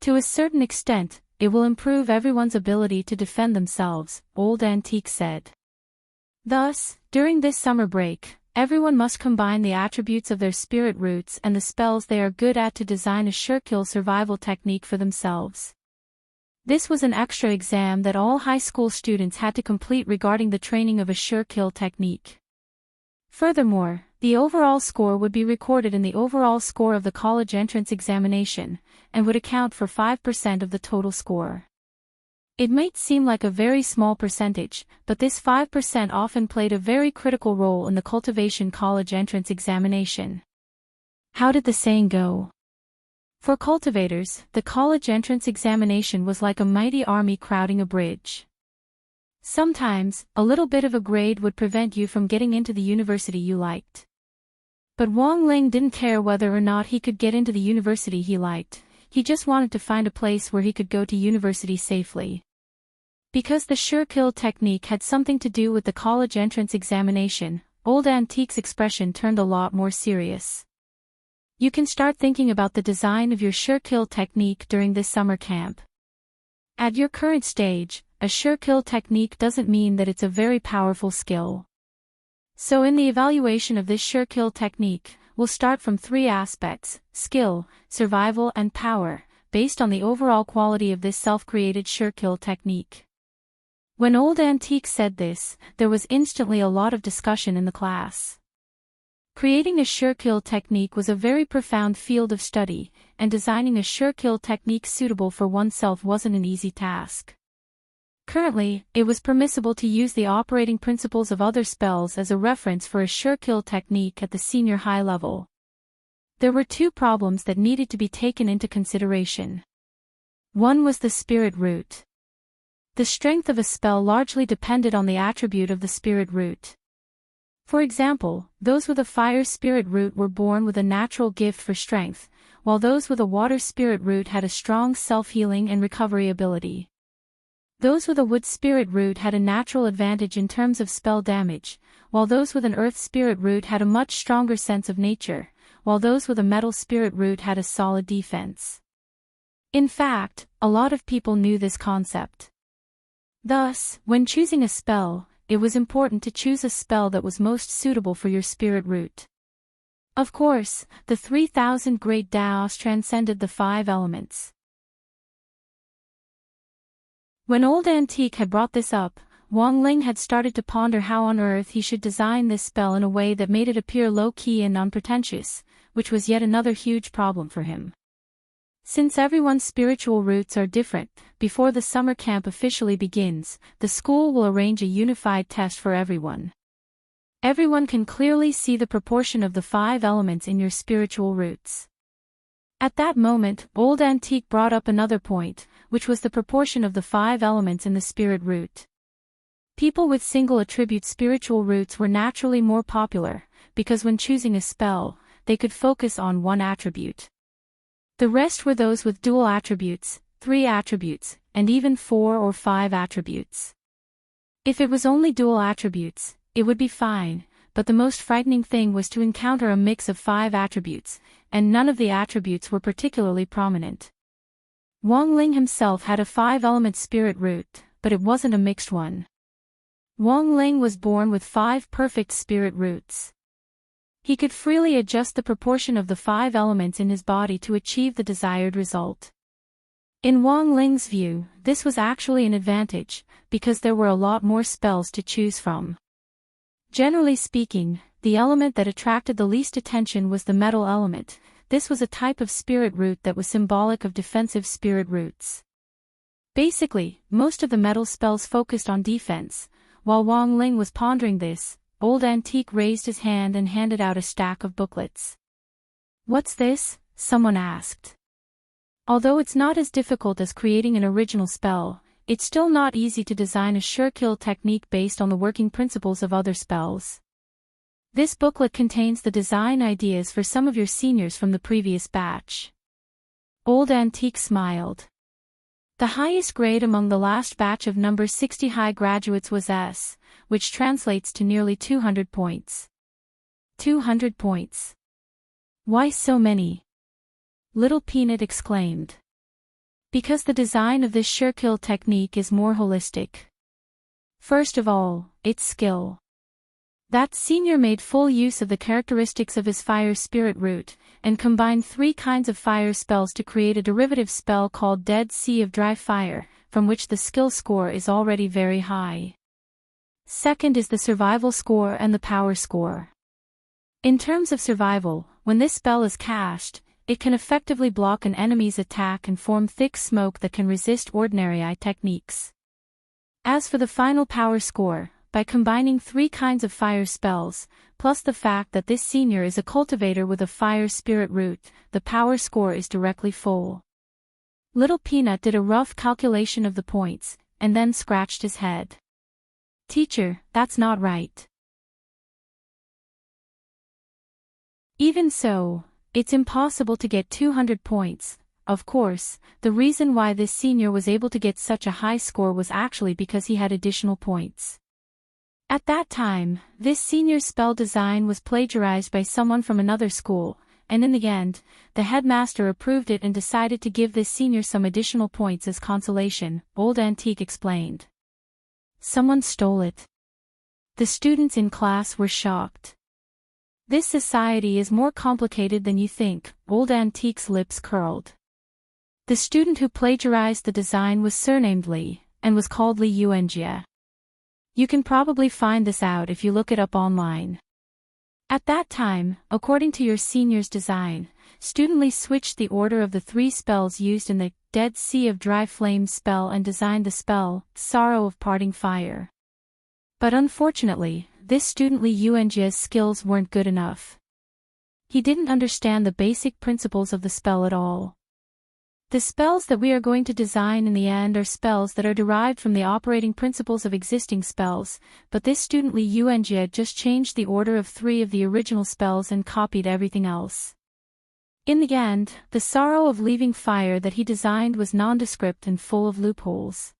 To a certain extent, it will improve everyone's ability to defend themselves, Old Antique said. Thus, during this summer break, everyone must combine the attributes of their spirit roots and the spells they are good at to design a sure-kill survival technique for themselves. This was an extra exam that all high school students had to complete regarding the training of a sure-kill technique. Furthermore, the overall score would be recorded in the overall score of the college entrance examination, and would account for 5% of the total score. It might seem like a very small percentage, but this 5% often played a very critical role in the cultivation college entrance examination. How did the saying go? For cultivators, the college entrance examination was like a mighty army crowding a bridge. Sometimes, a little bit of a grade would prevent you from getting into the university you liked. But Wang Ling didn't care whether or not he could get into the university he liked, he just wanted to find a place where he could go to university safely. Because the sure-kill technique had something to do with the college entrance examination, Old Antique's expression turned a lot more serious. You can start thinking about the design of your sure-kill technique during this summer camp. At your current stage, a sure-kill technique doesn't mean that it's a very powerful skill. So in the evaluation of this sure-kill technique, we'll start from 3 aspects: skill, survival and power, based on the overall quality of this self-created sure-kill technique. When Old Antique said this, there was instantly a lot of discussion in the class. Creating a sure-kill technique was a very profound field of study, and designing a sure-kill technique suitable for oneself wasn't an easy task. Currently, it was permissible to use the operating principles of other spells as a reference for a sure-kill technique at the senior high level. There were 2 problems that needed to be taken into consideration. One was the spirit root. The strength of a spell largely depended on the attribute of the spirit root. For example, those with a fire spirit root were born with a natural gift for strength, while those with a water spirit root had a strong self-healing and recovery ability. Those with a wood spirit root had a natural advantage in terms of spell damage, while those with an earth spirit root had a much stronger sense of nature, while those with a metal spirit root had a solid defense. In fact, a lot of people knew this concept. Thus, when choosing a spell, it was important to choose a spell that was most suitable for your spirit root. Of course, the 3,000 great Daos transcended the 5 elements. When Old Antique had brought this up, Wang Ling had started to ponder how on earth he should design this spell in a way that made it appear low-key and unpretentious, which was yet another huge problem for him. Since everyone's spiritual roots are different, before the summer camp officially begins, the school will arrange a unified test for everyone. Everyone can clearly see the proportion of the 5 elements in your spiritual roots. At that moment, Old Antique brought up another point, which was the proportion of the 5 elements in the spirit root. People with single attribute spiritual roots were naturally more popular, because when choosing a spell, they could focus on one attribute. The rest were those with dual attributes, 3 attributes, and even 4 or 5 attributes. If it was only dual attributes, it would be fine, but the most frightening thing was to encounter a mix of 5 attributes, and none of the attributes were particularly prominent. Wang Ling himself had a 5-element spirit root, but it wasn't a mixed one. Wang Ling was born with 5 perfect spirit roots. He could freely adjust the proportion of the 5 elements in his body to achieve the desired result. In Wang Ling's view, this was actually an advantage, because there were a lot more spells to choose from. Generally speaking, the element that attracted the least attention was the metal element. This was a type of spirit root that was symbolic of defensive spirit roots. Basically, most of the metal spells focused on defense. While Wang Ling was pondering this, Old Antique raised his hand and handed out a stack of booklets. "What's this?" someone asked. Although it's not as difficult as creating an original spell, it's still not easy to design a sure kill technique based on the working principles of other spells. This booklet contains the design ideas for some of your seniors from the previous batch. Old Antique smiled. The highest grade among the last batch of number 60 high graduates was S, which translates to nearly 200 points. 200 points. Why so many? Little Peanut exclaimed. Because the design of this sure kill technique is more holistic. First of all, it's skill. That senior made full use of the characteristics of his fire spirit root, and combined 3 kinds of fire spells to create a derivative spell called Dead Sea of Dry Fire, from which the skill score is already very high. Second is the survival score and the power score. In terms of survival, when this spell is cast, it can effectively block an enemy's attack and form thick smoke that can resist ordinary eye techniques. As for the final power score, by combining 3 kinds of fire spells, plus the fact that this senior is a cultivator with a fire spirit root, the power score is directly full. Little Peanut did a rough calculation of the points, and then scratched his head. "Teacher, that's not right." Even so, it's impossible to get 200 points. Of course, the reason why this senior was able to get such a high score was actually because he had additional points. At that time, this senior's spell design was plagiarized by someone from another school, and in the end, the headmaster approved it and decided to give this senior some additional points as consolation, Old Antique explained. Someone stole it. The students in class were shocked. This society is more complicated than you think, Old Antique's lips curled. The student who plagiarized the design was surnamed Li, and was called Li Yuanjie. You can probably find this out if you look it up online. At that time, according to your senior's design, Student Li switched the order of the 3 spells used in the Dead Sea of Dry Flames spell and designed the spell, Sorrow of Parting Fire. But unfortunately, this student Li Yuanjie's skills weren't good enough. He didn't understand the basic principles of the spell at all. The spells that we are going to design in the end are spells that are derived from the operating principles of existing spells, but this student Li Yuanjie just changed the order of 3 of the original spells and copied everything else. In the end, the Sorrow of Leaving Fire that he designed was nondescript and full of loopholes.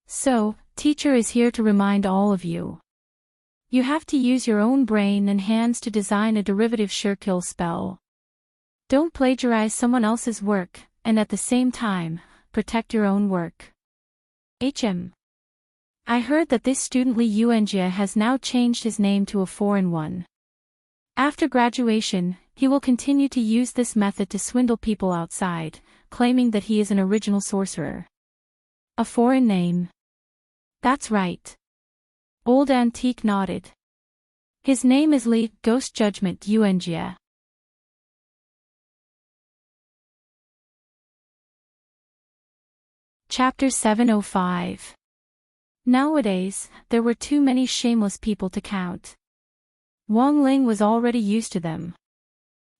So, teacher is here to remind all of you. You have to use your own brain and hands to design a derivative sure kill spell. Don't plagiarize someone else's work, and at the same time, protect your own work. I heard that this student Li Yuanjie has now changed his name to a foreign one. After graduation, he will continue to use this method to swindle people outside, claiming that he is an original sorcerer. A foreign name. That's right. Old Antique nodded. His name is Li Ghost Judgment Yuanjie. Chapter 705. Nowadays, there were too many shameless people to count. Wang Ling was already used to them.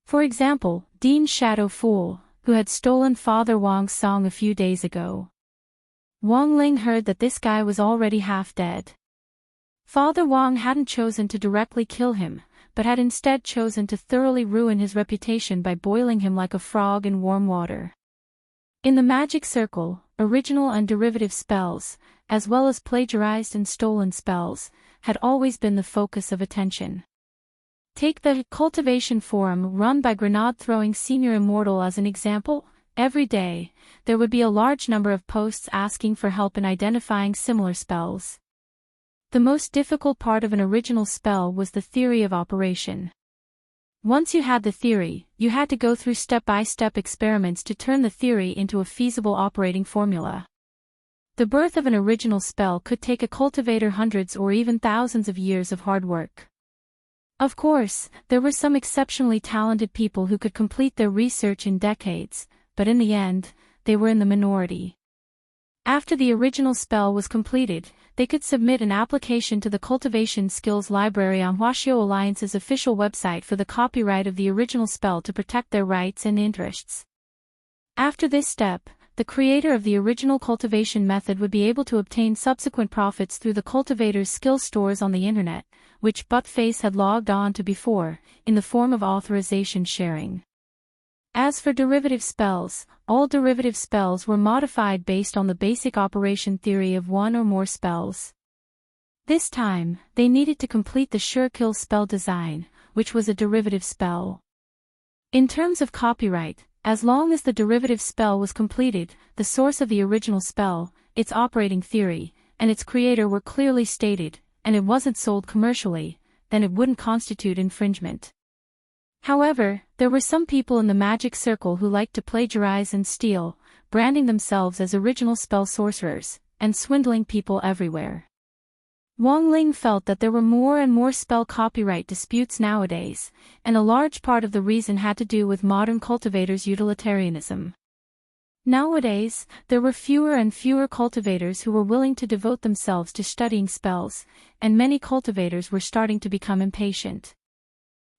For example, Dean Shadow Fool, who had stolen Father Wang's song a few days ago. Wang Ling heard that this guy was already half dead. Father Wang hadn't chosen to directly kill him, but had instead chosen to thoroughly ruin his reputation by boiling him like a frog in warm water. In the magic circle, original and derivative spells, as well as plagiarized and stolen spells, had always been the focus of attention. Take the cultivation forum run by Grenade-throwing Senior Immortal as an example. Every day, there would be a large number of posts asking for help in identifying similar spells. The most difficult part of an original spell was the theory of operation. Once you had the theory, you had to go through step-by-step experiments to turn the theory into a feasible operating formula. The birth of an original spell could take a cultivator hundreds or even thousands of years of hard work. Of course, there were some exceptionally talented people who could complete their research in decades, but in the end, they were in the minority. After the original spell was completed, they could submit an application to the Cultivation Skills Library on Huaxiao Alliance's official website for the copyright of the original spell to protect their rights and interests. After this step, the creator of the original cultivation method would be able to obtain subsequent profits through the cultivator's skill stores on the internet, which Buttface had logged on to before, in the form of authorization sharing. As for derivative spells, all derivative spells were modified based on the basic operation theory of one or more spells. This time, they needed to complete the Sure Kill spell design, which was a derivative spell. In terms of copyright, as long as the derivative spell was completed, the source of the original spell, its operating theory, and its creator were clearly stated, and it wasn't sold commercially, then it wouldn't constitute infringement. However, there were some people in the magic circle who liked to plagiarize and steal, branding themselves as original spell sorcerers, and swindling people everywhere. Wang Ling felt that there were more and more spell copyright disputes nowadays, and a large part of the reason had to do with modern cultivators' utilitarianism. Nowadays, there were fewer and fewer cultivators who were willing to devote themselves to studying spells, and many cultivators were starting to become impatient.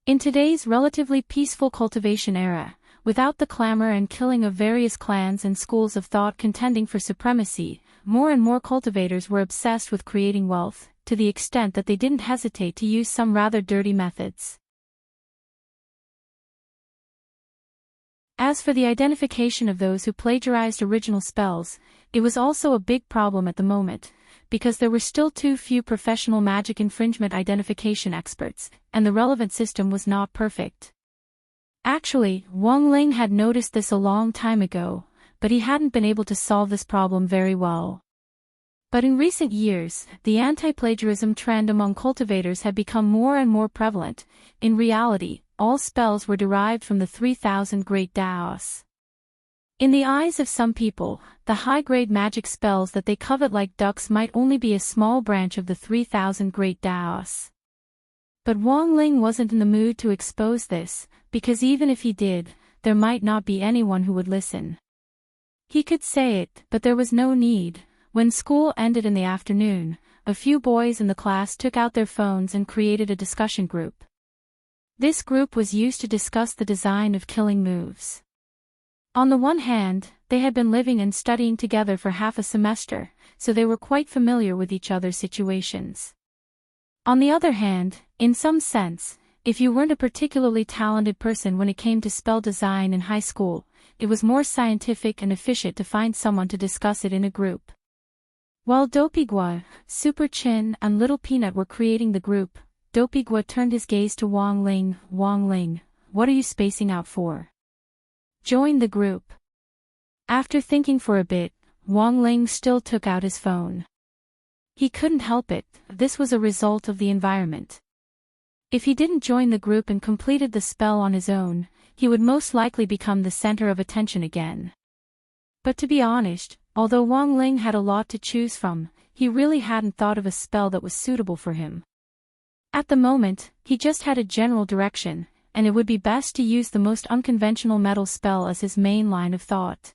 In today's relatively peaceful cultivation era, without the clamor and killing of various clans and schools of thought contending for supremacy, more and more cultivators were obsessed with creating wealth, to the extent that they didn't hesitate to use some rather dirty methods. As for the identification of those who plagiarized original spells, it was also a big problem at the moment, because there were still too few professional magic infringement identification experts, and the relevant system was not perfect. Actually, Wang Ling had noticed this a long time ago, but he hadn't been able to solve this problem very well. But in recent years, the anti-plagiarism trend among cultivators had become more and more prevalent. In reality, all spells were derived from the 3,000 great Daos. In the eyes of some people, the high-grade magic spells that they covet like ducks might only be a small branch of the 3,000 great Daos. But Wang Ling wasn't in the mood to expose this, because even if he did, there might not be anyone who would listen. He could say it, but there was no need. When school ended in the afternoon, a few boys in the class took out their phones and created a discussion group. This group was used to discuss the design of killing moves. On the one hand, they had been living and studying together for half a semester, so they were quite familiar with each other's situations. On the other hand, in some sense, if you weren't a particularly talented person when it came to spell design in high school, it was more scientific and efficient to find someone to discuss it in a group. While Dopigua, Super Chin, and Little Peanut were creating the group, Dopigua turned his gaze to Wang Ling. Wang Ling, what are you spacing out for? Join the group. After thinking for a bit, Wang Ling still took out his phone. He couldn't help it, this was a result of the environment. If he didn't join the group and completed the spell on his own, he would most likely become the center of attention again. But to be honest, although Wang Ling had a lot to choose from, he really hadn't thought of a spell that was suitable for him. At the moment, he just had a general direction, and it would be best to use the most unconventional metal spell as his main line of thought.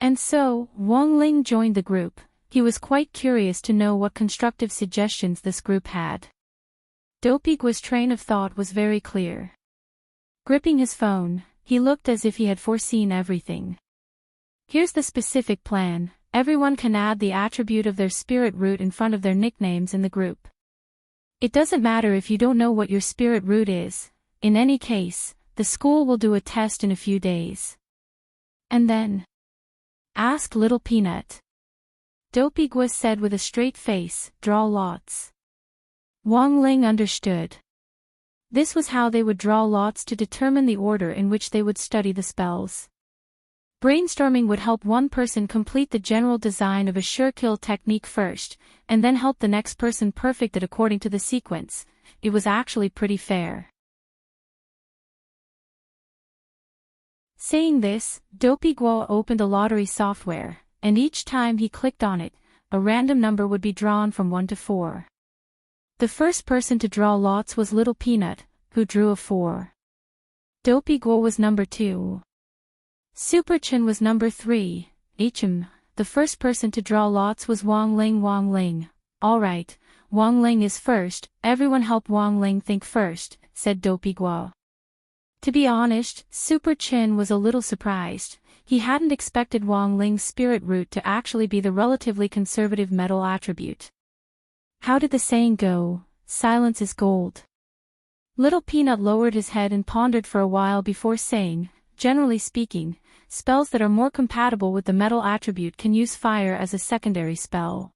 And so, Wang Ling joined the group. He was quite curious to know what constructive suggestions this group had. Dopigua's train of thought was very clear. Gripping his phone, he looked as if he had foreseen everything. Here's the specific plan: everyone can add the attribute of their spirit root in front of their nicknames in the group. It doesn't matter if you don't know what your spirit root is. In any case, the school will do a test in a few days. And then? Asked Little Peanut. Dopigua said with a straight face, draw lots. Wang Ling understood. This was how they would draw lots to determine the order in which they would study the spells. Brainstorming would help one person complete the general design of a sure kill technique first, and then help the next person perfect it according to the sequence. It was actually pretty fair. Saying this, Dopey Guo opened a lottery software, and each time he clicked on it, a random number would be drawn from 1 to 4. The first person to draw lots was Little Peanut, who drew a 4. Dopey Guo was number 2. Super Chin was number 3. The first person to draw lots was Wang Ling. Alright, Wang Ling is first, everyone help Wang Ling think first, said Dopey Guo. To be honest, Super Chin was a little surprised. He hadn't expected Wang Ling's spirit root to actually be the relatively conservative metal attribute. How did the saying go? Silence is gold. Little Peanut lowered his head and pondered for a while before saying, generally speaking, spells that are more compatible with the metal attribute can use fire as a secondary spell.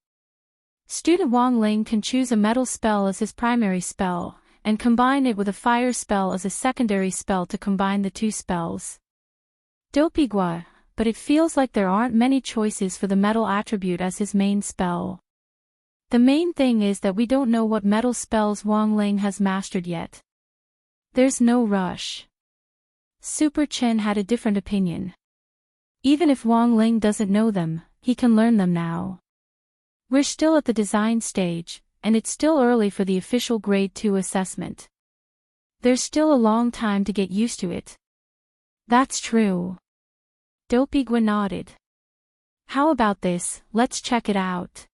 Student Wang Ling can choose a metal spell as his primary spell, and combine it with a fire spell as a secondary spell to combine the two spells. Dopey Guo, but it feels like there aren't many choices for the metal attribute as his main spell. The main thing is that we don't know what metal spells Wang Ling has mastered yet. There's no rush. Super Chen had a different opinion. Even if Wang Ling doesn't know them, he can learn them now. We're still at the design stage, and it's still early for the official Grade 2 assessment. There's still a long time to get used to it. That's true. Dopey Guo nodded. How about this, let's check it out.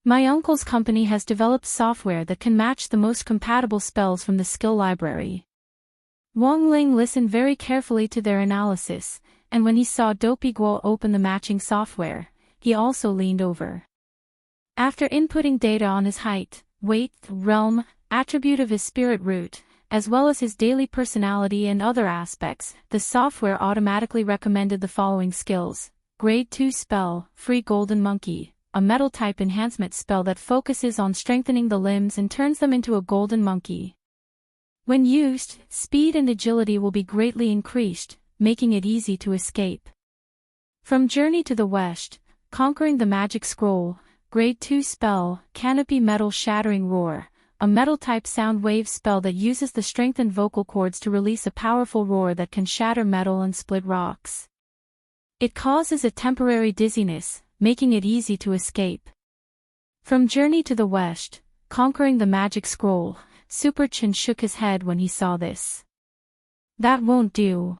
My uncle's company has developed software that can match the most compatible spells from the skill library. Wang Ling listened very carefully to their analysis, and when he saw Dopey Guo open the matching software, he also leaned over. After inputting data on his height, weight, realm, attribute of his spirit root, as well as his daily personality and other aspects, the software automatically recommended the following skills. Grade 2 spell, Free Golden Monkey, a metal-type enhancement spell that focuses on strengthening the limbs and turns them into a golden monkey. When used, speed and agility will be greatly increased, making it easy to escape. From Journey to the West, Conquering the Magic Scroll, Grade 2 spell, Canopy Metal Shattering Roar, a metal-type sound wave spell that uses the strengthened vocal cords to release a powerful roar that can shatter metal and split rocks. It causes a temporary dizziness, making it easy to escape. From Journey to the West, Conquering the Magic Scroll, Super Chin shook his head when he saw this. That won't do.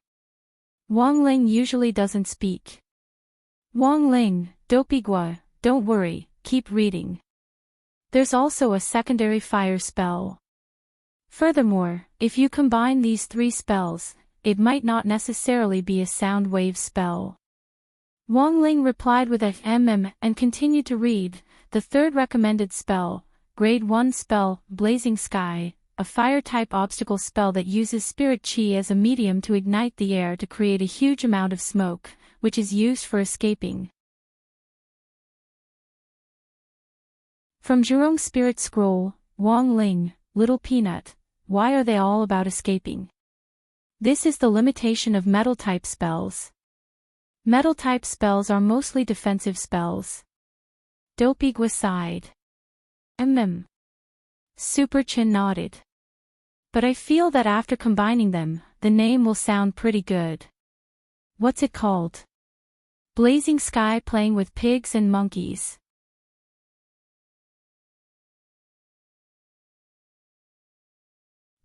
Wang Ling usually doesn't speak. Wang Ling, Dopey Guo, don't worry, keep reading. There's also a secondary fire spell. Furthermore, if you combine these 3 spells, it might not necessarily be a sound wave spell. Wang Ling replied with a and continued to read. The third recommended spell, Grade 1 spell, Blazing Sky, a fire-type obstacle spell that uses spirit chi as a medium to ignite the air to create a huge amount of smoke, which is used for escaping. From Zhurong Spirit Scroll, Wang Ling, Little Peanut, why are they all about escaping? This is the limitation of metal-type spells. Metal-type spells are mostly defensive spells. Dopey Guo sighed. Super Chin nodded. But I feel that after combining them, the name will sound pretty good. What's it called? Blazing Sky Playing with Pigs and Monkeys.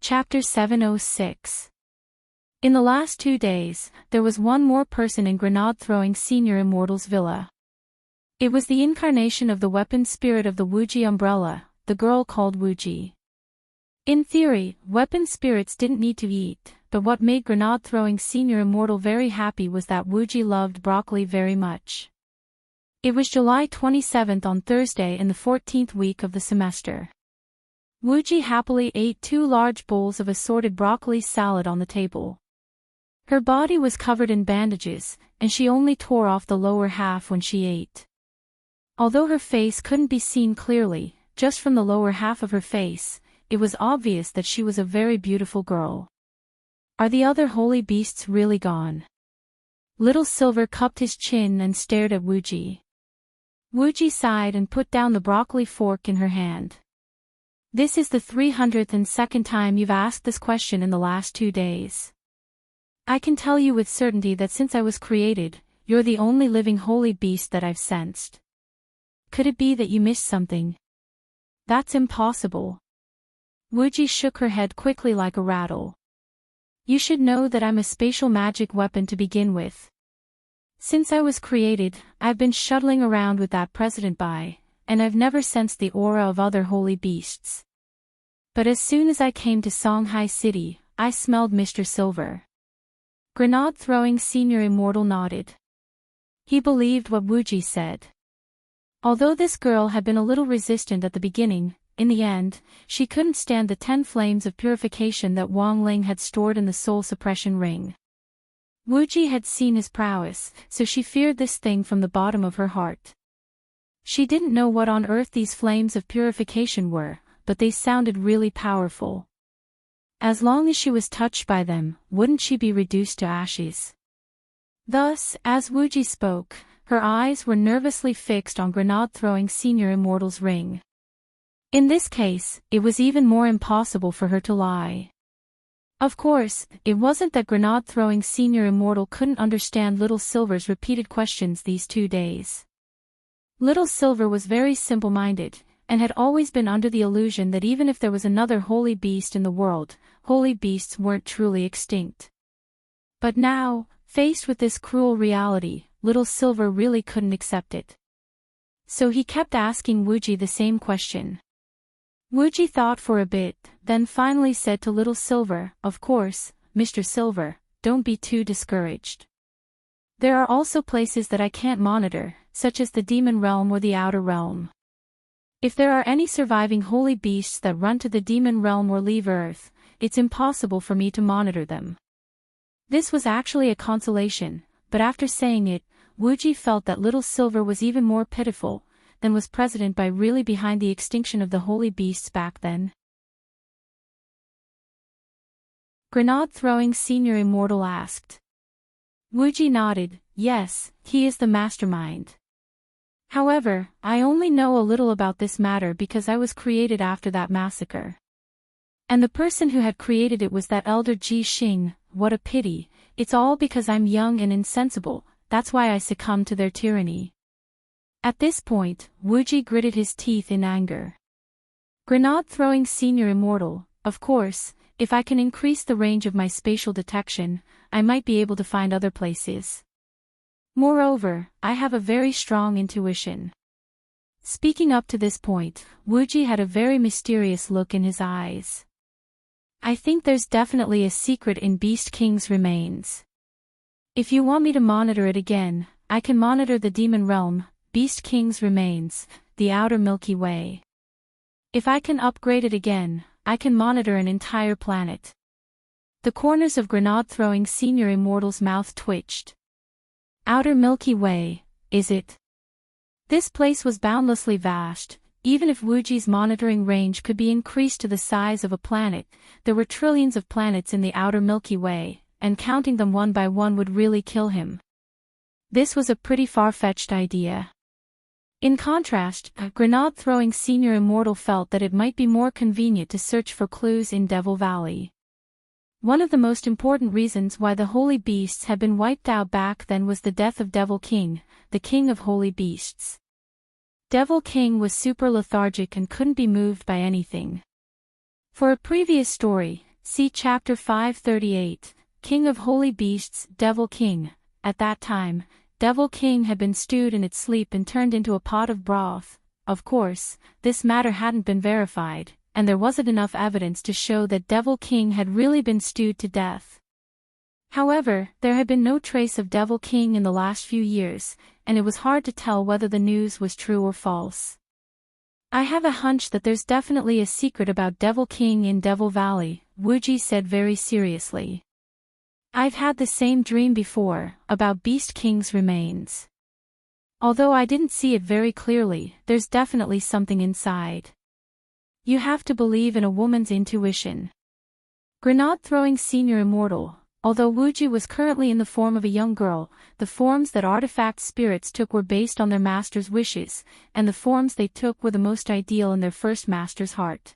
Chapter 706. In the last 2 days, there was one more person in grenade-throwing Senior Immortal's villa. It was the incarnation of the weapon spirit of the Wuji umbrella, the girl called Wuji. In theory, weapon spirits didn't need to eat, but what made grenade-throwing Senior Immortal very happy was that Wuji loved broccoli very much. It was July 27th on Thursday in the 14th week of the semester. Wuji happily ate 2 large bowls of assorted broccoli salad on the table. Her body was covered in bandages, and she only tore off the lower half when she ate. Although her face couldn't be seen clearly, just from the lower half of her face, it was obvious that she was a very beautiful girl. Are the other holy beasts really gone? Little Silver cupped his chin and stared at Wuji. Wuji sighed and put down the broccoli fork in her hand. This is the 302nd time you've asked this question in the last 2 days. I can tell you with certainty that since I was created, you're the only living holy beast that I've sensed. Could it be that you missed something? That's impossible. Wuji shook her head quickly like a rattle. You should know that I'm a spatial magic weapon to begin with. Since I was created, I've been shuttling around with that precedent by, and I've never sensed the aura of other holy beasts. But as soon as I came to Songhai City, I smelled Mr. Silver. Grenade-throwing senior immortal nodded. He believed what Wuji said. Although this girl had been a little resistant at the beginning, in the end, she couldn't stand the 10 flames of purification that Wang Ling had stored in the soul suppression ring. Wuji had seen his prowess, so she feared this thing from the bottom of her heart. She didn't know what on earth these flames of purification were, but they sounded really powerful. As long as she was touched by them, wouldn't she be reduced to ashes? Thus, as Wuji spoke, her eyes were nervously fixed on Grenade-throwing senior immortal's ring. In this case, it was even more impossible for her to lie. Of course, it wasn't that Grenade-throwing senior immortal couldn't understand Little Silver's repeated questions these 2 days. Little Silver was very simple-minded, and had always been under the illusion that even if there was another holy beast in the world, holy beasts weren't truly extinct. But now, faced with this cruel reality, Little Silver really couldn't accept it. So he kept asking Wuji the same question. Wuji thought for a bit, then finally said to Little Silver, "Of course, Mr. Silver, don't be too discouraged. There are also places that I can't monitor, such as the Demon Realm or the Outer Realm. If there are any surviving holy beasts that run to the Demon Realm or leave Earth, it's impossible for me to monitor them." This was actually a consolation, but after saying it, Wuji felt that Little Silver was even more pitiful than was President by really behind the extinction of the holy beasts back then. Grenade-throwing senior immortal asked. Wuji nodded, "Yes, he is the mastermind. However, I only know a little about this matter because I was created after that massacre. And the person who had created it was that elder Ji Xing. What a pity, it's all because I'm young and insensible, that's why I succumbed to their tyranny." At this point, Wuji gritted his teeth in anger. Grenade-throwing senior immortal, of course, if I can increase the range of my spatial detection, I might be able to find other places. Moreover, I have a very strong intuition. Speaking up to this point, Wuji had a very mysterious look in his eyes. I think there's definitely a secret in Beast King's remains. If you want me to monitor it again, I can monitor the Demon Realm, Beast King's remains, the Outer Milky Way. If I can upgrade it again, I can monitor an entire planet. The corners of Grenade-throwing senior immortal's mouth twitched. Outer Milky Way, is it? This place was boundlessly vast. Even if Wuji's monitoring range could be increased to the size of a planet, there were trillions of planets in the Outer Milky Way, and counting them one by one would really kill him. This was a pretty far-fetched idea. In contrast, Grenade-throwing senior immortal felt that it might be more convenient to search for clues in Devil Valley. One of the most important reasons why the holy beasts had been wiped out back then was the death of Devil King, the king of holy beasts. Devil King was super lethargic and couldn't be moved by anything. For a previous story, see Chapter 538, King of Holy Beasts, Devil King. At that time, Devil King had been stewed in its sleep and turned into a pot of broth. Of course, this matter hadn't been verified, and there wasn't enough evidence to show that Devil King had really been stewed to death. However, there had been no trace of Devil King in the last few years, and it was hard to tell whether the news was true or false. I have a hunch that there's definitely a secret about Devil King in Devil Valley, Wuji said very seriously. I've had the same dream before, about Beast King's remains. Although I didn't see it very clearly, there's definitely something inside. You have to believe in a woman's intuition. Grenade-throwing senior immortal. Although Wuji was currently in the form of a young girl, the forms that artifact spirits took were based on their master's wishes, and the forms they took were the most ideal in their first master's heart.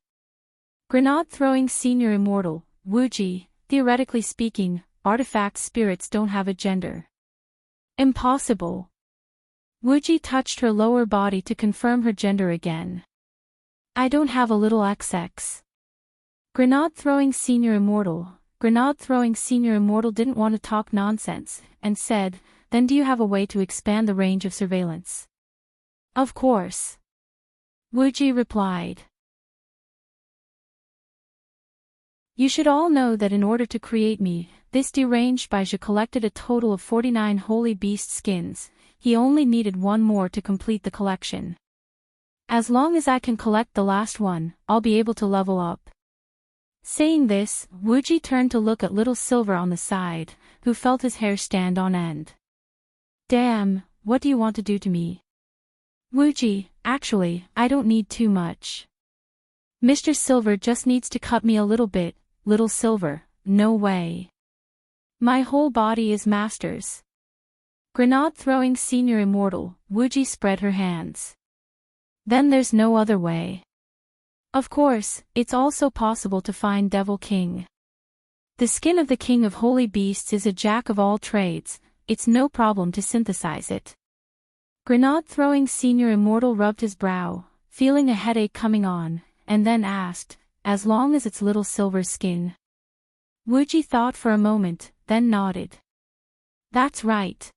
Grenade-throwing senior immortal, Wuji, theoretically speaking, artifact spirits don't have a gender. Impossible. Wuji touched her lower body to confirm her gender again. I don't have a little XX. Grenade-throwing Senior Immortal didn't want to talk nonsense, and said, then do you have a way to expand the range of surveillance? Of course. Wuji replied. You should all know that in order to create me, this deranged Baizhi collected a total of 49 holy beast skins. He only needed one more to complete the collection. As long as I can collect the last one, I'll be able to level up. Saying this, Wuji turned to look at little Silver on the side, who felt his hair stand on end. Damn, what do you want to do to me? Wuji, actually, I don't need too much. Mr. Silver just needs to cut me a little bit. Little Silver, no way. My whole body is master's. Grenade-throwing Senior Immortal, Wuji spread her hands. Then there's no other way. Of course, it's also possible to find Devil King. The skin of the King of Holy Beasts is a jack of all trades, it's no problem to synthesize it. Grenade-throwing Senior Immortal rubbed his brow, feeling a headache coming on, and then asked, as long as it's little Silver skin. Wuji thought for a moment, then nodded. That's right.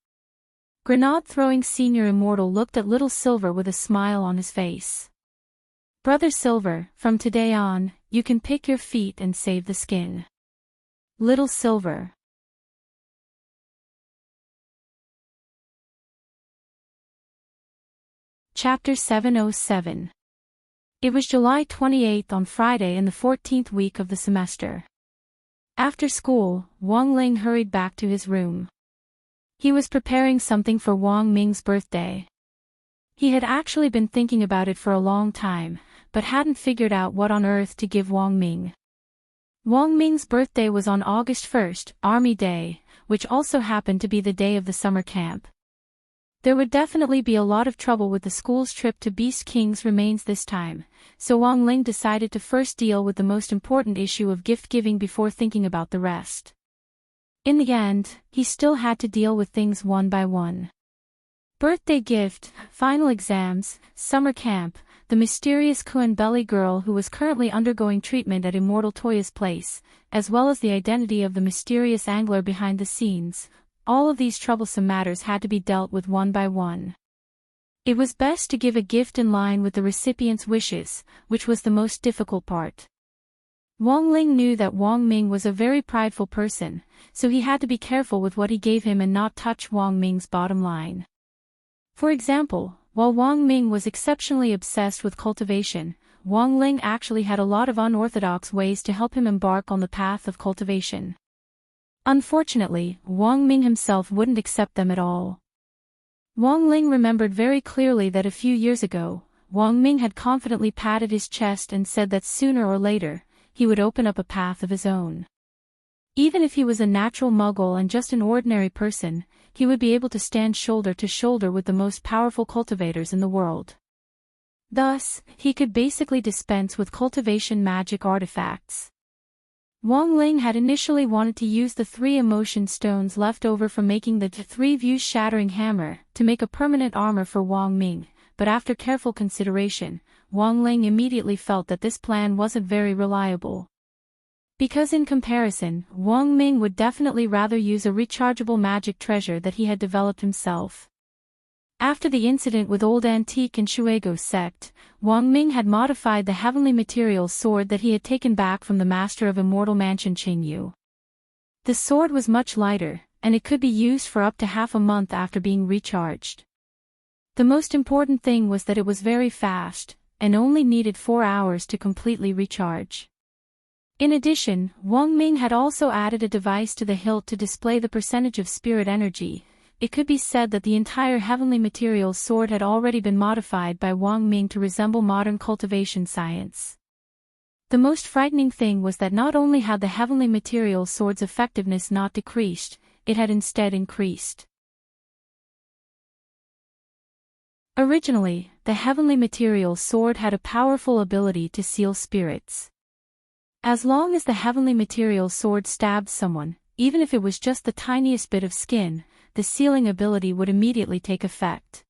Grenade-throwing Senior Immortal looked at little Silver with a smile on his face. Brother Silver, from today on, you can pick your feet and save the skin. Little Silver. Chapter 707. It was July 28th on Friday in the 14th week of the semester. After school, Wang Ling hurried back to his room. He was preparing something for Wang Ming's birthday. He had actually been thinking about it for a long time, but hadn't figured out what on earth to give Wang Ming. Wang Ming's birthday was on August 1st, Army Day, which also happened to be the day of the summer camp. There would definitely be a lot of trouble with the school's trip to Beast King's remains this time, so Wang Ling decided to first deal with the most important issue of gift-giving before thinking about the rest. In the end, he still had to deal with things one by one. Birthday gift, final exams, summer camp, the mysterious Kuan Belly girl who was currently undergoing treatment at Immortal Toya's place, as well as the identity of the mysterious angler behind the scenes. All of these troublesome matters had to be dealt with one by one. It was best to give a gift in line with the recipient's wishes, which was the most difficult part. Wang Ling knew that Wang Ming was a very prideful person, so he had to be careful with what he gave him and not touch Wang Ming's bottom line. For example, while Wang Ming was exceptionally obsessed with cultivation, Wang Ling actually had a lot of unorthodox ways to help him embark on the path of cultivation. Unfortunately, Wang Ming himself wouldn't accept them at all. Wang Ling remembered very clearly that a few years ago, Wang Ming had confidently patted his chest and said that sooner or later, he would open up a path of his own. Even if he was a natural muggle and just an ordinary person, he would be able to stand shoulder to shoulder with the most powerful cultivators in the world. Thus, he could basically dispense with cultivation magic artifacts. Wang Ling had initially wanted to use the 3 emotion stones left over from making the 3 views shattering hammer to make a permanent armor for Wang Ming, but after careful consideration, Wang Ling immediately felt that this plan wasn't very reliable. Because in comparison, Wang Ming would definitely rather use a rechargeable magic treasure that he had developed himself. After the incident with Old Antique and Shuego sect, Wang Ming had modified the heavenly material sword that he had taken back from the master of Immortal Mansion Qingyu. The sword was much lighter, and it could be used for up to half a month after being recharged. The most important thing was that it was very fast, and only needed 4 hours to completely recharge. In addition, Wang Ming had also added a device to the hilt to display the percentage of spirit energy. It could be said that the entire heavenly materials sword had already been modified by Wang Ming to resemble modern cultivation science. The most frightening thing was that not only had the heavenly materials sword's effectiveness not decreased, it had instead increased. Originally, the heavenly materials sword had a powerful ability to seal spirits. As long as the heavenly materials sword stabbed someone, even if it was just the tiniest bit of skin, the sealing ability would immediately take effect.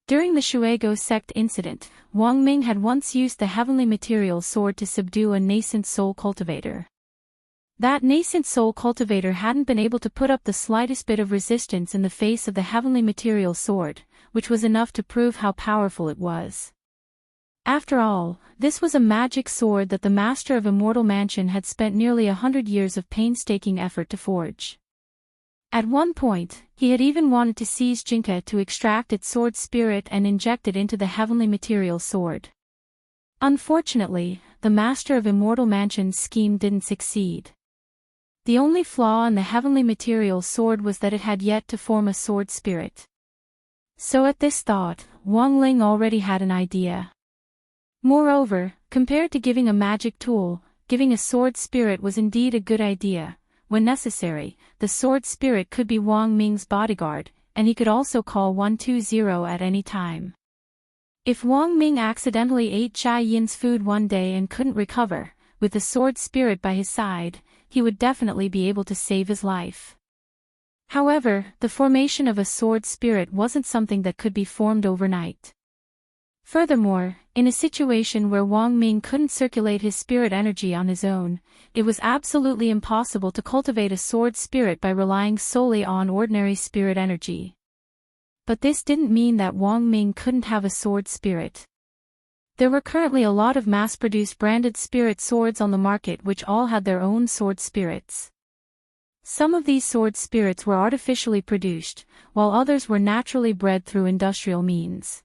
During the Shuego sect incident, Wang Ming had once used the heavenly material sword to subdue a nascent soul cultivator. That nascent soul cultivator hadn't been able to put up the slightest bit of resistance in the face of the heavenly material sword, which was enough to prove how powerful it was. After all, this was a magic sword that the master of Immortal Mansion had spent nearly 100 years of painstaking effort to forge. At one point, he had even wanted to seize Jinka to extract its sword spirit and inject it into the heavenly material sword. Unfortunately, the master of Immortal Mansion's scheme didn't succeed. The only flaw in the heavenly material sword was that it had yet to form a sword spirit. So at this thought, Wang Ling already had an idea. Moreover, compared to giving a magic tool, giving a sword spirit was indeed a good idea. When necessary, the sword spirit could be Wang Ming's bodyguard, and he could also call 120 at any time. If Wang Ming accidentally ate Jia Yin's food one day and couldn't recover, with the sword spirit by his side, he would definitely be able to save his life. However, the formation of a sword spirit wasn't something that could be formed overnight. Furthermore, in a situation where Wang Ming couldn't circulate his spirit energy on his own, it was absolutely impossible to cultivate a sword spirit by relying solely on ordinary spirit energy. But this didn't mean that Wang Ming couldn't have a sword spirit. There were currently a lot of mass-produced branded spirit swords on the market which all had their own sword spirits. Some of these sword spirits were artificially produced, while others were naturally bred through industrial means.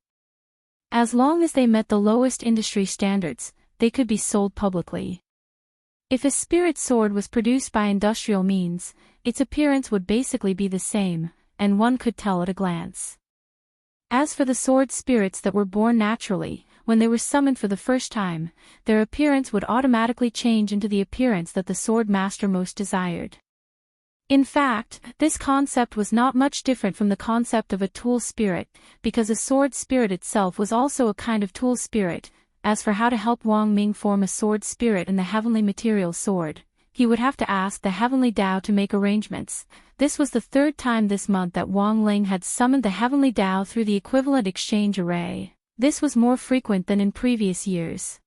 As long as they met the lowest industry standards, they could be sold publicly. If a spirit sword was produced by industrial means, its appearance would basically be the same, and one could tell at a glance. As for the sword spirits that were born naturally, when they were summoned for the first time, their appearance would automatically change into the appearance that the sword master most desired. In fact, this concept was not much different from the concept of a tool spirit, because a sword spirit itself was also a kind of tool spirit. As for how to help Wang Ming form a sword spirit in the heavenly material sword, he would have to ask the heavenly Tao to make arrangements. This was the third time this month that Wang Ling had summoned the heavenly Tao through the equivalent exchange array. This was more frequent than in previous years.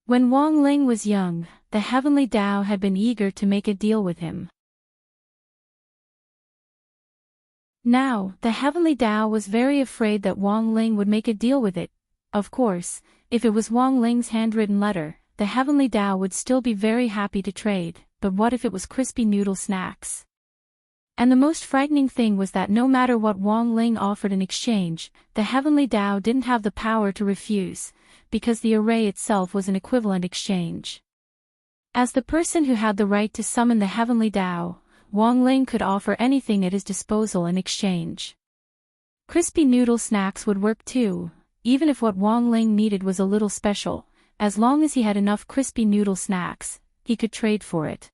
When Wang Ling was young, the heavenly Tao had been eager to make a deal with him. Now, the heavenly Tao was very afraid that Wang Ling would make a deal with it. Of course, if it was Wang Ling's handwritten letter, the heavenly Tao would still be very happy to trade, but what if it was crispy noodle snacks? And the most frightening thing was that no matter what Wang Ling offered in exchange, the heavenly Tao didn't have the power to refuse, because the array itself was an equivalent exchange. As the person who had the right to summon the heavenly Tao, Wang Ling could offer anything at his disposal in exchange. Crispy noodle snacks would work too, even if what Wang Ling needed was a little special. As long as he had enough crispy noodle snacks, he could trade for it.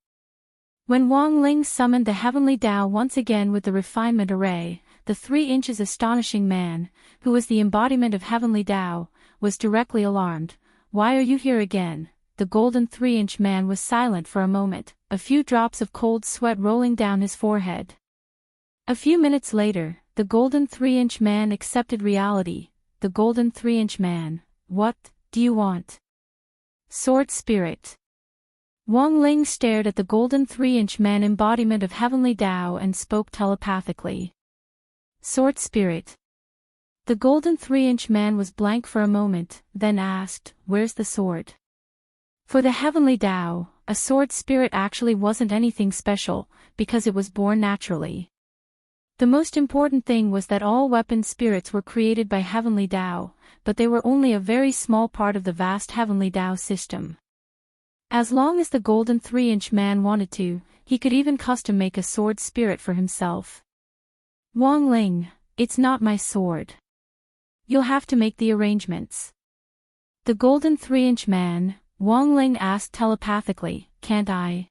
When Wang Ling summoned the heavenly Tao once again with the refinement array, the 3 inches astonishing man, who was the embodiment of heavenly Tao, was directly alarmed. "Why are you here again?" The golden 3-inch man was silent for a moment, a few drops of cold sweat rolling down his forehead. A few minutes later, the golden 3-inch man accepted reality. The golden 3-inch man, "What do you want?" "Sword spirit." Wang Ling stared at the golden 3-inch man embodiment of heavenly Tao and spoke telepathically. "Sword spirit." The golden 3-inch man was blank for a moment, then asked, "Where's the sword?" For the heavenly Tao, a sword spirit actually wasn't anything special, because it was born naturally. The most important thing was that all weapon spirits were created by heavenly Tao, but they were only a very small part of the vast heavenly Tao system. As long as the golden 3-inch man wanted to, he could even custom make a sword spirit for himself. "Wang Ling, it's not my sword. You'll have to make the arrangements." The golden 3-inch man, Wang Ling asked telepathically, "Can't I?"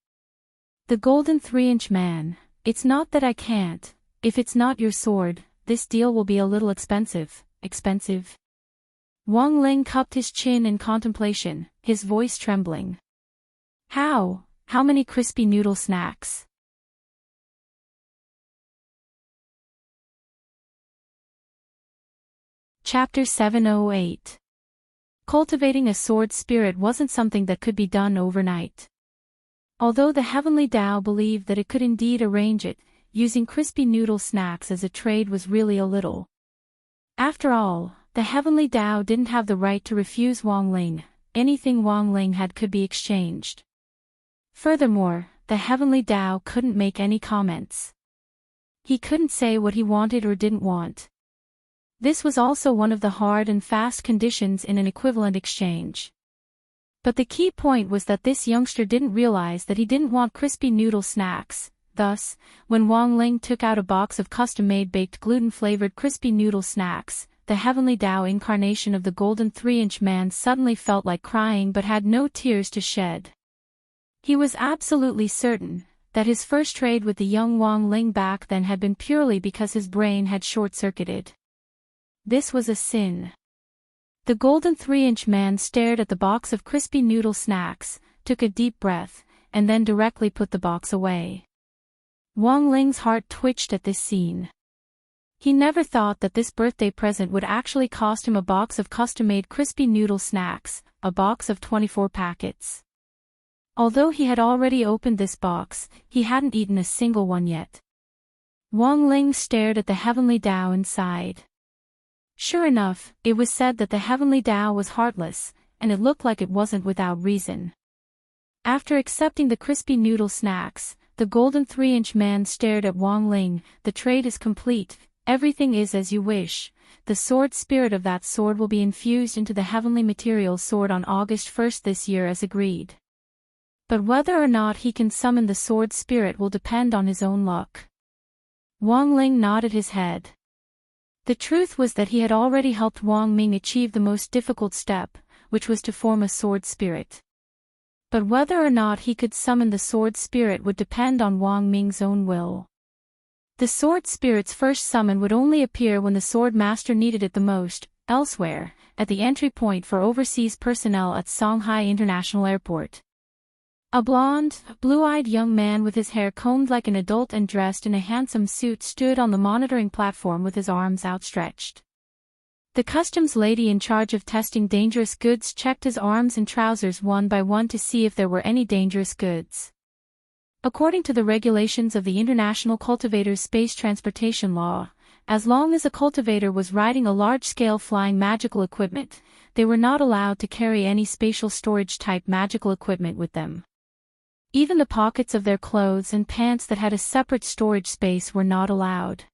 The golden 3-inch man, "It's not that I can't. If it's not your sword, this deal will be a little expensive." "Expensive?" Wang Ling cupped his chin in contemplation, his voice trembling. How many crispy noodle snacks?" Chapter 708. Cultivating a sword spirit wasn't something that could be done overnight. Although the Heavenly Tao believed that it could indeed arrange it, using crispy noodle snacks as a trade was really a little. After all, the Heavenly Tao didn't have the right to refuse Wang Ling. Anything Wang Ling had could be exchanged. Furthermore, the Heavenly Tao couldn't make any comments. He couldn't say what he wanted or didn't want. This was also one of the hard and fast conditions in an equivalent exchange. But the key point was that this youngster didn't realize that he didn't want crispy noodle snacks. Thus, when Wang Ling took out a box of custom-made baked gluten-flavored crispy noodle snacks, the Heavenly Tao incarnation of the golden 3-inch man suddenly felt like crying but had no tears to shed. He was absolutely certain that his first trade with the young Wang Ling back then had been purely because his brain had short-circuited. This was a sin. The golden 3-inch man stared at the box of crispy noodle snacks, took a deep breath, and then directly put the box away. Wang Ling's heart twitched at this scene. He never thought that this birthday present would actually cost him a box of custom-made crispy noodle snacks, a box of 24 packets. Although he had already opened this box, he hadn't eaten a single one yet. Wang Ling stared at the Heavenly Tao and sighed. Sure enough, it was said that the Heavenly Tao was heartless, and it looked like it wasn't without reason. After accepting the crispy noodle snacks, the golden 3-inch man stared at Wang Ling. The trade is complete, everything is as you wish. The sword spirit of that sword will be infused into the heavenly material sword on August 1st this year as agreed. But whether or not he can summon the sword spirit will depend on his own luck. Wang Ling nodded his head. The truth was that he had already helped Wang Ming achieve the most difficult step, which was to form a sword spirit. But whether or not he could summon the sword spirit would depend on Wang Ming's own will. The sword spirit's first summon would only appear when the sword master needed it the most, elsewhere, at the entry point for overseas personnel at Shanghai International Airport. A blonde, blue-eyed young man with his hair combed like an adult and dressed in a handsome suit stood on the monitoring platform with his arms outstretched. The customs lady in charge of testing dangerous goods checked his arms and trousers one by one to see if there were any dangerous goods. According to the regulations of the International Cultivators Space Transportation Law, as long as a cultivator was riding a large-scale flying magical equipment, they were not allowed to carry any spatial storage-type magical equipment with them. Even the pockets of their clothes and pants that had a separate storage space were not allowed.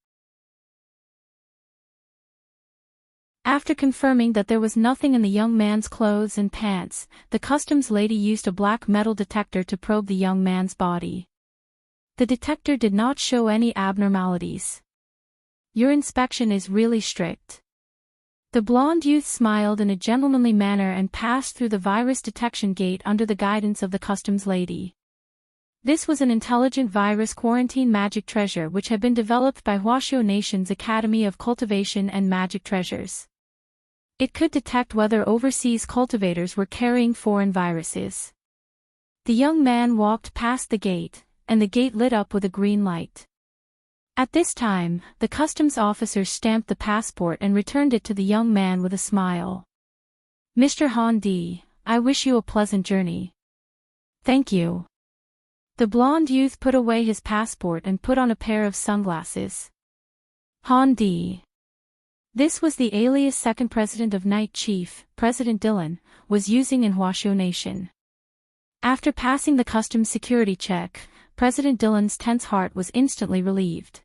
After confirming that there was nothing in the young man's clothes and pants, the customs lady used a black metal detector to probe the young man's body. The detector did not show any abnormalities. Your inspection is really strict. The blonde youth smiled in a gentlemanly manner and passed through the virus detection gate under the guidance of the customs lady. This was an intelligent virus quarantine magic treasure which had been developed by Huaxiao Nation's Academy of Cultivation and Magic Treasures. It could detect whether overseas cultivators were carrying foreign viruses. The young man walked past the gate, and the gate lit up with a green light. At this time, the customs officer stamped the passport and returned it to the young man with a smile. Mr. Han Di, I wish you a pleasant journey. Thank you. The blonde youth put away his passport and put on a pair of sunglasses. Han Di. This was the alias second president of Night Chief, President Dylan, was using in Huaxiao Nation. After passing the customs security check, President Dylan's tense heart was instantly relieved.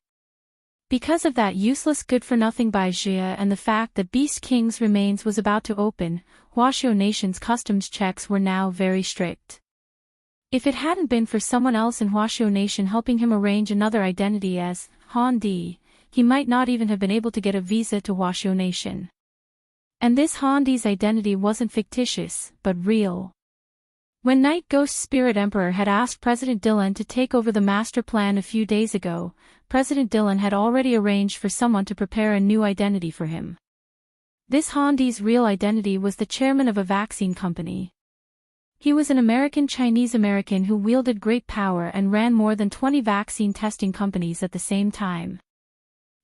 Because of that useless good-for-nothing by Jia and the fact that Beast King's remains was about to open, Huaxiao Nation's customs checks were now very strict. If it hadn't been for someone else in Huaxiao Nation helping him arrange another identity as Han Di, he might not even have been able to get a visa to Huaxiao Nation. And this Han Di's identity wasn't fictitious, but real. When Night Ghost Spirit Emperor had asked President Dylan to take over the master plan a few days ago, President Dylan had already arranged for someone to prepare a new identity for him. This Han Di's real identity was the chairman of a vaccine company. He was an American-Chinese-American who wielded great power and ran more than 20 vaccine testing companies at the same time.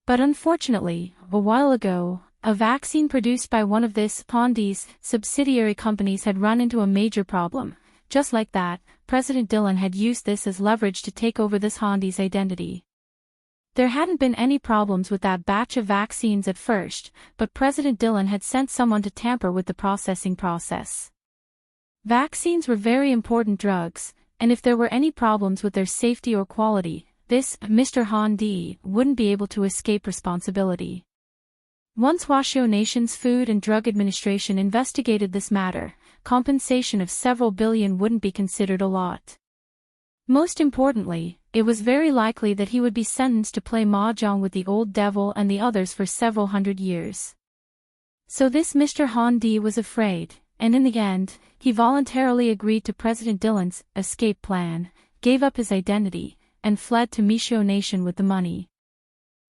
But unfortunately, a while ago, A vaccine produced by one of this Pondi's subsidiary companies had run into a major problem. Just like that, President Dillon had used this as leverage to take over this Hondi's identity. There hadn't been any problems with that batch of vaccines at first, but President Dillon had sent someone to tamper with the processing process. Vaccines were very important drugs, and if there were any problems with their safety or quality, this Mr. Hondi wouldn't be able to escape responsibility. Once Washoe Nation's Food and Drug Administration investigated this matter, compensation of several billion wouldn't be considered a lot. Most importantly, it was very likely that he would be sentenced to play mahjong with the old devil and the others for several hundred years. So this Mr. Hondi was afraid, and in the end, he voluntarily agreed to President Dillon's escape plan, gave up his identity, and fled to Washoe Nation with the money.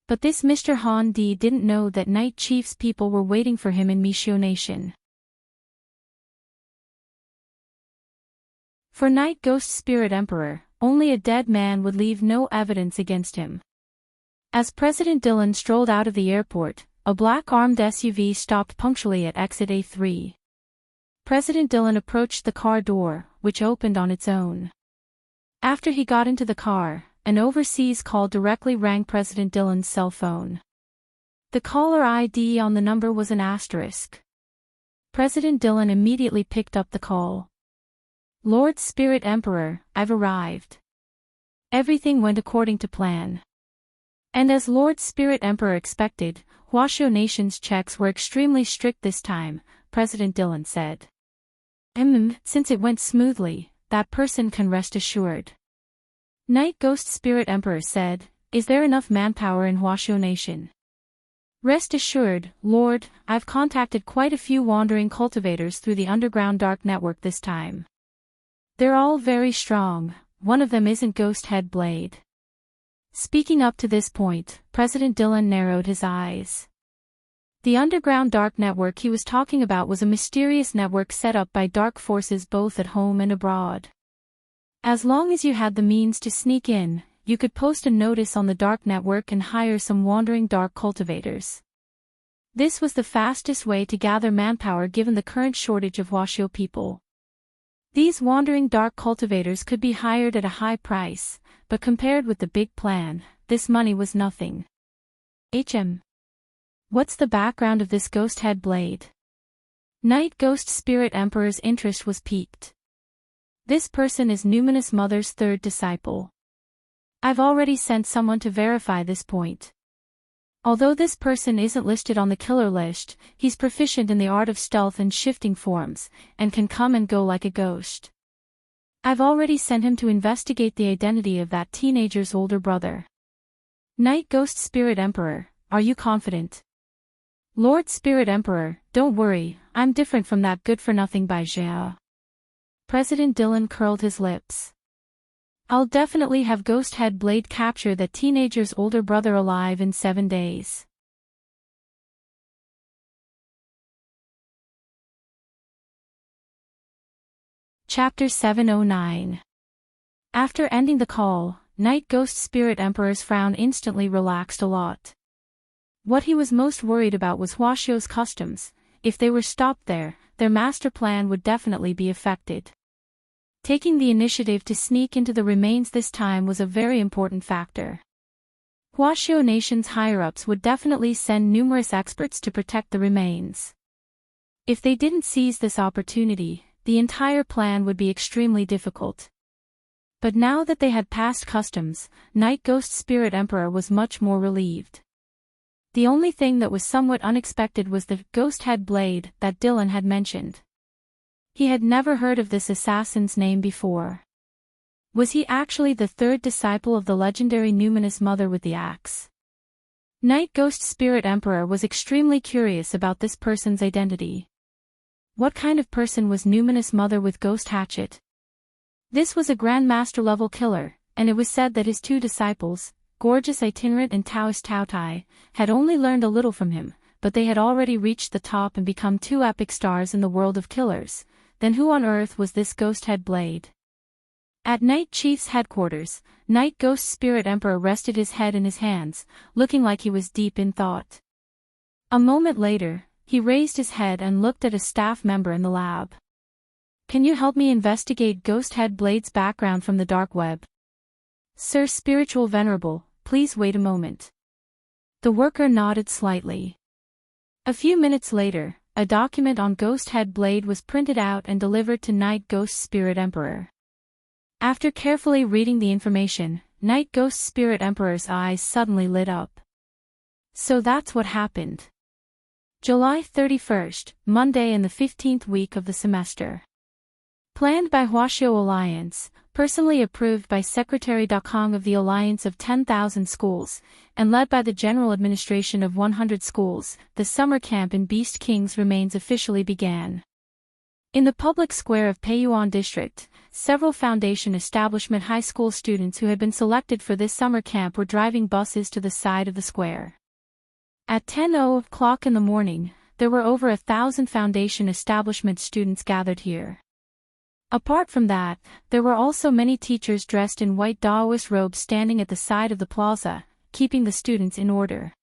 But this Mr. Hondi didn't know that Night Chief's people were waiting for him in Washoe Nation. For Night Ghost Spirit Emperor, only a dead man would leave no evidence against him. As President Dillon strolled out of the airport, a black armed SUV stopped punctually at exit A3. President Dillon approached the car door, which opened on its own. After he got into the car, an overseas call directly rang President Dillon's cell phone. The caller ID on the number was an asterisk. President Dillon immediately picked up the call. "Lord Spirit Emperor, I've arrived." Everything went according to plan. And as Lord Spirit Emperor expected, Washoe Nation's checks were extremely strict this time, President Dillon said. Since it went smoothly, that person can rest assured. Night Ghost Spirit Emperor said, "Is there enough manpower in Washoe Nation?" "Rest assured, Lord, I've contacted quite a few wandering cultivators through the underground dark network this time. They're all very strong, one of them isn't Ghost Head Blade." Speaking up to this point, President Dillon narrowed his eyes. The underground dark network he was talking about was a mysterious network set up by dark forces both at home and abroad. As long as you had the means to sneak in, you could post a notice on the dark network and hire some wandering dark cultivators. This was the fastest way to gather manpower given the current shortage of Washoe people. These wandering dark cultivators could be hired at a high price, but compared with the big plan, this money was nothing. What's the background of this Ghost Head Blade? Night Ghost Spirit Emperor's interest was piqued. This person is Numinous Mother's third disciple. I've already sent someone to verify this point. Although this person isn't listed on the killer list, he's proficient in the art of stealth and shifting forms, and can come and go like a ghost. I've already sent him to investigate the identity of that teenager's older brother. Night Ghost Spirit Emperor, are you confident? Lord Spirit Emperor, don't worry, I'm different from that good-for-nothing Baijia. President Dillon curled his lips. I'll definitely have Ghost Head Blade capture that teenager's older brother alive in 7 days. Chapter 709. After ending the call, Night Ghost Spirit Emperor's frown instantly relaxed a lot. What he was most worried about was Washoe's customs. If they were stopped there, their master plan would definitely be affected. Taking the initiative to sneak into the remains this time was a very important factor. Washoe Nation's higher-ups would definitely send numerous experts to protect the remains. If they didn't seize this opportunity, the entire plan would be extremely difficult. But now that they had passed customs, Night Ghost Spirit Emperor was much more relieved. The only thing that was somewhat unexpected was the Ghost Head Blade that Dillon had mentioned. He had never heard of this assassin's name before. Was he actually the third disciple of the legendary Numinous Mother with the axe? Night Ghost Spirit Emperor was extremely curious about this person's identity. What kind of person was Numinous Mother with Ghost Hatchet? This was a Grandmaster-level killer, and it was said that his two disciples, Gorgeous Itinerant and Taoist Taotai, had only learned a little from him, but they had already reached the top and become two epic stars in the world of killers. Then who on earth was this Ghost Head Blade? At Night Chief's headquarters, Night Ghost Spirit Emperor rested his head in his hands, looking like he was deep in thought. A moment later, he raised his head and looked at a staff member in the lab. "Can you help me investigate Ghost Head Blade's background from the dark web?" "Sir Spiritual Venerable, please wait a moment." The worker nodded slightly. A few minutes later, a document on Ghost Head Blade was printed out and delivered to Night Ghost Spirit Emperor. After carefully reading the information, Night Ghost Spirit Emperor's eyes suddenly lit up. So that's what happened. July 31st, Monday in the 15th week of the semester. Planned by Huaxiao Alliance, personally approved by Secretary Dakong of the Alliance of 10,000 Schools, and led by the General Administration of 100 schools, the summer camp in Beast King's remains officially began. In the public square of Peiyuan District, several Foundation Establishment High School students who had been selected for this summer camp were driving buses to the side of the square. At 10:00 in the morning, there were over 1,000 Foundation Establishment students gathered here. Apart from that, there were also many teachers dressed in white Daoist robes standing at the side of the plaza, keeping the students in order.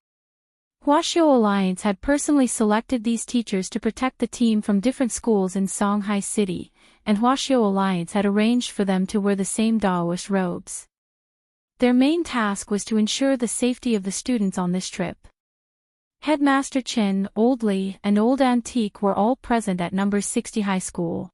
Huaxiao Alliance had personally selected these teachers to protect the team from different schools in Songhai City, and Huaxiao Alliance had arranged for them to wear the same Daoist robes. Their main task was to ensure the safety of the students on this trip. Headmaster Chen, Old Li, and Old Antique were all present at number 60 high school.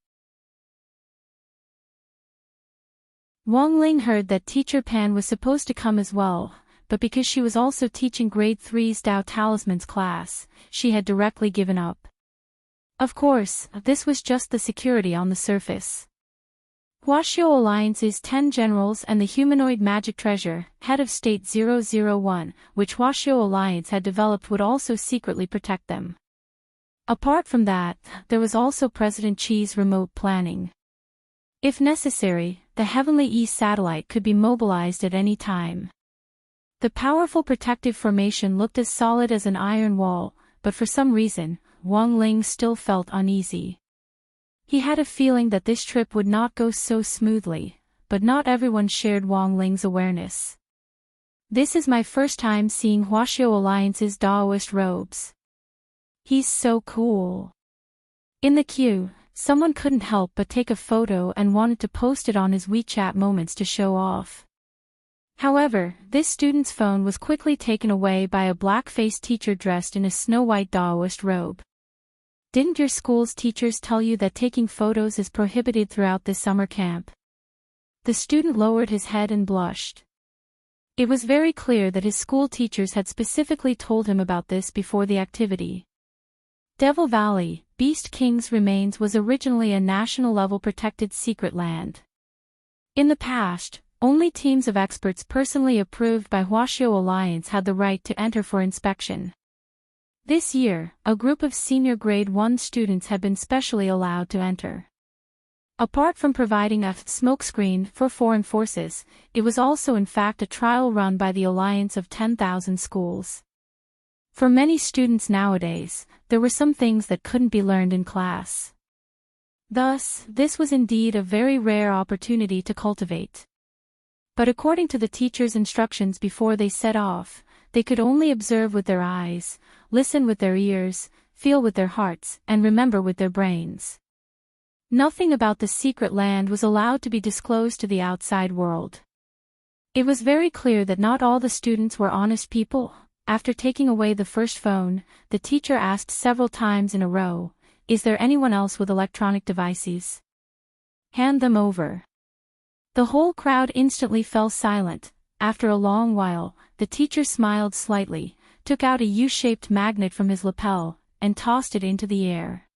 Wang Ling heard that Teacher Pan was supposed to come as well, but because she was also teaching grade 3's Dao Talismans class, she had directly given up. Of course, this was just the security on the surface. Huaxiao Alliance's 10 generals and the humanoid magic treasure, Head of State 001, which Huaxiao Alliance had developed, would also secretly protect them. Apart from that, there was also President Qi's remote planning. If necessary, the Heavenly East satellite could be mobilized at any time. The powerful protective formation looked as solid as an iron wall, but for some reason, Wang Ling still felt uneasy. He had a feeling that this trip would not go so smoothly, but not everyone shared Wang Ling's awareness. "This is my first time seeing Huaxiao Alliance's Daoist robes. He's so cool." In the queue, someone couldn't help but take a photo and wanted to post it on his WeChat Moments to show off. However, this student's phone was quickly taken away by a black-faced teacher dressed in a snow-white Daoist robe. "Didn't your school's teachers tell you that taking photos is prohibited throughout this summer camp?" The student lowered his head and blushed. It was very clear that his school teachers had specifically told him about this before the activity. Devil Valley, Beast King's remains, was originally a national-level protected secret land. In the past, only teams of experts personally approved by Huaxiao Alliance had the right to enter for inspection. This year, a group of senior grade 1 students had been specially allowed to enter. Apart from providing a smokescreen for foreign forces, it was also in fact a trial run by the Alliance of 10,000 Schools. For many students nowadays, there were some things that couldn't be learned in class. Thus, this was indeed a very rare opportunity to cultivate. But according to the teacher's instructions before they set off, they could only observe with their eyes, listen with their ears, feel with their hearts, and remember with their brains. Nothing about the secret land was allowed to be disclosed to the outside world. It was very clear that not all the students were honest people. After taking away the first phone, the teacher asked several times in a row, "Is there anyone else with electronic devices? Hand them over." The whole crowd instantly fell silent. After a long while, the teacher smiled slightly, took out a U-shaped magnet from his lapel, and tossed it into the air.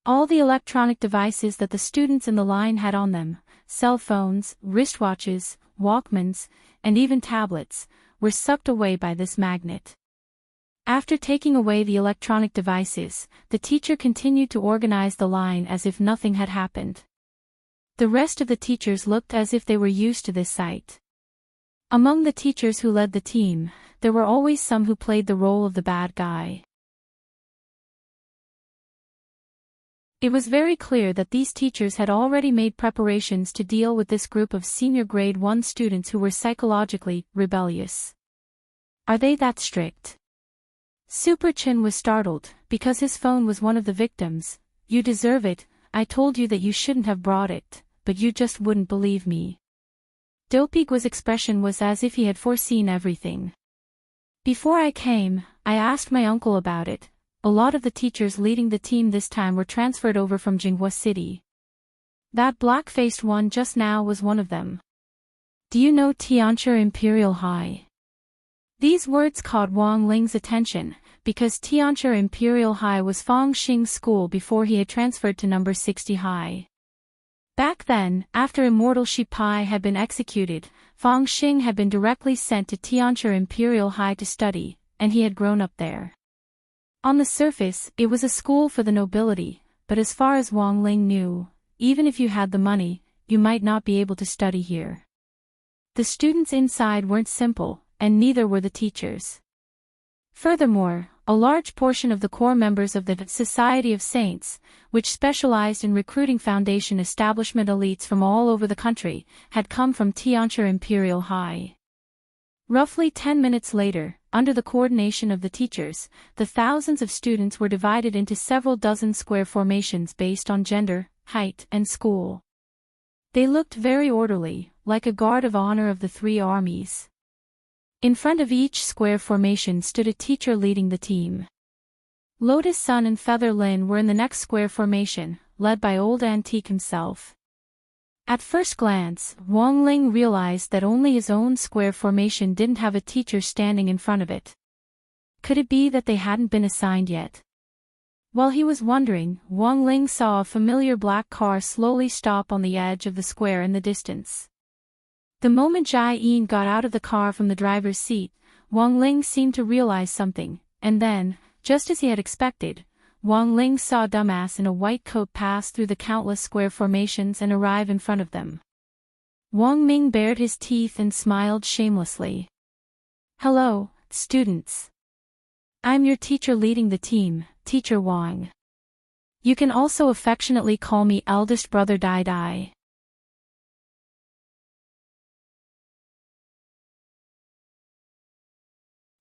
All the electronic devices that the students in the line had on them, cell phones, wristwatches, Walkmans, and even tablets, were sucked away by this magnet. After taking away the electronic devices, the teacher continued to organize the line as if nothing had happened. The rest of the teachers looked as if they were used to this sight. Among the teachers who led the team, there were always some who played the role of the bad guy. It was very clear that these teachers had already made preparations to deal with this group of senior grade 1 students who were psychologically rebellious. Are they that strict? Super Chin was startled, because his phone was one of the victims. You deserve it, I told you that you shouldn't have brought it, but you just wouldn't believe me. Dopey's expression was as if he had foreseen everything. Before I came, I asked my uncle about it. A lot of the teachers leading the team this time were transferred over from Jinghua City. That black-faced one just now was one of them. Do you know Tianchi Imperial High? These words caught Wang Ling's attention, because Tianchi Imperial High was Fang Xing's school before he had transferred to number 60 High. Back then, after Immortal Shi Pai had been executed, Fang Xing had been directly sent to Tianchi Imperial High to study, and he had grown up there. On the surface, it was a school for the nobility, but as far as Wang Ling knew, even if you had the money, you might not be able to study here. The students inside weren't simple, and neither were the teachers. Furthermore, a large portion of the core members of the Society of Saints, which specialized in recruiting foundation establishment elites from all over the country, had come from Tianchi Imperial High. Roughly 10 minutes later, under the coordination of the teachers, the thousands of students were divided into several dozen square formations based on gender, height, and school. They looked very orderly, like a guard of honor of the three armies. In front of each square formation stood a teacher leading the team. Lotus Sun and Feather Lin were in the next square formation, led by Old Antique himself. At first glance, Wang Ling realized that only his own square formation didn't have a teacher standing in front of it. Could it be that they hadn't been assigned yet? While he was wondering, Wang Ling saw a familiar black car slowly stop on the edge of the square in the distance. The moment Jai Yin got out of the car from the driver's seat, Wang Ling seemed to realize something, and then, just as he had expected, Wang Ling saw a dumbass in a white coat pass through the countless square formations and arrive in front of them. Wang Ming bared his teeth and smiled shamelessly. Hello, students. I'm your teacher leading the team, Teacher Wang. You can also affectionately call me eldest brother Dai Dai.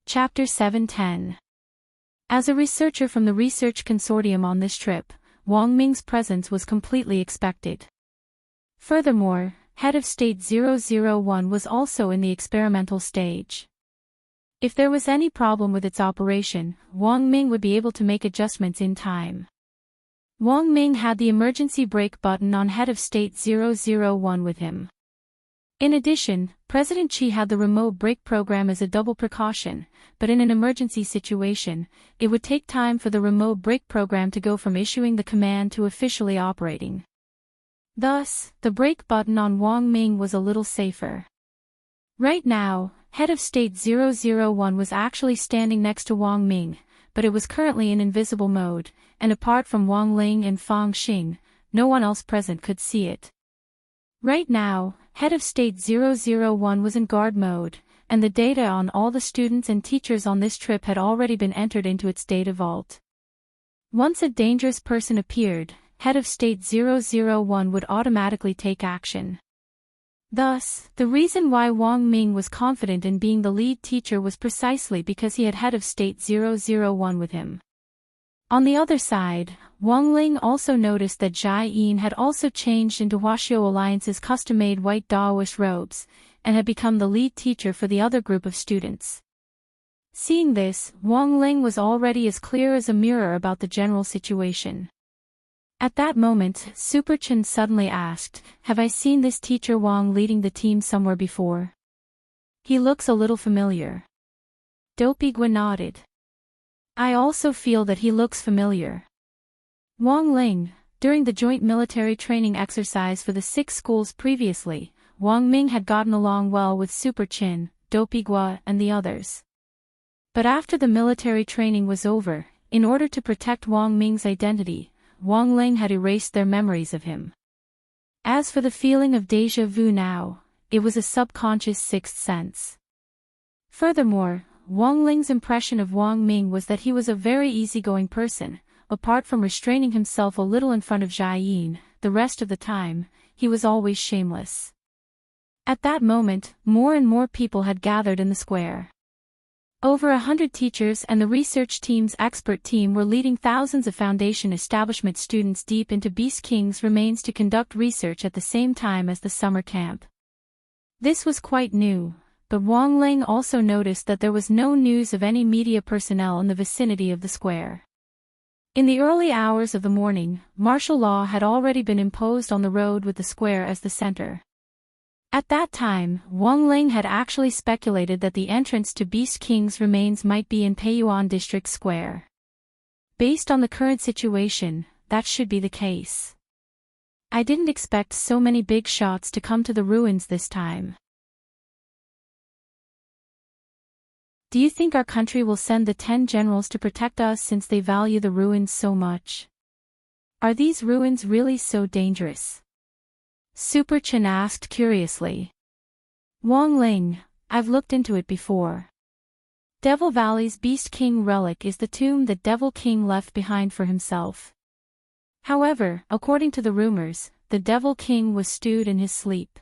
Chapter 710. As a researcher from the research consortium on this trip, Wang Ming's presence was completely expected. Furthermore, Head of State 001 was also in the experimental stage. If there was any problem with its operation, Wang Ming would be able to make adjustments in time. Wang Ming had the emergency brake button on Head of State 001 with him. In addition, President Qi had the remote brake program as a double precaution, but in an emergency situation, it would take time for the remote brake program to go from issuing the command to officially operating. Thus, the brake button on Wang Ming was a little safer. Right now, Head of State 001 was actually standing next to Wang Ming, but it was currently in invisible mode, and apart from Wang Ling and Fang Xing, no one else present could see it. Right now, Head of State 001 was in guard mode, and the data on all the students and teachers on this trip had already been entered into its data vault. Once a dangerous person appeared, Head of State 001 would automatically take action. Thus, the reason why Wang Ming was confident in being the lead teacher was precisely because he had Head of State 001 with him. On the other side, Wang Ling also noticed that Jai Yin had also changed into Huaxiao Alliance's custom-made white Daoist robes, and had become the lead teacher for the other group of students. Seeing this, Wang Ling was already as clear as a mirror about the general situation. At that moment, Super Chen suddenly asked, "Have I seen this teacher Wang leading the team somewhere before? He looks a little familiar." Dopey nodded. "I also feel that he looks familiar." Wang Ling, during the joint military training exercise for the 6 schools previously, Wang Ming had gotten along well with Super Chin, Dopey and the others. But after the military training was over, in order to protect Wang Ming's identity, Wang Ling had erased their memories of him. As for the feeling of déjà vu now, it was a subconscious sixth sense. Furthermore, Wang Ling's impression of Wang Ming was that he was a very easygoing person. Apart from restraining himself a little in front of Jai Yin, the rest of the time, he was always shameless. At that moment, more and more people had gathered in the square. Over 100 teachers and the research team's expert team were leading thousands of Foundation establishment students deep into Beast King's remains to conduct research at the same time as the summer camp. This was quite new, but Wang Ling also noticed that there was no news of any media personnel in the vicinity of the square. In the early hours of the morning, martial law had already been imposed on the road with the square as the center. At that time, Wang Ling had actually speculated that the entrance to Beast King's remains might be in Peiyuan District Square. Based on the current situation, that should be the case. I didn't expect so many big shots to come to the ruins this time. Do you think our country will send the 10 generals to protect us since they value the ruins so much? Are these ruins really so dangerous? Super Chen asked curiously. Wang Ling, I've looked into it before. Devil Valley's Beast King relic is the tomb that Devil King left behind for himself. However, according to the rumors, the Devil King was stewed in his sleep.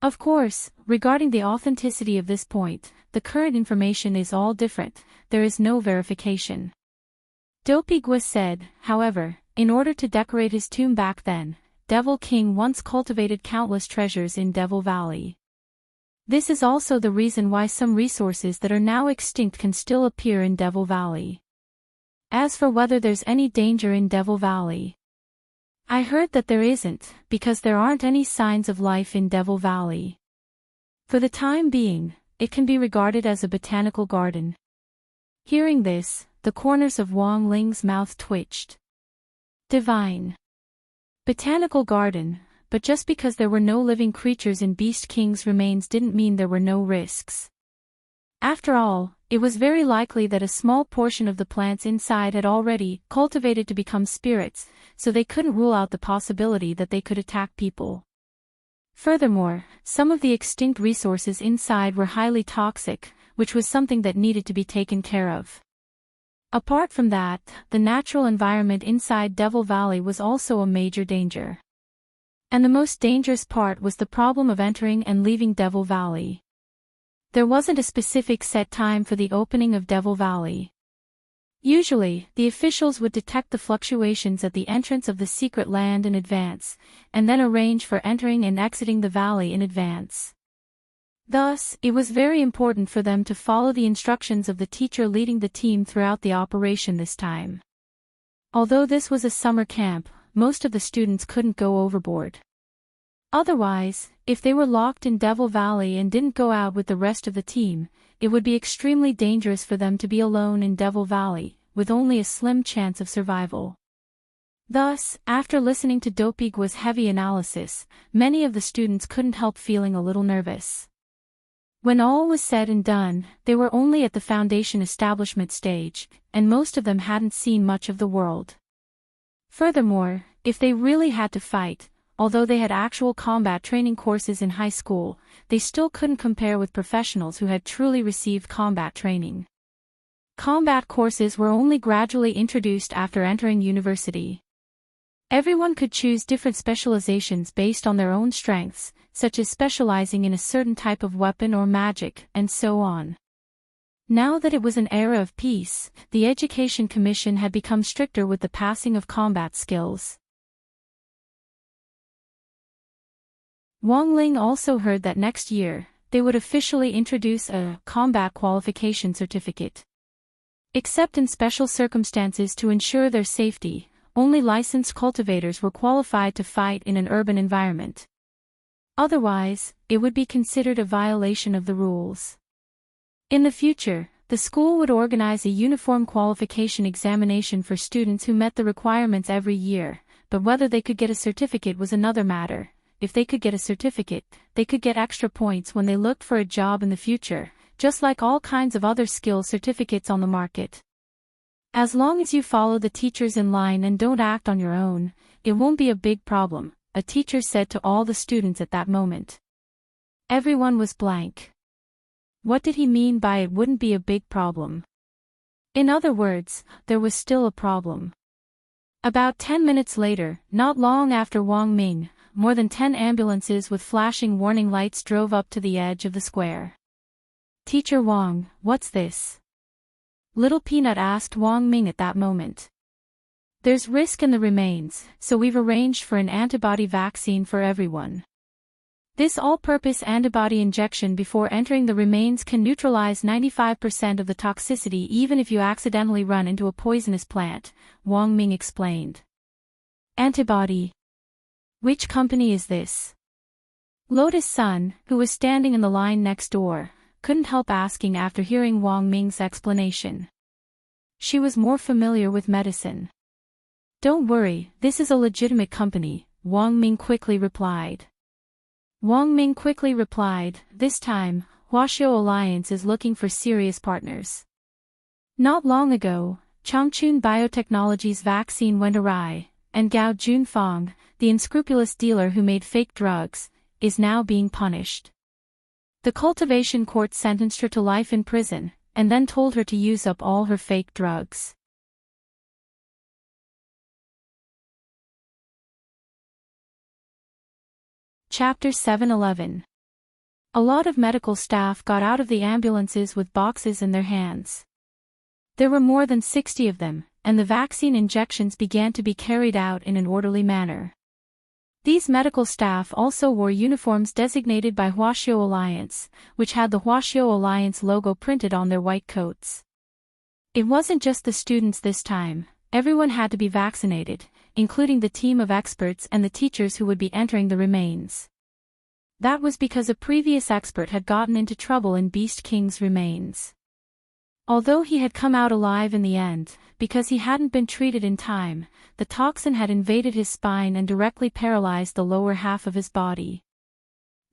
Of course, regarding the authenticity of this point, the current information is all different, there is no verification. Dopey Gua said, however, in order to decorate his tomb back then, Devil King once cultivated countless treasures in Devil Valley. This is also the reason why some resources that are now extinct can still appear in Devil Valley. As for whether there's any danger in Devil Valley, I heard that there isn't, because there aren't any signs of life in Devil Valley. For the time being, it can be regarded as a botanical garden. Hearing this, the corners of Wang Ling's mouth twitched. Divine. Botanical garden, but just because there were no living creatures in Beast King's remains didn't mean there were no risks. After all, it was very likely that a small portion of the plants inside had already cultivated to become spirits, so they couldn't rule out the possibility that they could attack people. Furthermore, some of the extinct resources inside were highly toxic, which was something that needed to be taken care of. Apart from that, the natural environment inside Devil Valley was also a major danger. And the most dangerous part was the problem of entering and leaving Devil Valley. There wasn't a specific set time for the opening of Devil Valley. Usually, the officials would detect the fluctuations at the entrance of the secret land in advance, and then arrange for entering and exiting the valley in advance. Thus, it was very important for them to follow the instructions of the teacher leading the team throughout the operation this time. Although this was a summer camp, most of the students couldn't go overboard. Otherwise, if they were locked in Devil Valley and didn't go out with the rest of the team, it would be extremely dangerous for them to be alone in Devil Valley, with only a slim chance of survival. Thus, after listening to Dopey Gua's heavy analysis, many of the students couldn't help feeling a little nervous. When all was said and done, they were only at the Foundation establishment stage, and most of them hadn't seen much of the world. Furthermore, if they really had to fight, although they had actual combat training courses in high school, they still couldn't compare with professionals who had truly received combat training. Combat courses were only gradually introduced after entering university. Everyone could choose different specializations based on their own strengths, such as specializing in a certain type of weapon or magic, and so on. Now that it was an era of peace, the Education Commission had become stricter with the passing of combat skills. Wang Ling also heard that next year, they would officially introduce a combat qualification certificate. Except in special circumstances to ensure their safety, only licensed cultivators were qualified to fight in an urban environment. Otherwise, it would be considered a violation of the rules. In the future, the school would organize a uniform qualification examination for students who met the requirements every year, but whether they could get a certificate was another matter. If they could get a certificate, they could get extra points when they looked for a job in the future, just like all kinds of other skill certificates on the market. As long as you follow the teachers in line and don't act on your own, it won't be a big problem, a teacher said to all the students at that moment. Everyone was blank. What did he mean by it wouldn't be a big problem? In other words, there was still a problem. About 10 minutes later, not long after Wang Ming, more than 10 ambulances with flashing warning lights drove up to the edge of the square. Teacher Wang, what's this? Little Peanut asked Wang Ming at that moment. There's risk in the remains, so we've arranged for an antibody vaccine for everyone. This all-purpose antibody injection before entering the remains can neutralize 95% of the toxicity even if you accidentally run into a poisonous plant, Wang Ming explained. Antibody? Which company is this? Lotus Sun, who was standing in the line next door, couldn't help asking after hearing Wang Ming's explanation. She was more familiar with medicine. Don't worry, this is a legitimate company, Wang Ming quickly replied. This time, Huaxiao Alliance is looking for serious partners. Not long ago, Changchun Biotechnology's vaccine went awry, and Gao Junfang, the unscrupulous dealer who made fake drugs, is now being punished. The cultivation court sentenced her to life in prison, and then told her to use up all her fake drugs. Chapter 7:11. A lot of medical staff got out of the ambulances with boxes in their hands. There were more than 60 of them, and the vaccine injections began to be carried out in an orderly manner. These medical staff also wore uniforms designated by Huaxiao Alliance, which had the Huaxiao Alliance logo printed on their white coats. It wasn't just the students this time, everyone had to be vaccinated, including the team of experts and the teachers who would be entering the remains. That was because a previous expert had gotten into trouble in Beast King's remains. Although he had come out alive in the end, because he hadn't been treated in time, the toxin had invaded his spine and directly paralyzed the lower half of his body.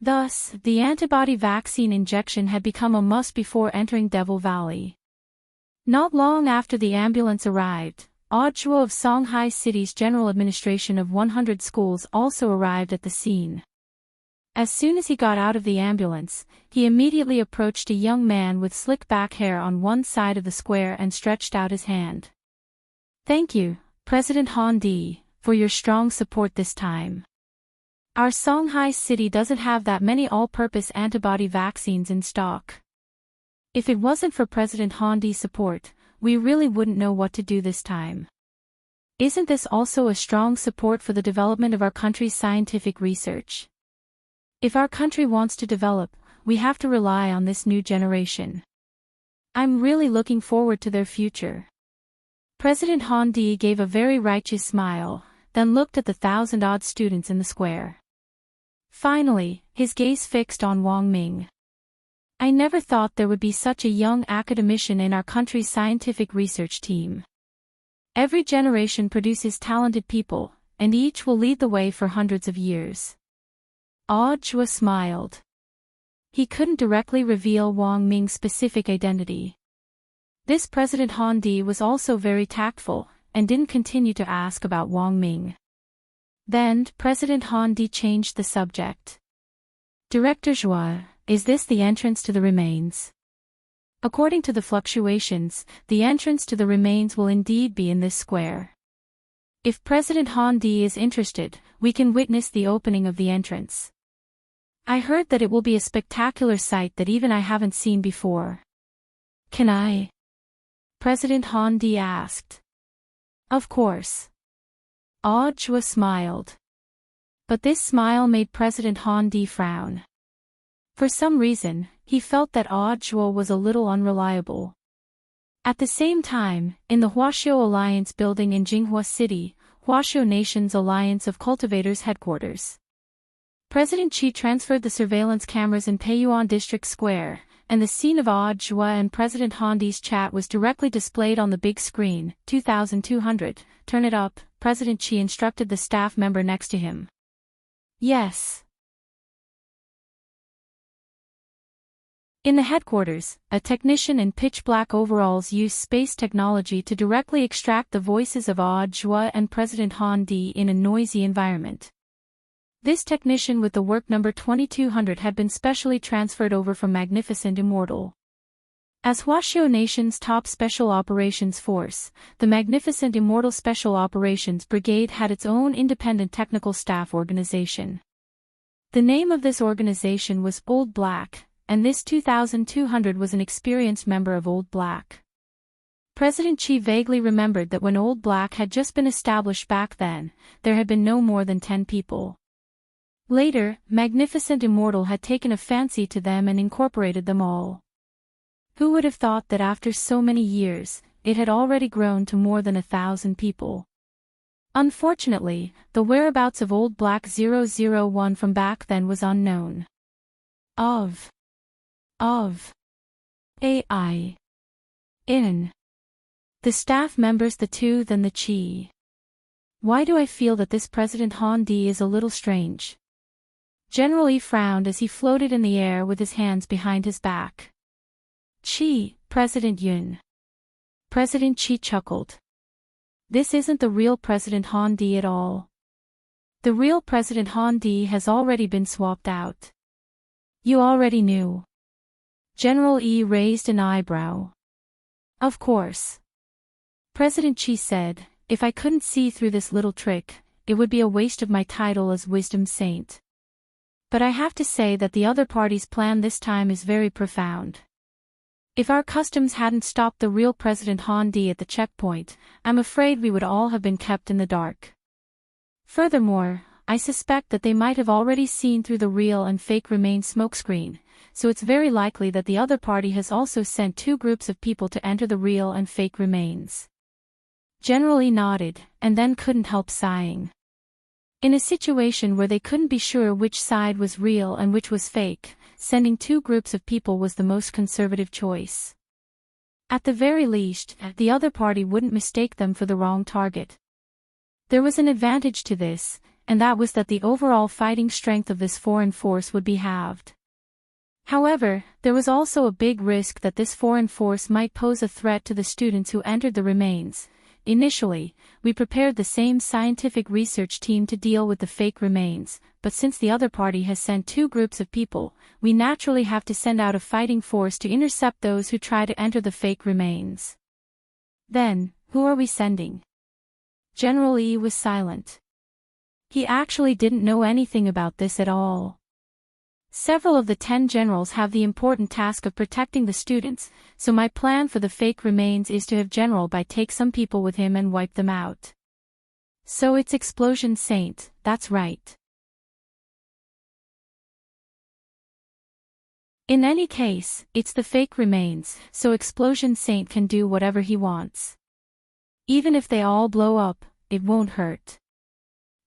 Thus, the antibody vaccine injection had become a must before entering Devil Valley. Not long after the ambulance arrived, Zhuo of Songhai City's General Administration of 100 schools also arrived at the scene. As soon as he got out of the ambulance, he immediately approached a young man with slick back hair on one side of the square and stretched out his hand. Thank you, President Han Di, for your strong support this time. Our Songhai City doesn't have that many all-purpose antibody vaccines in stock. If it wasn't for President Han Di's support, we really wouldn't know what to do this time. Isn't this also a strong support for the development of our country's scientific research? If our country wants to develop, we have to rely on this new generation. I'm really looking forward to their future. President Han Di gave a very righteous smile, then looked at the 1,000-odd students in the square. Finally, his gaze fixed on Wang Ming. I never thought there would be such a young academician in our country's scientific research team. Every generation produces talented people, and each will lead the way for hundreds of years. Zhuo smiled. He couldn't directly reveal Wang Ming's specific identity. This President Han Di was also very tactful, and didn't continue to ask about Wang Ming. Then, President Han Di changed the subject. Director Zhuo, is this the entrance to the remains? According to the fluctuations, the entrance to the remains will indeed be in this square. If President Han Di is interested, we can witness the opening of the entrance. I heard that it will be a spectacular sight that even I haven't seen before. Can I? President Han Di asked. Of course. Zhuo smiled. But this smile made President Han Di frown. For some reason, he felt that Zhuo was a little unreliable. At the same time, in the Huaxiao Alliance building in Jinghua City, Huaxiao Nation's Alliance of Cultivators headquarters. President Qi transferred the surveillance cameras in Peiyuan District Square, and the scene of Zhuo and President Han Di's chat was directly displayed on the big screen. 2200, turn it up, President Qi instructed the staff member next to him. Yes. In the headquarters, a technician in pitch-black overalls used space technology to directly extract the voices of Zhuo and President Han Di in a noisy environment. This technician with the work number 2200 had been specially transferred over from Magnificent Immortal. As Huaxiao Nation's top Special Operations Force, the Magnificent Immortal Special Operations Brigade had its own independent technical staff organization. The name of this organization was Old Black, and this 2200 was an experienced member of Old Black. President Chi vaguely remembered that when Old Black had just been established back then, there had been no more than 10 people. Later, Magnificent Immortal had taken a fancy to them and incorporated them all. Who would have thought that after so many years, it had already grown to more than 1,000 people? Unfortunately, the whereabouts of Old Black 001 from back then was unknown. Of AI. In. The staff members the two then the Chi. Why do I feel that this President Han Di is a little strange? General Yi frowned as he floated in the air with his hands behind his back. Chi, President Yun. President Chi chuckled. This isn't the real President Han Di at all. The real President Han Di has already been swapped out. You already knew. General Yi raised an eyebrow. Of course. President Chi said, if I couldn't see through this little trick, it would be a waste of my title as Wisdom Saint. But I have to say that the other party's plan this time is very profound. If our customs hadn't stopped the real President Han Di at the checkpoint, I'm afraid we would all have been kept in the dark. Furthermore, I suspect that they might have already seen through the real and fake remain smokescreen, so it's very likely that the other party has also sent two groups of people to enter the real and fake remains. General Yi nodded, and then couldn't help sighing. In a situation where they couldn't be sure which side was real and which was fake, sending two groups of people was the most conservative choice. At the very least, the other party wouldn't mistake them for the wrong target. There was an advantage to this, and that was that the overall fighting strength of this foreign force would be halved. However, there was also a big risk that this foreign force might pose a threat to the students who entered the remains. Initially, we prepared the same scientific research team to deal with the fake remains, but since the other party has sent two groups of people, we naturally have to send out a fighting force to intercept those who try to enter the fake remains. Then, who are we sending? General Yi was silent. He actually didn't know anything about this at all. Several of the 10 generals have the important task of protecting the students, so my plan for the fake remains is to have General Bai take some people with him and wipe them out. So it's Explosion Saint, that's right. In any case, it's the fake remains, so Explosion Saint can do whatever he wants. Even if they all blow up, it won't hurt.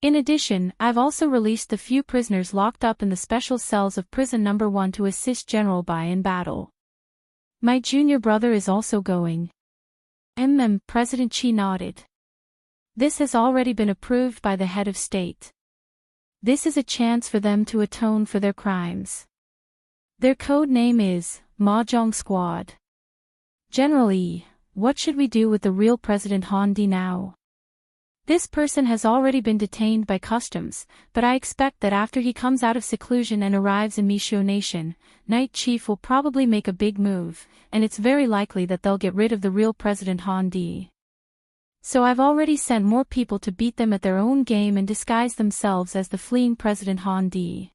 In addition, I've also released the few prisoners locked up in the special cells of prison number 1 to assist General Bai in battle. My junior brother is also going. President Chi nodded. This has already been approved by the head of state. This is a chance for them to atone for their crimes. Their code name is Mahjong Squad. General Yi, what should we do with the real President Han Di now? This person has already been detained by customs, but I expect that after he comes out of seclusion and arrives in Misho Nation, Night Chief will probably make a big move, and it's very likely that they'll get rid of the real President Han Di. So I've already sent more people to beat them at their own game and disguise themselves as the fleeing President Han Di.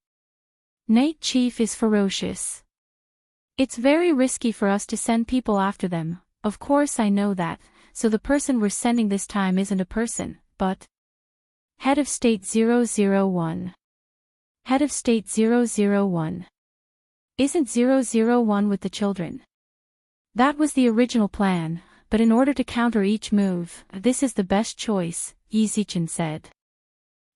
Night Chief is ferocious. It's very risky for us to send people after them, of course I know that. So the person we're sending this time isn't a person, but Head of State 001. Head of State 001. Isn't 001 with the children? That was the original plan, but in order to counter each move, this is the best choice, Yi Zichen said.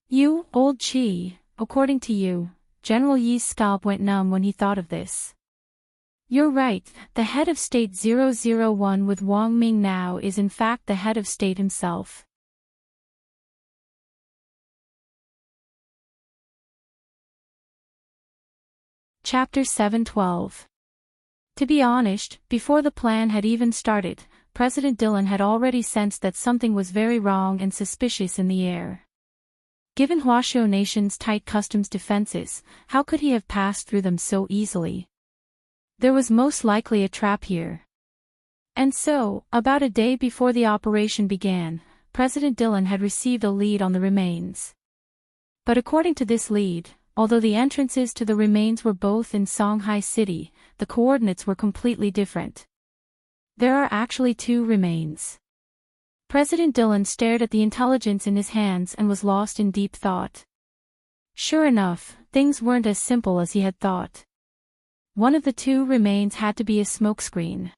You, old Chi, according to you, General Yi's scalp went numb when he thought of this. You're right, the head of state 001 with Wang Ming now is in fact the head of state himself. Chapter 712. To be honest, before the plan had even started, President Dylan had already sensed that something was very wrong and suspicious in the air. Given Huashuo Nation's tight customs defenses, how could he have passed through them so easily? There was most likely a trap here. And so, about a day before the operation began, President Dylan had received a lead on the remains. But according to this lead, Although the entrances to the remains were both in Songhai City, the coordinates were completely different. There are actually two remains. President Dillon stared at the intelligence in his hands and was lost in deep thought. Sure enough, things weren't as simple as he had thought. One of the two remains had to be a smokescreen.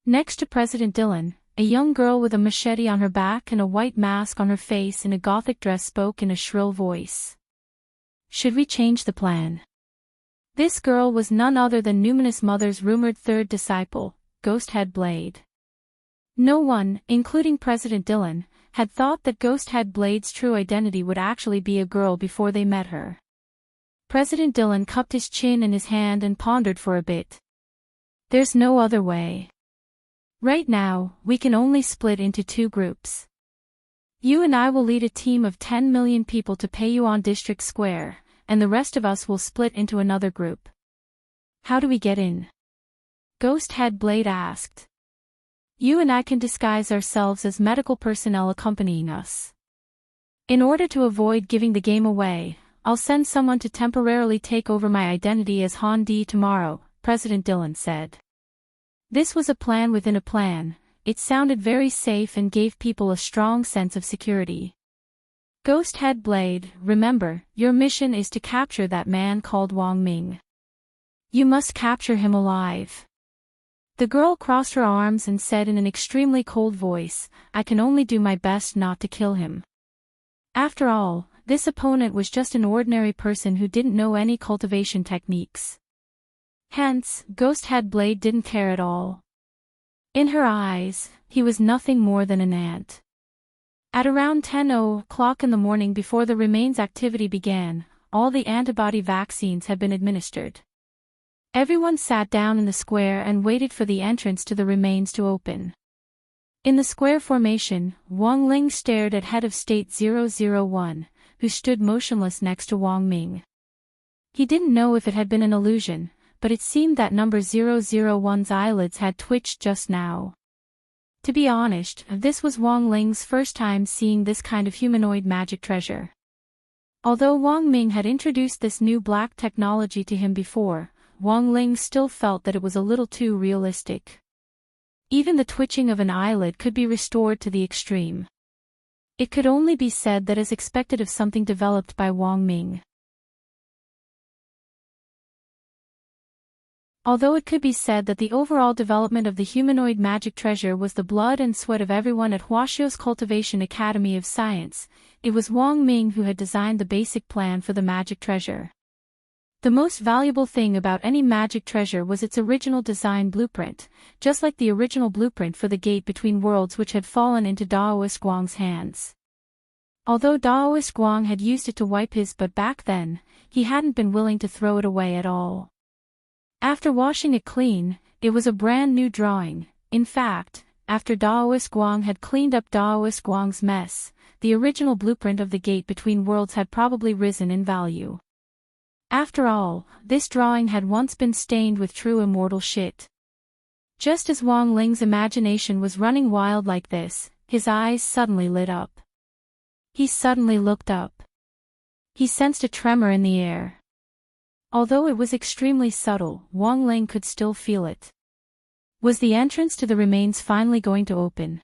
Next to President Dillon, a young girl with a machete on her back and a white mask on her face in a gothic dress spoke in a shrill voice. Should we change the plan? This girl was none other than Numinous Mother's rumored third disciple, Ghosthead Blade. No one, including President Dillon, had thought that Ghosthead Blade's true identity would actually be a girl before they met her. President Dillon cupped his chin in his hand and pondered for a bit. There's no other way. Right now, we can only split into two groups. You and I will lead a team of 10 million people to pay you on District Square, and the rest of us will split into another group. How do we get in? Ghosthead Blade asked. You and I can disguise ourselves as medical personnel accompanying us. In order to avoid giving the game away, I'll send someone to temporarily take over my identity as Han Di tomorrow, President Dillon said. This was a plan within a plan. It sounded very safe and gave people a strong sense of security. Ghosthead Blade, remember, your mission is to capture that man called Wang Ming. You must capture him alive. The girl crossed her arms and said in an extremely cold voice, I can only do my best not to kill him. After all, this opponent was just an ordinary person who didn't know any cultivation techniques. Hence, Ghosthead Blade didn't care at all. In her eyes, he was nothing more than an ant. At around 10 o'clock in the morning before the remains activity began, all the antibody vaccines had been administered. Everyone sat down in the square and waited for the entrance to the remains to open. In the square formation, Wang Ling stared at head of State 001, who stood motionless next to Wang Ming. He didn't know if it had been an illusion, but it seemed that number 001's eyelids had twitched just now. To be honest, this was Wang Ling's first time seeing this kind of humanoid magic treasure. Although Wang Ming had introduced this new black technology to him before, Wang Ling still felt that it was a little too realistic. Even the twitching of an eyelid could be restored to the extreme. It could only be said that as expected of something developed by Wang Ming. Although it could be said that the overall development of the humanoid magic treasure was the blood and sweat of everyone at Huaxiao's Cultivation Academy of Science, it was Wang Ming who had designed the basic plan for the magic treasure. The most valuable thing about any magic treasure was its original design blueprint, just like the original blueprint for the gate between worlds which had fallen into Daoist Guang's hands. Although Daoist Guang had used it to wipe his butt back then, he hadn't been willing to throw it away at all. After washing it clean, it was a brand new drawing. In fact, after Daoist Guang had cleaned up Daoist Guang's mess, the original blueprint of the gate between worlds had probably risen in value. After all, this drawing had once been stained with true immortal shit. Just as Wang Ling's imagination was running wild like this, his eyes suddenly lit up. He suddenly looked up. He sensed a tremor in the air. Although it was extremely subtle, Wang Ling could still feel it. Was the entrance to the remains finally going to open?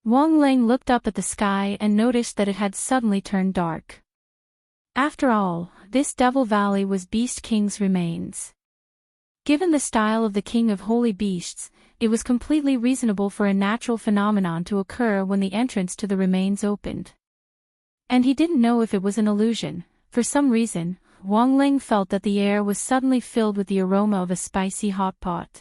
Wang Ling looked up at the sky and noticed that it had suddenly turned dark. After all, this Devil Valley was Beast King's remains. Given the style of the King of Holy Beasts, it was completely reasonable for a natural phenomenon to occur when the entrance to the remains opened. And he didn't know if it was an illusion. For some reason, Wang Ling felt that the air was suddenly filled with the aroma of a spicy hot pot.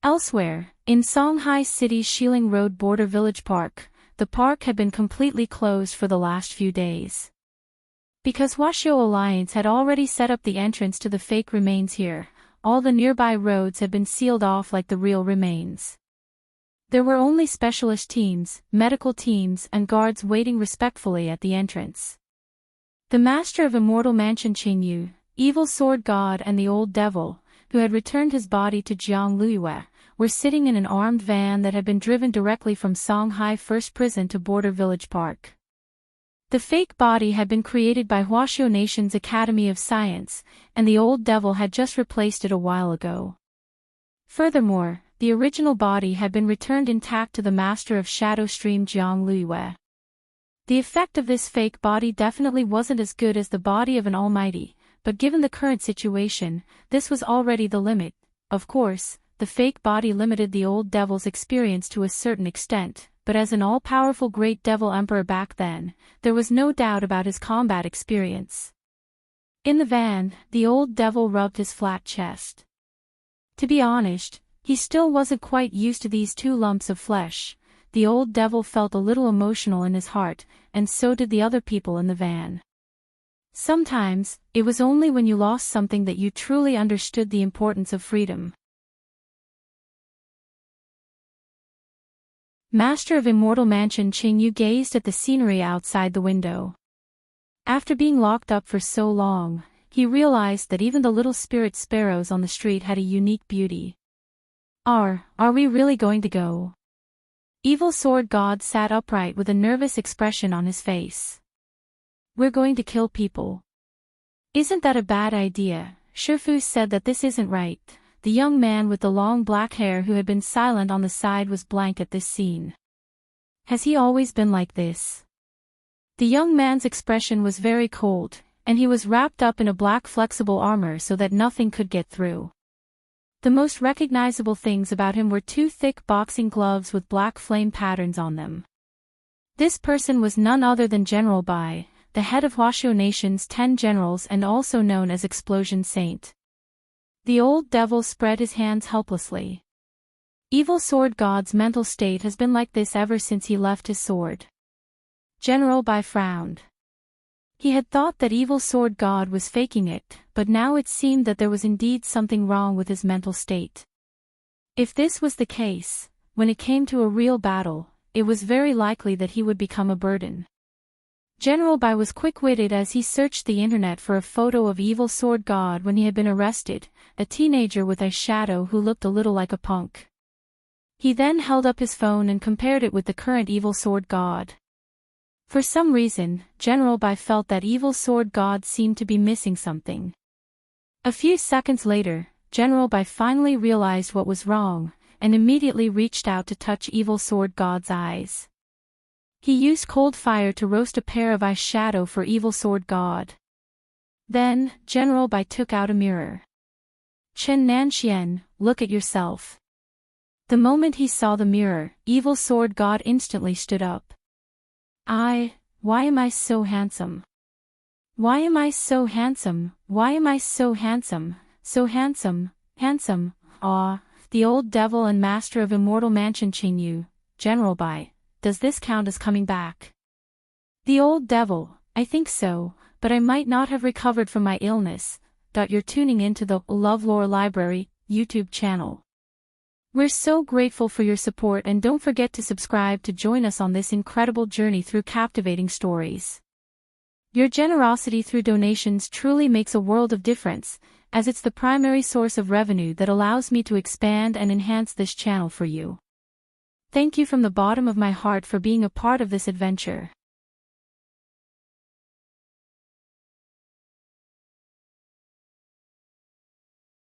Elsewhere, in Songhai City's Shiling Road border village park, the park had been completely closed for the last few days. Because Huaxiao Alliance had already set up the entrance to the fake remains here, all the nearby roads had been sealed off like the real remains. There were only specialist teams, medical teams and guards waiting respectfully at the entrance. The master of Immortal Mansion Qingyu, Evil Sword God and the Old Devil, who had returned his body to Jiang Luiyue, were sitting in an armed van that had been driven directly from Songhai First Prison to Border Village Park. The fake body had been created by Huaxiao Nation's Academy of Science, and the old devil had just replaced it a while ago. Furthermore, the original body had been returned intact to the master of Shadow Stream Jiang Luiyue. The effect of this fake body definitely wasn't as good as the body of an almighty, but given the current situation, this was already the limit. Of course, the fake body limited the old devil's experience to a certain extent, but as an all-powerful great devil emperor back then, there was no doubt about his combat experience. In the van, the old devil rubbed his flat chest. To be honest, he still wasn't quite used to these two lumps of flesh. The old devil felt a little emotional in his heart, and so did the other people in the van. Sometimes, it was only when you lost something that you truly understood the importance of freedom. Master of Immortal Mansion Qingyu gazed at the scenery outside the window. After being locked up for so long, he realized that even the little spirit sparrows on the street had a unique beauty. Are we really going to go? Evil Sword God sat upright with a nervous expression on his face. We're going to kill people. Isn't that a bad idea? Shifu said that this isn't right. The young man with the long black hair who had been silent on the side was blank at this scene. Has he always been like this? The young man's expression was very cold, and he was wrapped up in a black flexible armor so that nothing could get through. The most recognizable things about him were two thick boxing gloves with black flame patterns on them. This person was none other than General Bai, the head of Huaxiao Nation's 10 generals and also known as Explosion Saint. The old devil spread his hands helplessly. Evil Sword God's mental state has been like this ever since he left his sword. General Bai frowned. He had thought that Evil Sword God was faking it, but now it seemed that there was indeed something wrong with his mental state. If this was the case, when it came to a real battle, it was very likely that he would become a burden. General Bai was quick-witted as he searched the internet for a photo of Evil Sword God when he had been arrested, a teenager with a shadow who looked a little like a punk. He then held up his phone and compared it with the current Evil Sword God. For some reason, General Bai felt that Evil Sword God seemed to be missing something. A few seconds later, General Bai finally realized what was wrong, and immediately reached out to touch Evil Sword God's eyes. He used cold fire to roast a pair of eyes shadow for Evil Sword God. Then, General Bai took out a mirror. Chen Nanxian, look at yourself. The moment he saw the mirror, Evil Sword God instantly stood up. Why am I so handsome? Why am I so handsome? Why am I so handsome? So handsome, handsome, ah, the old devil and master of Immortal Mansion Qingyu, General Bai, does this count as coming back? The old devil, I think so, but I might not have recovered from my illness. You're tuning into the LoveLore Library YouTube channel. We're so grateful for your support and don't forget to subscribe to join us on this incredible journey through captivating stories. Your generosity through donations truly makes a world of difference, as it's the primary source of revenue that allows me to expand and enhance this channel for you. Thank you from the bottom of my heart for being a part of this adventure.